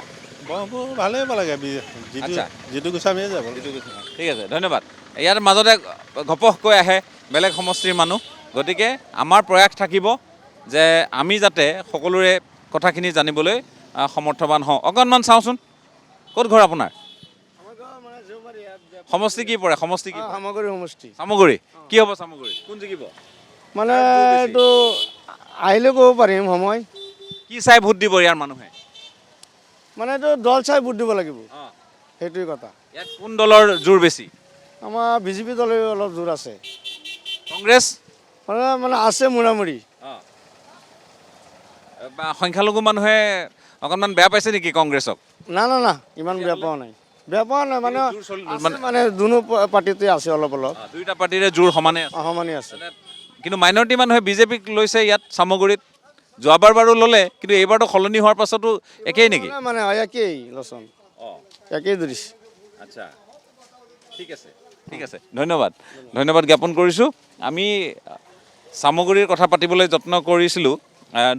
ভালেই লাগে যিটো গোস্বামীয়ে যাব
ঠিক আছে ধন্যবাদ ইয়াৰ মাজতে ঘপহকৈ আহে বেলেগ সমষ্টিৰ মানুহ গতিকে আমাৰ প্ৰয়াস থাকিব যে আমি যাতে সকলোৰে কথাখিনি জানিবলৈ সমৰ্থৱান হওঁ অকণমান চাওঁচোন ক'ত ঘৰ আপোনাৰ সমষ্টি কি পৰে চামগুৰি কি হ'ব চামগুৰি কোন জিকিব
মানে এইটো আহিলে ক'ব পাৰিম সময়
কি চাই ভোট দিব ইয়াৰ মানুহে
মানে এইটো দল চাই ভোট দিব লাগিব সেইটোৱে কথা
ইয়াত কোন দলৰ জোৰ বেছি
আমাৰ বিজেপি দলৰ অলপ জোৰ আছে
কংগ্ৰেছ
মানে আছে মুৰামুৰি
সংখ্যালঘু মানুহে অকণমান বেয়া পাইছে নেকি কংগ্ৰেছক
না ইমান বেয়া পোৱা নাই মানে দুনো পাৰ্টিতে আছে অলপ
দুয়োটা পাৰ্টিৰে জোৰ সমানে
আছে
কিন্তু মাইনৰিটি মানুহে বিজেপিক লৈছে ইয়াত চামগুৰিত যোৱাবাৰ বাৰু ল'লে কিন্তু এইবাৰতো সলনি হোৱাৰ পাছতো একেই নেকি
মানে একেই লচন একেই ধৰিছে
আচ্ছা ঠিক আছে ধন্যবাদ জ্ঞাপন কৰিছোঁ আমি চামগুৰিৰ কথা পাতিবলৈ যত্ন কৰিছিলোঁ,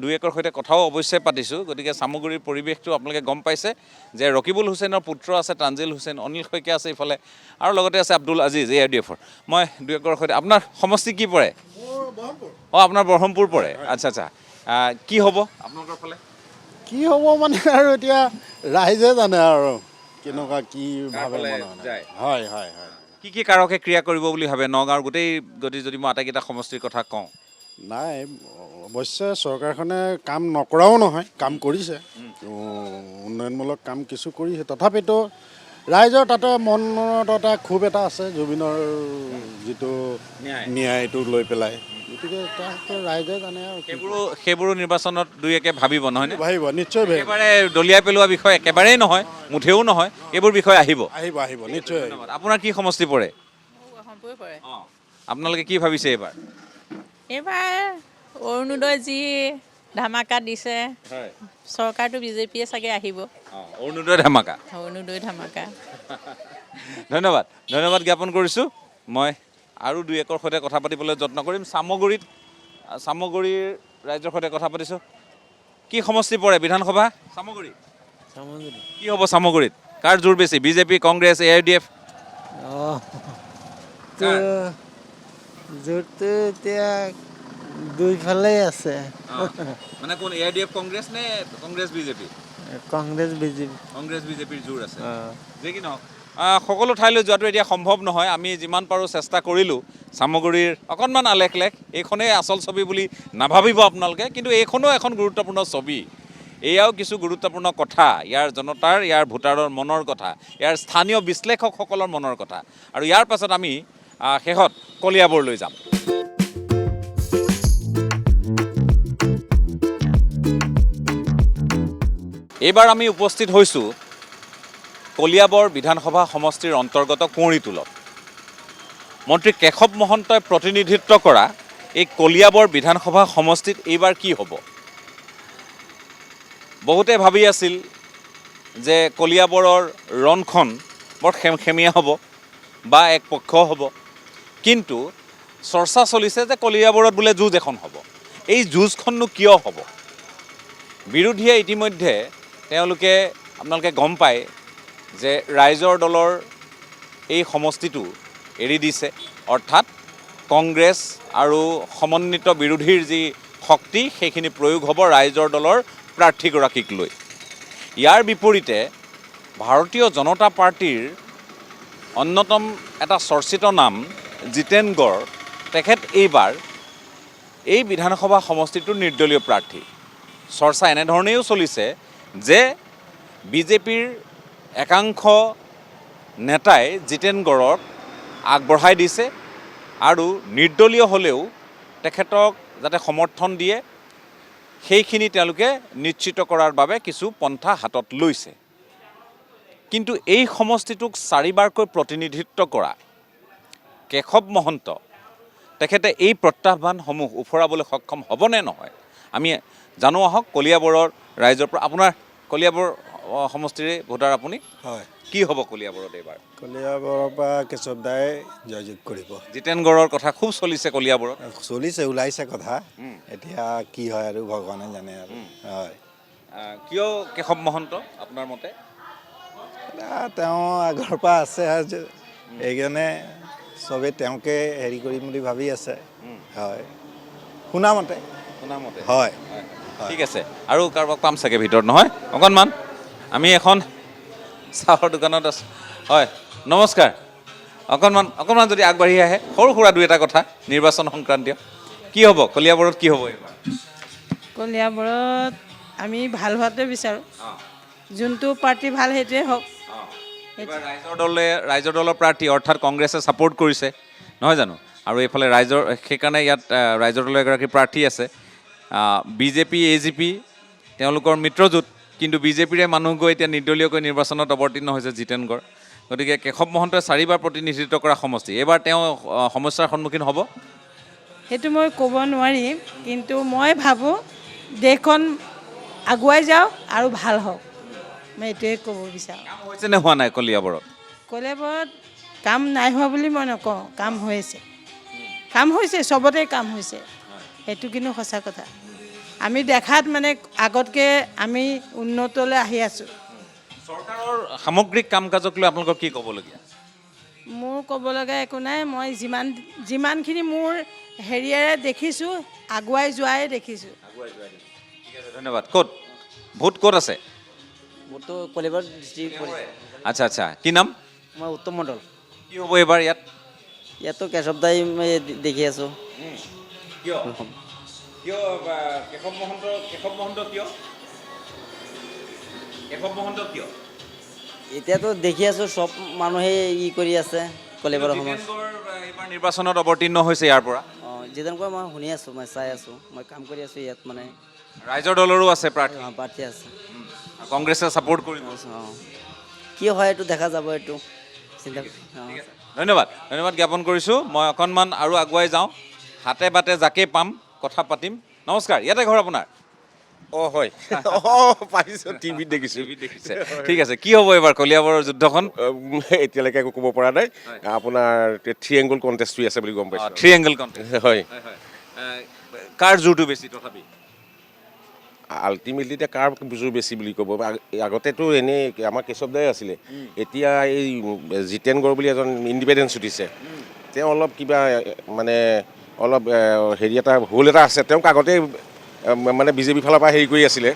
দুই একৰ সৈতে কথাও অৱশ্যে পাতিছোঁ। গতিকে চামগুৰিৰ পৰিৱেশটো আপোনালোকে গম পাইছে যে ৰকিবুল হুছেইনৰ পুত্ৰ আছে তানজিল হুছেইন, অনিল শইকীয়া আছে ইফালে, আৰু লগতে আছে আব্দুল আজিজ ARDF-ৰ। মই দুই একৰ সৈতে, আপোনাৰ সমষ্টি কি পৰে? অঁ, আপোনাৰ বৰহমপুৰ পৰে। আচ্ছা আচ্ছা, কি হ'ব আপোনালোকৰ ফালে?
কি হ'ব মানে আৰু এতিয়া ৰাইজে জানে আৰু কেনেকুৱা কি ভাবে
যায়।
হয় হয় হয়।
কি কাৰকে ক্ৰিয়া কৰিব বুলি ভাবে নগাঁৱৰ গোটেই যদি মই আটাইকেইটা সমষ্টিৰ কথা কওঁ?
নাই, অৱশ্যে চৰকাৰখনে কাম নকৰাও নহয়, কাম কৰিছে, উন্নয়নমূলক কাম কিছু কৰিছে। তথাপিতো ৰাইজৰ তাতে মনত এটা ক্ষোভ এটা আছে জুবিনৰ যিটো ন্যায়টো লৈ পেলাই। গতিকে ৰাইজে জানে আৰু
সেইবোৰো নিৰ্বাচনত দুই একে ভাবিব নহয়নে?
ভাবিব, নিশ্চয় ভাবিব।
একেবাৰে দলিয়াই পেলোৱা বিষয় একেবাৰেই নহয়, মুঠেও নহয়, এইবোৰ বিষয় আহিব
আহিব নিশ্চয়।
আপোনাৰ কি সমষ্টি পৰে?
পৰে।
আপোনালোকে কি ভাবিছে এইবাৰ?
এইবাৰ অৰুণোদয় যি ধামাকা দিছে, চৰকাৰটো বিজেপিয়ে চাগে আহিব।
অৰুণোদয় ধামাকা।
অৰুণোদয় ধামাকা।
ধন্যবাদ জ্ঞাপন কৰিছোঁ। মই আৰু দুই একৰ সৈতে কথা পাতিবলৈ যত্ন কৰিম। চামগুৰিৰ ৰাইজৰ সৈতে কথা পাতিছোঁ। কি সমষ্টি পৰে বিধানসভা? চামগুৰি। কি হ'ব চামগুৰিত? কাৰ জোৰ বেছি, বিজেপি, কংগ্ৰেছ, ARDF?
জোৰটো এতিয়া দুইফালেই আছে।
মানে কোন, ARDF কংগ্ৰেছ নে কংগ্ৰেছ বিজেপি?
কংগ্ৰেছ বিজেপি।
কংগ্ৰেছ বিজেপিৰ জোৰ আছে। যে কি নহওক, সকলো ঠাইলৈ যোৱাটো এতিয়া সম্ভৱ নহয়। আমি যিমান পাৰোঁ চেষ্টা কৰিলোঁ। চামগুৰিৰ অকণমান আলেখ এইখনেই আচল ছবি বুলি নাভাবিব আপোনালোকে, কিন্তু এইখনো এখন গুৰুত্বপূৰ্ণ ছবি। এয়াও কিছু গুৰুত্বপূৰ্ণ কথা, ইয়াৰ জনতাৰ, ইয়াৰ ভোটাৰৰ মনৰ কথা, ইয়াৰ স্থানীয় বিশ্লেষকসকলৰ মনৰ কথা। আৰু ইয়াৰ পাছত আমি শেষত কলিয়াবৰ যাম। এইবাৰ আমি উপস্থিত হৈছোঁ কলিয়াবৰ বিধানসভা সমষ্টিৰ অন্তৰ্গত কুঁৱৰীটোলত। মন্ত্ৰী কেশৱ মহন্তই প্ৰতিনিধিত্ব কৰা এই কলিয়াবৰ বিধানসভা সমষ্টিত এইবাৰ কি হ'ব? বহুতে ভাবি আছিল যে কলিয়াবৰৰ ৰণখন বৰ খেমখেমীয়া হ'ব বা এক পক্ষ হ'ব, কিন্তু চৰ্চা চলিছে যে কলিয়াবৰত বোলে যুঁজ এখন হ'ব। এই যুঁজখননো কিয় হ'ব? বিৰোধীয়ে ইতিমধ্যে তেওঁলোকে আপোনালোকে গম পায় যে ৰাইজৰ দলৰ এই সমষ্টিটো এৰি দিছে, অৰ্থাৎ কংগ্ৰেছ আৰু সমন্বিত বিৰোধীৰ যি শক্তি সেইখিনি প্ৰয়োগ হ'ব ৰাইজৰ দলৰ প্ৰাৰ্থীগৰাকীক লৈ। ইয়াৰ বিপৰীতে ভাৰতীয় জনতা পাৰ্টীৰ অন্যতম এটা চৰ্চিত নাম জিতেন গড়, তেখেত এইবাৰ এই বিধানসভা সমষ্টিটোৰ নিৰ্দলীয় প্ৰাৰ্থী। চৰ্চা এনেধৰণেও চলিছে যে বিজেপিৰ একাংশ নেতাই জিতেন গড়ক আগবঢ়াই দিছে আৰু নিৰ্দলীয় হ'লেও তেখেতক যাতে সমৰ্থন দিয়ে সেইখিনি তেওঁলোকে নিশ্চিত কৰাৰ বাবে কিছু পন্থা হাতত লৈছে। কিন্তু এই সমষ্টিটোক চাৰিবাৰকৈ প্ৰতিনিধিত্ব কৰা কেশৱ মহন্ত তেখেতে এই প্ৰত্যাহ্বানসমূহ উফৰাবলৈ সক্ষম হ'বনে নহয় আমি জানো আহক। কলিয়াবৰৰ ৰাইজৰ পৰা, আপোনাৰ কলিয়াবৰ সমষ্টিৰে ভোটাৰ আপুনি,
হয়,
কি হ'ব কলিয়াবৰত এইবাৰ?
কলিয়াবৰৰ পৰা কেশৱ দাই জয়যোগ কৰিব।
জিতেন গড়ৰ কথা খুব চলিছে কলিয়াবৰত।
চলিছে, ওলাইছে কথা, এতিয়া কি হয় আৰু ভগৱানে জানে আৰু। হয়,
কিয় কেশৱ মহন্ত আপোনাৰ মতে?
তেওঁ আগৰ পৰা আছে সেইকাৰণে চবেই তেওঁকে হেৰি কৰিম বুলি ভাবি আছে। হয়, শুনামতে। হয়,
ঠিক আছে, আৰু কাৰোবাক পাম চাগে ভিতৰত, নহয়? অকণমান আমি এখন চাহৰ দোকানত আছোঁ। হয়, নমস্কাৰ। অকণমান যদি আগবাঢ়ি আহে, সৰু সুৰা দুই এটা কথা নিৰ্বাচন সংক্ৰান্তীয়। কি হ'ব কলিয়াবৰত, কি হ'ব এইবাৰ?
কলিয়াবৰত আমি ভাল হোৱাটোৱে বিচাৰোঁ। যোনটো পাৰ্টি ভাল সেইটোৱে হওক।
ৰাইজৰ দলৰ প্ৰাৰ্থী অৰ্থাৎ কংগ্ৰেছে ছাপোৰ্ট কৰিছে, নহয় জানো? আৰু এইফালে সেইকাৰণে ইয়াত ৰাইজৰ দলৰ এগৰাকী প্ৰাৰ্থী আছে। বিজেপি, AGP তেওঁলোকৰ মিত্ৰজোঁট, কিন্তু বিজেপিৰে মানুহ গৈ এতিয়া নিৰ্দলীয়কৈ নিৰ্বাচনত অৱতীৰ্ণ হৈছে জিতেন গড়। গতিকে কেশৱ মহন্তই চাৰিবাৰ প্ৰতিনিধিত্ব কৰা সমষ্টি, এইবাৰ তেওঁ সমস্যাৰ সন্মুখীন হ'ব?
সেইটো মই ক'ব নোৱাৰিম, কিন্তু মই ভাবোঁ দেশখন আগুৱাই যাওক আৰু ভাল হওক, মই এইটোৱে ক'ব বিচাৰোঁ।
কাম হৈছে নে হোৱা নাই কলিয়াবৰত?
কলিয়াবৰত কাম নাই হোৱা বুলি মই নকওঁ, কাম হৈছে, চবতে কাম হৈছে। সেইটো কিন্তু সঁচা কথা। আমি দেখাত মানে আগতকৈ আমি উন্নতলৈ আহি আছোঁ।
চৰকাৰৰ সামগ্ৰিক কাম কাজক লৈ আপোনালোকৰ কি ক'বলগীয়া?
মোৰ ক'ব লগা একো নাই। মই যিমানখিনি মোৰ হেৰিয়াৰে দেখিছোঁ, আগুৱাই যোৱাই দেখিছোঁ।
ঠিক আছে, ধন্যবাদ। ক'ত ভোট ক'ত আছে?
মোৰতো কলিবাৰ ডিষ্ট্ৰিক্ট
আচ্ছা আচ্ছা, কি নাম?
মই উত্তম মণ্ডল।
কি হ'ব এইবাৰ ইয়াত?
ইয়াতো কেশৱ দাই দেখি আছোঁ।
কিয় কিয় কেশৱ মহন্ত কিয়? কেশৱ মহন্ত কিয়?
এতিয়াতো দেখি আছোঁ চব মানুহে কৰি আছে কলিবাৰৰ সময়ত।
এইবাৰ নিৰ্বাচনত অৱতীৰ্ণ হৈছে ইয়াৰ পৰা।
অঁ, যেনেকুৱা মই শুনি আছোঁ, মই চাই আছোঁ, মই কাম কৰি আছোঁ ইয়াত মানে।
ৰাইজৰ দলৰো আছে প্ৰাৰ্থী।
প্ৰাৰ্থী আছে।
কংগ্ৰেছে ছাপোৰ্ট কৰিব।
অঁ, কি হয় এইটো দেখা যাব, এইটো চিন্তা।
ধন্যবাদ জ্ঞাপন কৰিছোঁ। মই অকণমান আৰু আগুৱাই যাওঁ, হাতে বাটে যাকে পাম কথা পাতিম। নমস্কাৰ, ইয়াতে ঘৰ আপোনাৰ?
অঁ হয়, অঁ পাইছোঁ, টিভিত দেখিছোঁ।
ঠিক আছে, কি হ'ব এইবাৰ কলিয়াবৰৰ যুদ্ধখন?
এতিয়ালৈকে একো ক'ব পৰা নাই। আপোনাৰ 3 এংগল কণ্টেষ্ট হৈ আছে বুলি গম পাইছোঁ।
3 এংগল কণ্টেষ্ট, হয়। কাৰ জোৰটো বেছি তথাপি?
আল্টিমেটলি এতিয়া কাৰ জোৰ বেছি বুলি ক'ব। আগতেতো এনেই আমাৰ কেশৱ দাই আছিলে, এতিয়া এই জিতেন গড় বুলি এজন ইণ্ডিপেণ্ডেঞ্চ উঠিছে, তেওঁ অলপ কিবা মানে অলপ হেৰি এটা হোল এটা আছে। তেওঁক আগতে মানে বিজেপি ফালৰ পৰা হেৰি কৰি আছিলে,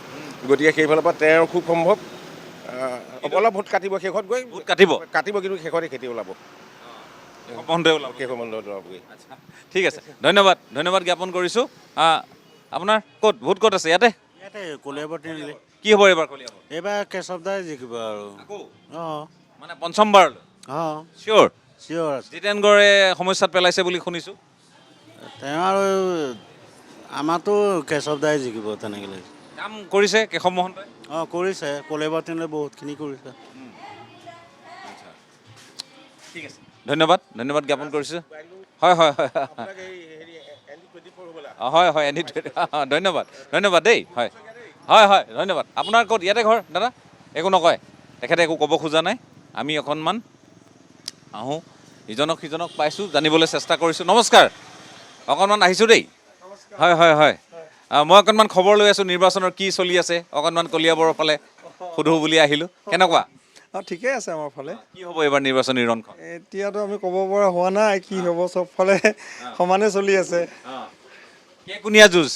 গতিকে সেইফালৰ পৰা তেওঁৰ খুব সম্ভৱ অলপ ভোট কাটিব, শেষত গৈ ভোট কাটিব কিন্তু শেষতে খেতি ওলাব।
ঠিক আছে, ধন্যবাদ জ্ঞাপন কৰিছোঁ। আপোনাৰ ক'ত ভোট ক'ত আছে? ইয়াতে
কলিয়াবৰ
কি হ'ব এইবাৰ কলিয়াবৰ?
এইবাৰ কেশৱ দাই জিকিব আৰু। অঁ,
মানে পঞ্চমবাৰলৈ?
অঁ,
চিয়'ৰ
আছে।
জিতেন গড়ে সমস্যাত পেলাইছে বুলি শুনিছোঁ।
তেওঁ আৰু আমাৰতো কেশৱ দাই জিকিব তেনেকৈ লাগিছে।
কাম কৰিছে কেশৱ মহন্তই?
অঁ, কৰিছে, কলিয়াবৰ বহুতখিনি কৰিছে।
ঠিক আছে, ধন্যবাদ জ্ঞাপন কৰিছোঁ। হয় হয় হয় হয়, ধন্যবাদ দেই। হয় হয় হয়, ধন্যবাদ। আপোনাৰ ক'ত? ইয়াতে ঘৰ দাদা? একো নকয়, তেখেতে একো ক'ব খোজা নাই। আমি অকণমান আহোঁ, ইজনক সিজনক পাইছোঁ, জানিবলৈ চেষ্টা কৰিছোঁ। নমস্কাৰ, অকণমান আহিছোঁ দেই। হয় হয় হয়, মই অকণমান খবৰ লৈ আছোঁ নিৰ্বাচনৰ কি চলি আছে, অকণমান কলিয়াবৰৰ ফালে সোধোঁ বুলি আহিলোঁ। কেনেকুৱা?
ঠিকেই আছে আমাৰ ফালে।
কি হ'ব এইবাৰ নিৰ্বাচনী ৰণখন?
এতিয়াতো আমি ক'ব পৰা হোৱা নাই কি হ'ব, চব ফালে সমানে চলি আছে।
কেইকোণীয়া যুঁজ?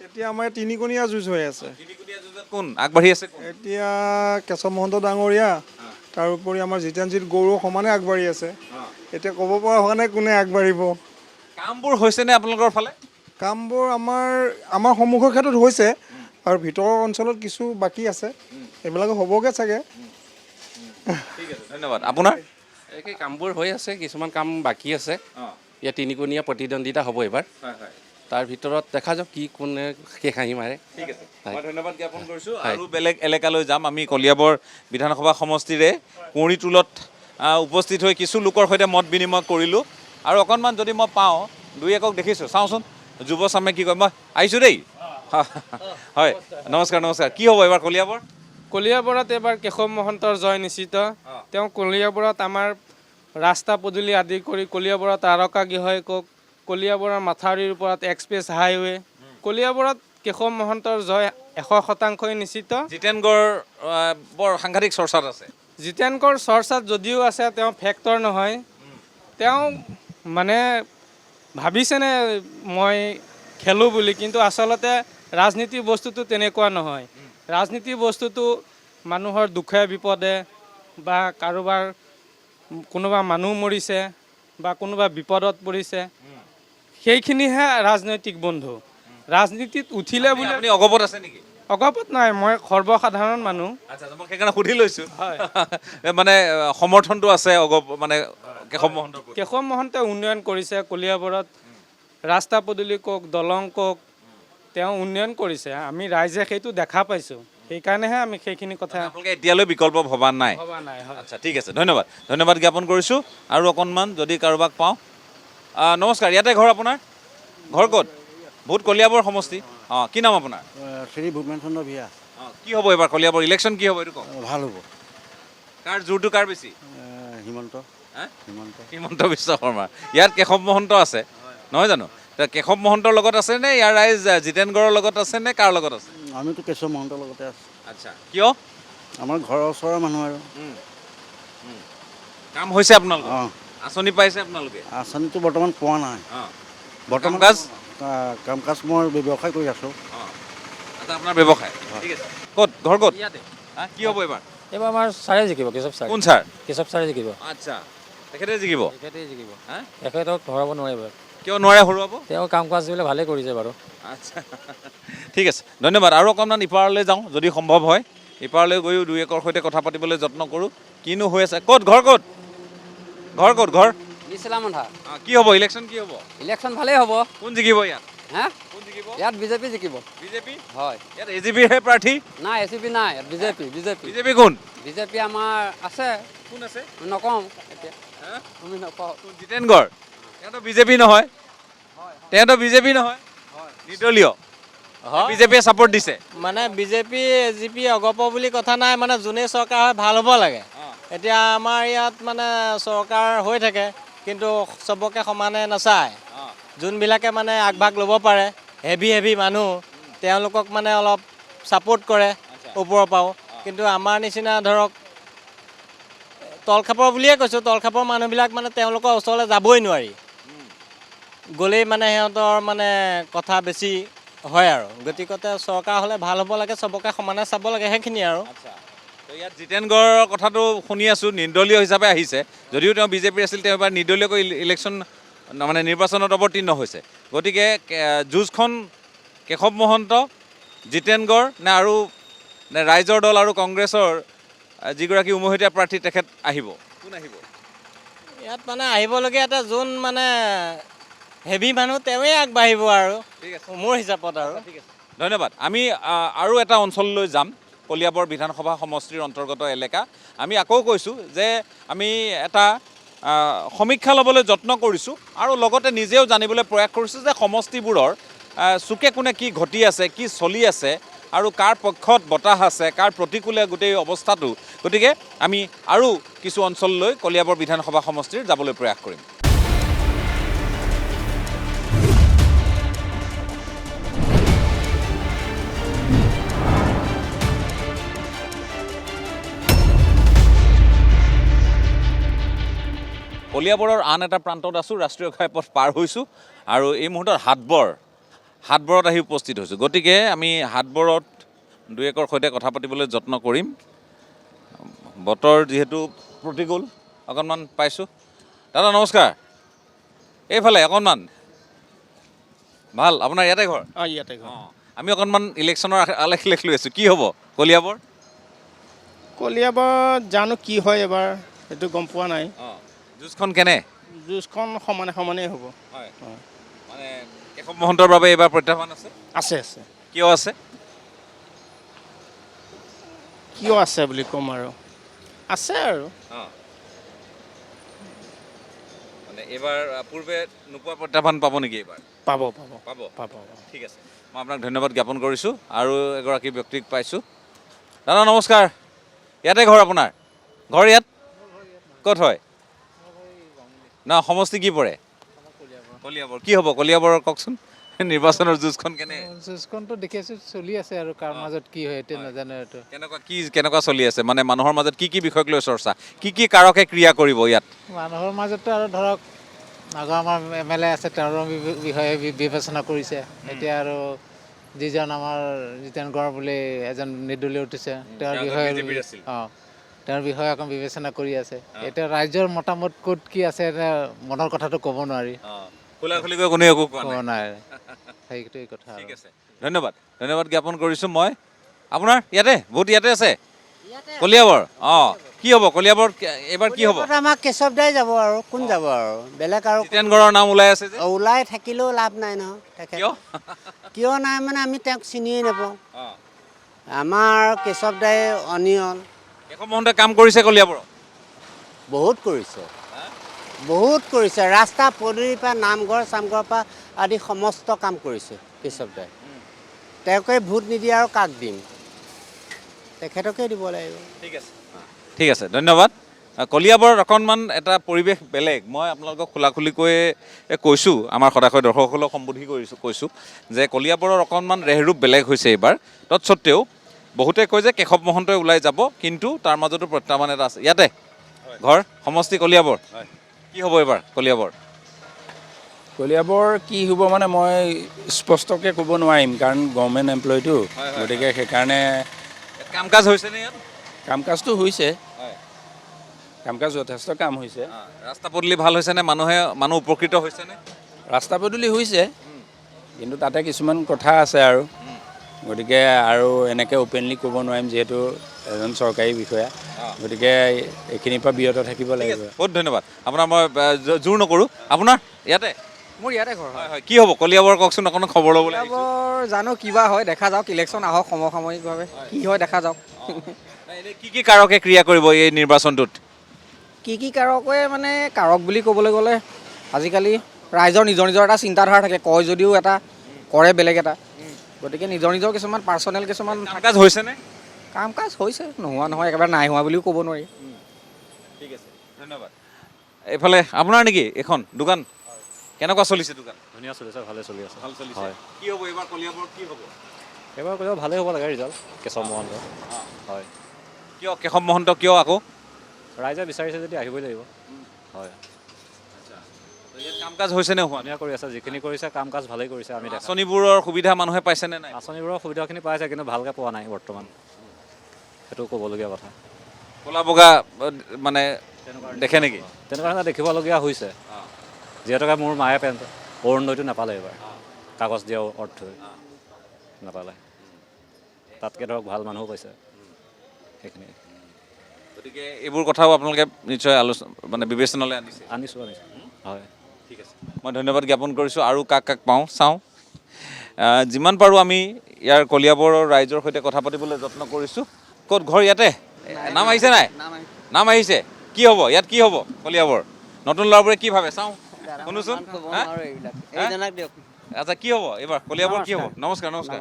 এতিয়া আমাৰ 3কোণীয়া যুঁজ হৈ আছে।
কোন আগবাঢ়ি আছে?
এতিয়া কেশৱ মহন্ত ডাঙৰীয়া, তাৰোপৰি আমাৰ জিতেনজিৎ গৌড় সমানে আগবাঢ়ি আছে। এতিয়া ক'ব পৰা হোৱা নাই কোনে আগবাঢ়িব।
কামবোৰ হৈছেনে আপোনালোকৰ ফালে?
কামবোৰ আমাৰ সন্মুখৰ ক্ষেত্ৰত হৈছে, আৰু ভিতৰৰ অঞ্চলত কিছু বাকী আছে, এইবিলাকো হ'বগৈ চাগে।
ঠিক আছে, ধন্যবাদ। আপোনাৰ?
একে কামবোৰ হৈ আছে, কিছুমান কাম বাকী আছে। ইয়াত 3কোণীয়া প্ৰতিদ্বন্দ্বিতা হ'ব এইবাৰ। তাৰ ভিতৰত দেখা যাওক কি কোনে শেষ হাঁহি মাৰে।
ঠিক আছে, মই ধন্যবাদ জ্ঞাপন কৰিছোঁ। আৰু বেলেগ এলেকালৈ যাম। আমি কলিয়াবৰ বিধানসভা সমষ্টিৰে কুঁৱৰীটোলত উপস্থিত হৈ কিছু লোকৰ সৈতে মত বিনিময় কৰিলোঁ, আৰু অকণমান যদি মই পাওঁ, দুই একক দেখিছোঁ, চাওঁচোন যুৱ চামে কি কয়। মই আহিছোঁ দেই। হয়, নমস্কাৰ। কি হ'ব এইবাৰ কলিয়াবৰ?
কলিয়াবৰত এইবাৰ কেশৱ মহন্তৰ জয় নিশ্চিত। তেওঁ কলিয়াবৰত আমাৰ ৰাস্তা পদূলি আদি কৰি কলিয়াবৰত তাৰকা গৃহই কওক, কলিয়াবৰৰ মাথাউৰিৰ ওপৰত এক্সপ্ৰেছ হাইৱে, কলিয়াবৰত কেশৱ মহন্তৰ জয় 100% নিশ্চিত।
জিতেন গড় বৰ সাংঘাতিক চৰ্চাত আছে।
জিতেন গড় চৰ্চাত যদিও আছে, তেওঁ ফেক্টৰ নহয়। তেওঁ মানে ভাবিছেনে মই খেলোঁ বুলি, কিন্তু আচলতে ৰাজনীতি বস্তুটো তেনেকুৱা নহয়। ৰাজনীতি বস্তুটো মানুহৰ দুখে বিপদে বা কাৰোবাৰ কোনোবা মানুহ মৰিছে বা কোনোবা বিপদত পৰিছে, সেইখিনিহে ৰাজনৈতিক বন্ধু। ৰাজনীতিত উঠিলে বুলি
আপুনি অগপত আছে নেকি?
অগপত নাই, মই সৰ্বসাধাৰণ মানুহ।
আচ্ছা, মই সেইকাৰণে সুধি লৈছোঁ। মানে সমৰ্থনটো আছে মানে
কেশৱ মহন্তই উন্নয়ন কৰিছে কলিয়াবৰত, ৰাস্তা পদূলি কওক, দলং কওক, তেওঁ উন্নয়ন কৰিছে। আমি ৰাইজে সেইটো দেখা পাইছোঁ, সেইকাৰণেহে আমি সেইখিনি কথা
এতিয়ালৈ বিকল্প ভবা নাই। আচ্ছা, ঠিক আছে, ধন্যবাদ জ্ঞাপন কৰিছোঁ। আৰু অকণমান যদি কাৰোবাক পাওঁ। নমস্কাৰ, ইয়াতে ঘৰ আপোনাৰ? ঘৰ ক'ত? ভোট কলিয়াবৰ সমষ্টি। অঁ, কি নাম আপোনাৰ?
শ্ৰী ভূপেন চন্দ্ৰ ভূঞা।
কি হ'ব এইবাৰ কলিয়াবৰ ইলেকশ্যন কি হ'ব এইটো কওক?
ভাল হ'ব।
কাৰ জোৰটো কাৰ বেছি?
হিমন্ত
বিশ্ব শৰ্মা। ইয়াত কেশৱ মহন্ত আছে নহয় জানো? কেশৱ মহন্তৰ লগত আছে নে ইয়াৰ ৰাইজ জিতেন গড়ৰ লগত আছে নে কাৰ লগত আছে?
আমিতো কেশৱ মহন্তৰ লগতে আছোঁ।
আচ্ছা, কিয়?
আমাৰ ঘৰৰ ওচৰৰ মানুহ আৰু
কাম হৈছে আপোনালোকৰ? আঁচনি পাইছে আপোনালোকে?
আঁচনিটো বৰ্তমান পোৱা নাই। বৰ্তমান কাম কাজ মই ব্যৱসায় কৰি আছোঁ।
আচ্ছা, আপোনাৰ ব্যৱসায়, ঠিক আছে। ক'ত ঘৰ ক'ত? কি হ'ব এইবাৰ?
এইবাৰ আমাৰ ছাৰে জিকিব, কেশৱ ছাৰ।
কোন ছাৰ?
কেশৱ ছাৰে জিকিব।
আচ্ছা, তেখেতে জিকিব?
তেখেতেই জিকিব। তেখেতক হৰাব নোৱাৰিব।
কিয় নোৱাৰে হৰুৱাব?
তেওঁ কাম কাজবিলাক ভালেই কৰিছে বাৰু।
আচ্ছা, ঠিক আছে, ধন্যবাদ। আৰু অকণমান ইপাৰলৈ যাওঁ যদি সম্ভৱ হয়, ইপাৰলৈ গৈও দুই একৰ সৈতে কথা পাতিবলৈ যত্ন কৰোঁ। কিনো হৈ আছে? ক'ত ঘৰ ক'ত? ঘৰ ক'ত? ঘৰ
ইছলামন্ধা।
কি হ'ব ইলেকশ্যন? কি হ'ব?
ইলেকশ্যন ভালেই হ'ব।
কোন জিকিব ইয়াত?
হা?
কোন জিকিব?
ইয়াত বিজেপি জিকিব।
বিজেপি?
হয়।
ইয়াত এজিপিৰহে প্ৰাৰ্থী?
নাই, এজিপি নাই, ইয়াত বিজেপি।
বিজেপি কোন?
বিজেপি আমাৰ আছে।
কোন আছে?
নকওঁ এতিয়া। তুমি নকওঁ।
জিতেন গড়? তেওঁতো বিজেপি নহয়। তেওঁতো বিজেপি নহয়, নিৰ্দলীয়। বিজেপিয়ে ছাপোৰ্ট দিছে।
মানে বিজেপি এজিপি অগপ বুলি কথা নাই, মানে যোনেই চৰকাৰ হয় ভাল হ'ব লাগে। এতিয়া আমাৰ ইয়াত মানে চৰকাৰ হৈ থাকে, কিন্তু চবকে সমানে নাচায়। যোনবিলাকে মানে আগভাগ ল'ব পাৰে, হেভি মানুহ, তেওঁলোকক মানে অলপ ছাপোৰ্ট কৰে ওপৰৰ পৰাও। কিন্তু আমাৰ নিচিনা ধৰক তলখাপৰ বুলিয়ে কৈছোঁ, তলখাপৰ মানুহবিলাক মানে তেওঁলোকৰ ওচৰলৈ যাবই নোৱাৰি। গ'লেই মানে সিহঁতৰ মানে কথা বেছি হয় আৰু। গতিকতে চৰকাৰ হ'লে ভাল হ'ব লাগে, চবকে সমানে চাব লাগে, সেইখিনিয়ে আৰু।
ইয়াত জিতেন গড়ৰ কথাটো শুনি আছোঁ, নিৰ্দলীয় হিচাপে আহিছে। যদিও তেওঁ বিজেপিৰ আছিল, তেওঁ এবাৰ নিৰ্দলীয়কৈ ইলেকশ্যন মানে নিৰ্বাচনত অৱতীৰ্ণ হৈছে। গতিকে যুঁজখন কেশৱ মহন্ত, জিতেন গড় নে আৰু নে ৰাইজৰ দল আৰু কংগ্ৰেছৰ যিগৰাকী উমৈহতীয়া প্ৰাৰ্থী তেখেত আহিব? কোন আহিব
ইয়াত? মানে আহিবলগীয়া এটা যোন মানে হেভি মানুহ তেওঁৱেই আগবাঢ়িব আৰু, মোৰ হিচাপত আৰু।
ধন্যবাদ। আমি আৰু এটা অঞ্চললৈ যাম, কলিয়াবৰ বিধানসভা সমষ্টিৰ অন্তৰ্গত এলেকা। আমি আকৌ কৈছোঁ যে আমি এটা সমীক্ষা ল'বলৈ যত্ন কৰিছোঁ আৰু লগতে নিজেও জানিবলৈ প্ৰয়াস কৰিছোঁ যে সমষ্টিবোৰৰ চুকে কোণে কি ঘটি আছে, কি চলি আছে আৰু কাৰ পক্ষত বতাহ আছে, কাৰ প্ৰতিকূলে গোটেই অৱস্থাটো। গতিকে আমি আৰু কিছু অঞ্চললৈ কলিয়াবৰ বিধানসভা সমষ্টিৰ যাবলৈ প্ৰয়াস কৰিম। কলিয়াবৰৰ আন এটা প্ৰান্তত আছোঁ, ৰাষ্ট্ৰীয় ঘাইপথ পাৰ হৈছোঁ আৰু এই মুহূৰ্তত হাটবৰত আহি উপস্থিত হৈছোঁ। গতিকে আমি হাটবৰত দুই একৰ সৈতে কথা পাতিবলৈ যত্ন কৰিম। বতৰ যিহেতু প্ৰতিকূল, অকণমান পাইছোঁ। দাদা নমস্কাৰ, এইফালে অকণমান ভাল। আপোনাৰ ইয়াতে ঘৰ?
ইয়াতে ঘৰ।
আমি অকণমান ইলেকশ্যনৰ আলেখ লৈ আছোঁ। কি হ'ব কলিয়াবৰ?
কলিয়াবৰত জানো কি হয় এবাৰ, সেইটো গম পোৱা নাই।
যুঁজখন কেনে?
যুঁজখন সমানেই হ'ব।
হয়, মানে কেশৱ মহন্তৰ বাবে এইবাৰ প্ৰত্যাহ্বান আছে?
আছে।
কিয় আছে?
কিয় আছে বুলি ক'ম আৰু, আছে আৰু।
মানে এইবাৰ পূৰ্বে নোপোৱা প্ৰত্যাহ্বান পাব নেকি এইবাৰ?
পাব।
ঠিক আছে, মই আপোনাক ধন্যবাদ জ্ঞাপন কৰিছোঁ। আৰু এগৰাকী ব্যক্তিক পাইছোঁ। দাদা নমস্কাৰ, ইয়াতে ঘৰ আপোনাৰ? ঘৰ ইয়াত? ক'ত হয়? না সমষ্টি কি পৰে? কলিয়াবৰ। কি হ'ব কলিয়াবৰৰ কওকচোন, নিৰ্বাচনৰ যুঁজখন কেনে?
যুঁজখনটো দেখি আছোঁ চলি আছে আৰু কাৰ মাজত কি হয় এতিয়া নাজানো। এইটো
কেনেকুৱা চলি আছে? মানে মানুহৰ মাজত কি বিষয়ক লৈ চৰ্চা, কি কাৰকে ক্ৰিয়া কৰিব ইয়াত?
মানুহৰ মাজতো আৰু ধৰক আগৰ আমাৰ MLA আছে, তেওঁৰ বিষয়ে বিবেচনা কৰিছে। এতিয়া আৰু যিজন আমাৰ জিতেন গড় বুলি এজন নিৰ্দলীয় উঠিছে, তেওঁৰ বিষয়ে তেওঁৰ বিষয়ে অকণ বিবেচনা কৰি আছে। এতিয়া ৰাইজৰ মতামত ক'ত কি আছে, মনৰ কথাটো ক'ব নোৱাৰি।
খোলাখুলিকৈ কোনেও একো কোৱা
নাই, সেইটোৱেই কথা।
ঠিক আছে, ধন্যবাদ জ্ঞাপন কৰিছোঁ মই। আপোনাৰ ইয়াতে ভোট ইয়াতে আছে কলিয়াবৰ? কি হ'ব কলিয়াবৰ এইবাৰ কি হ'ব?
আমাৰ কেশৱ দাই যাব আৰু কোন যাব আৰু, বেলেগ আৰু
জিতেন গড়ৰ নাম ওলাই আছে যে।
ওলাই থাকিলেও লাভ নাই নহয়। কিয় নাই মানে আমি তেওঁক চিনিয়ে নাপাওঁ। আমাৰ কেশৱ দাই অনিয়ল।
কেশৱ মহন্তে কাম কৰিছে কলিয়াবৰত?
বহুত কৰিছে। ৰাস্তা পদূলিৰ পৰা নামঘৰ চামঘৰৰ পৰা আদি সমস্ত কাম কৰিছে কেশৱ দাই। তেওঁকে ভোট নিদিয়ে আৰু কাক দিম? তেখেতকে দিব লাগিব।
ঠিক আছে ধন্যবাদ। কলিয়াবৰত অকণমান এটা পৰিৱেশ বেলেগ। মই আপোনালোকক খোলাখুলিকৈ কৈছোঁ, আমাৰ সদাশয় দৰ্শকসকলক সম্বোধি কৈছোঁ যে কলিয়াবৰৰ অকণমান ৰেহৰূপ বেলেগ হৈছে এইবাৰ। তৎসত্ত্বেও বহুতে কয় যে কেশৱ মহন্তই ওলাই যাব, কিন্তু তাৰ মাজতো প্ৰত্যাহ্বান এটা আছে। ইয়াতে ঘৰ সমষ্টি কলিয়াবৰ, কি হ'ব এইবাৰ কলিয়াবৰ?
কলিয়াবৰ কি হ'ব মানে মই স্পষ্টকৈ ক'ব নোৱাৰিম, কাৰণ গভৰ্ণমেণ্ট এমপ্লয়টো, গতিকে সেইকাৰণে
কাম কাজ হৈছেনে ইয়াত?
কাম কাজটো হৈছে, কাম কাজ যথেষ্ট কাম হৈছে।
ৰাস্তা পদূলি ভাল হৈছেনে? মানুহ উপকৃত হৈছেনে?
ৰাস্তা পদূলি হৈছে, কিন্তু তাতে কিছুমান কথা আছে আৰু, গতিকে আৰু এনেকৈ অ'পেনলি ক'ব নোৱাৰিম যিহেতু এজন চৰকাৰী বিষয়া, গতিকে এইখিনিৰ পৰা বিৰত থাকিব লাগিব।
বহুত ধন্যবাদ আপোনাৰ, মই জোৰ নকৰোঁ। আপোনাৰ ইয়াতে?
মোৰ ইয়াতে ঘৰ।
হয় হয়, কি হ'ব কলিয়াবৰ কওকচোন, অকণমান খবৰ ল'বলৈ আহিছোঁ।
কলিয়াবৰ জানো কিবা হয়, দেখা যাওক, ইলেকশ্যন আহক সমসাময়িকভাৱে, কি হয় দেখা যাওক।
এনেই কি কাৰকে ক্ৰিয়া কৰিব এই নিৰ্বাচনটোত?
কি কাৰকে মানে কাৰক বুলি ক'বলৈ গ'লে আজিকালি ৰাইজৰ নিজৰ নিজৰ এটা চিন্তাধাৰা থাকে, কয় যদিও এটা কৰে বেলেগ এটা, গতিকে নিজৰ নিজৰ কিছুমান পাৰ্চনেল কিছুমান
কাম কাজ হৈছেনে?
কাম কাজ হৈছে, নোহোৱা নহয়, একেবাৰে নাই হোৱা বুলিও ক'ব নোৱাৰি।
ঠিক আছে, ধন্যবাদ। এইফালে আপোনাৰ নেকি এখন দোকান? কেনেকুৱা চলিছে দোকান?
ধুনীয়া চলিছে, ভালে চলি আছে।
ভাল চলিছে।
হয়।
কি হ'ব এইবাৰ কলিয়াবৰত, কি হ'ব?
এইবাৰ কলিয়াবৰ ভালেই হ'ব লাগে ৰিজাল্ট, কেশৱ মহন্ত। হয়।
কিয় কেশৱ মহন্ত, কিয় আকৌ?
ৰাইজে বিচাৰিছে যদি আহিবই লাগিব। হয়।
ইয়াত কাম কাজ হৈছেনে হোৱা?
ধুনীয়া কৰি আছে, যিখিনি কৰিছে কাম কাজ ভালেই কৰিছে। আমি দেখা
আঁচনিবোৰৰ সুবিধা মানুহে পাইছেনে নাই?
আঁচনিবোৰৰ সুবিধাখিনি পাইছে, কিন্তু ভালকৈ পোৱা নাই বৰ্তমান, সেইটো ক'বলগীয়া কথা।
ক'লা বগা মানে দেখে নেকি?
তেনেকুৱা ধৰণে দেখিবলগীয়া হৈছে, যিহেতুকে মোৰ মায়ে অৰুণোদয়টো নাপালে এইবাৰ, কাগজ দিয়া অৰ্থই নাপালে, তাতকৈ ধৰক ভাল মানুহো পাইছে সেইখিনি।
গতিকে এইবোৰ কথাও আপোনালোকে নিশ্চয় মানে বিবেচনালৈ
আনিছোঁ হয়।
ঠিক আছে, মই ধন্যবাদ জ্ঞাপন কৰিছোঁ। আৰু কাক কাক পাওঁ চাওঁ, যিমান পাৰোঁ আমি ইয়াৰ কলিয়াবৰৰ ৰাইজৰ সৈতে কথা পাতিবলৈ যত্ন কৰিছোঁ। ক'ত ঘৰ? ইয়াতে? নাম আহিছে নাই? নাম আহিছে। কি হ'ব ইয়াত, কি হ'ব কলিয়াবৰ? নতুন ল'ৰাবোৰে কি ভাবে চাওঁ, শুনোচোন। আচ্ছা, কি হ'ব এইবাৰ কলিয়াবৰ, কি হ'ব? নমস্কাৰ। নমস্কাৰ।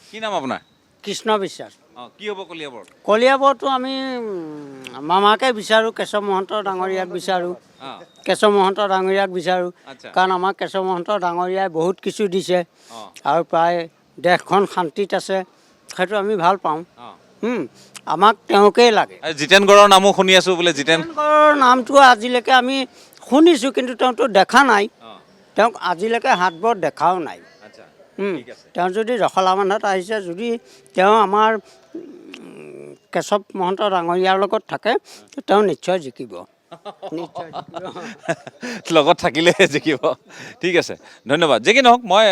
কি নাম আপোনাৰ?
কৃষ্ণ বিশ্বাস।
কি হ'ব কলিয়াবৰ?
কলিয়াবৰটো আমি মামাকে বিচাৰোঁ, কেশৱ মহন্ত ডাঙৰীয়াক বিচাৰোঁ, কেশৱ মহন্ত ডাঙৰীয়াক বিচাৰোঁ, কাৰণ আমাক কেশৱ মহন্ত ডাঙৰীয়াই বহুত কিছু দিছে আৰু প্ৰায় দেশখন শান্তিত আছে, সেইটো আমি ভাল পাওঁ। আমাক তেওঁকেই লাগে।
জিতেন গড়ৰ নামো শুনি আছোঁ বোলে। জিতেন
গড়ৰ নামটো আজিলৈকে আমি শুনিছোঁ, কিন্তু তেওঁতো দেখা নাই, তেওঁক আজিলৈকে হাতবোৰত দেখাও নাই। তেওঁ যদি জখলাবন্ধাত আহিছে, যদি তেওঁ আমাৰ কেশৱ মহন্ত ডাঙৰীয়াৰ লগত থাকে, তেওঁ নিশ্চয় জিকিব।
লগত থাকিলেহে জিকিব। ঠিক আছে, ধন্যবাদ। যি কি নহওক, মই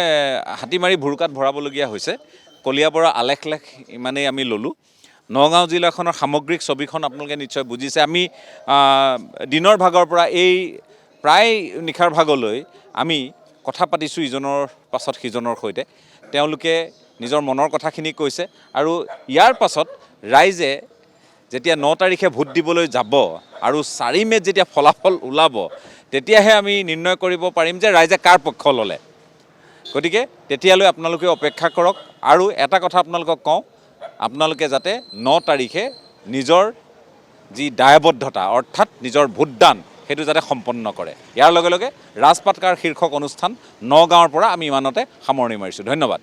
হাতীমাৰি ভুৰুকাত ভৰাবলগীয়া হৈছে। কলিয়াবৰৰ আলেখ ইমানেই আমি ল'লোঁ। নগাঁও জিলাখনৰ সামগ্ৰিক ছবিখন আপোনালোকে নিশ্চয় বুজিছে। আমি দিনৰ ভাগৰ পৰা এই প্ৰায় নিশাৰ ভাগলৈ আমি কথা পাতিছোঁ ইজনৰ পাছত সিজনৰ সৈতে। তেওঁলোকে নিজৰ মনৰ কথাখিনি কৈছে, আৰু ইয়াৰ পাছত ৰাইজে যেতিয়া 9 তাৰিখে ভোট দিবলৈ যাব আৰু 4 মে'ত যেতিয়া ফলাফল ওলাব, তেতিয়াহে আমি নিৰ্ণয় কৰিব পাৰিম যে ৰাইজে কাৰ পক্ষ ল'লে। গতিকে তেতিয়ালৈ আপোনালোকে অপেক্ষা কৰক। আৰু এটা কথা আপোনালোকক কওঁ, আপোনালোকে যাতে 9 তাৰিখে নিজৰ যি দায়বদ্ধতা, অৰ্থাৎ নিজৰ ভোটদান, সেইটো যাতে সম্পন্ন কৰে। ইয়াৰ লগে লগে ৰাজপাটকাৰ শীৰ্ষক অনুষ্ঠান নগাঁৱৰ পৰা আমি ইমানতে সামৰণি মাৰিছোঁ। ধন্যবাদ।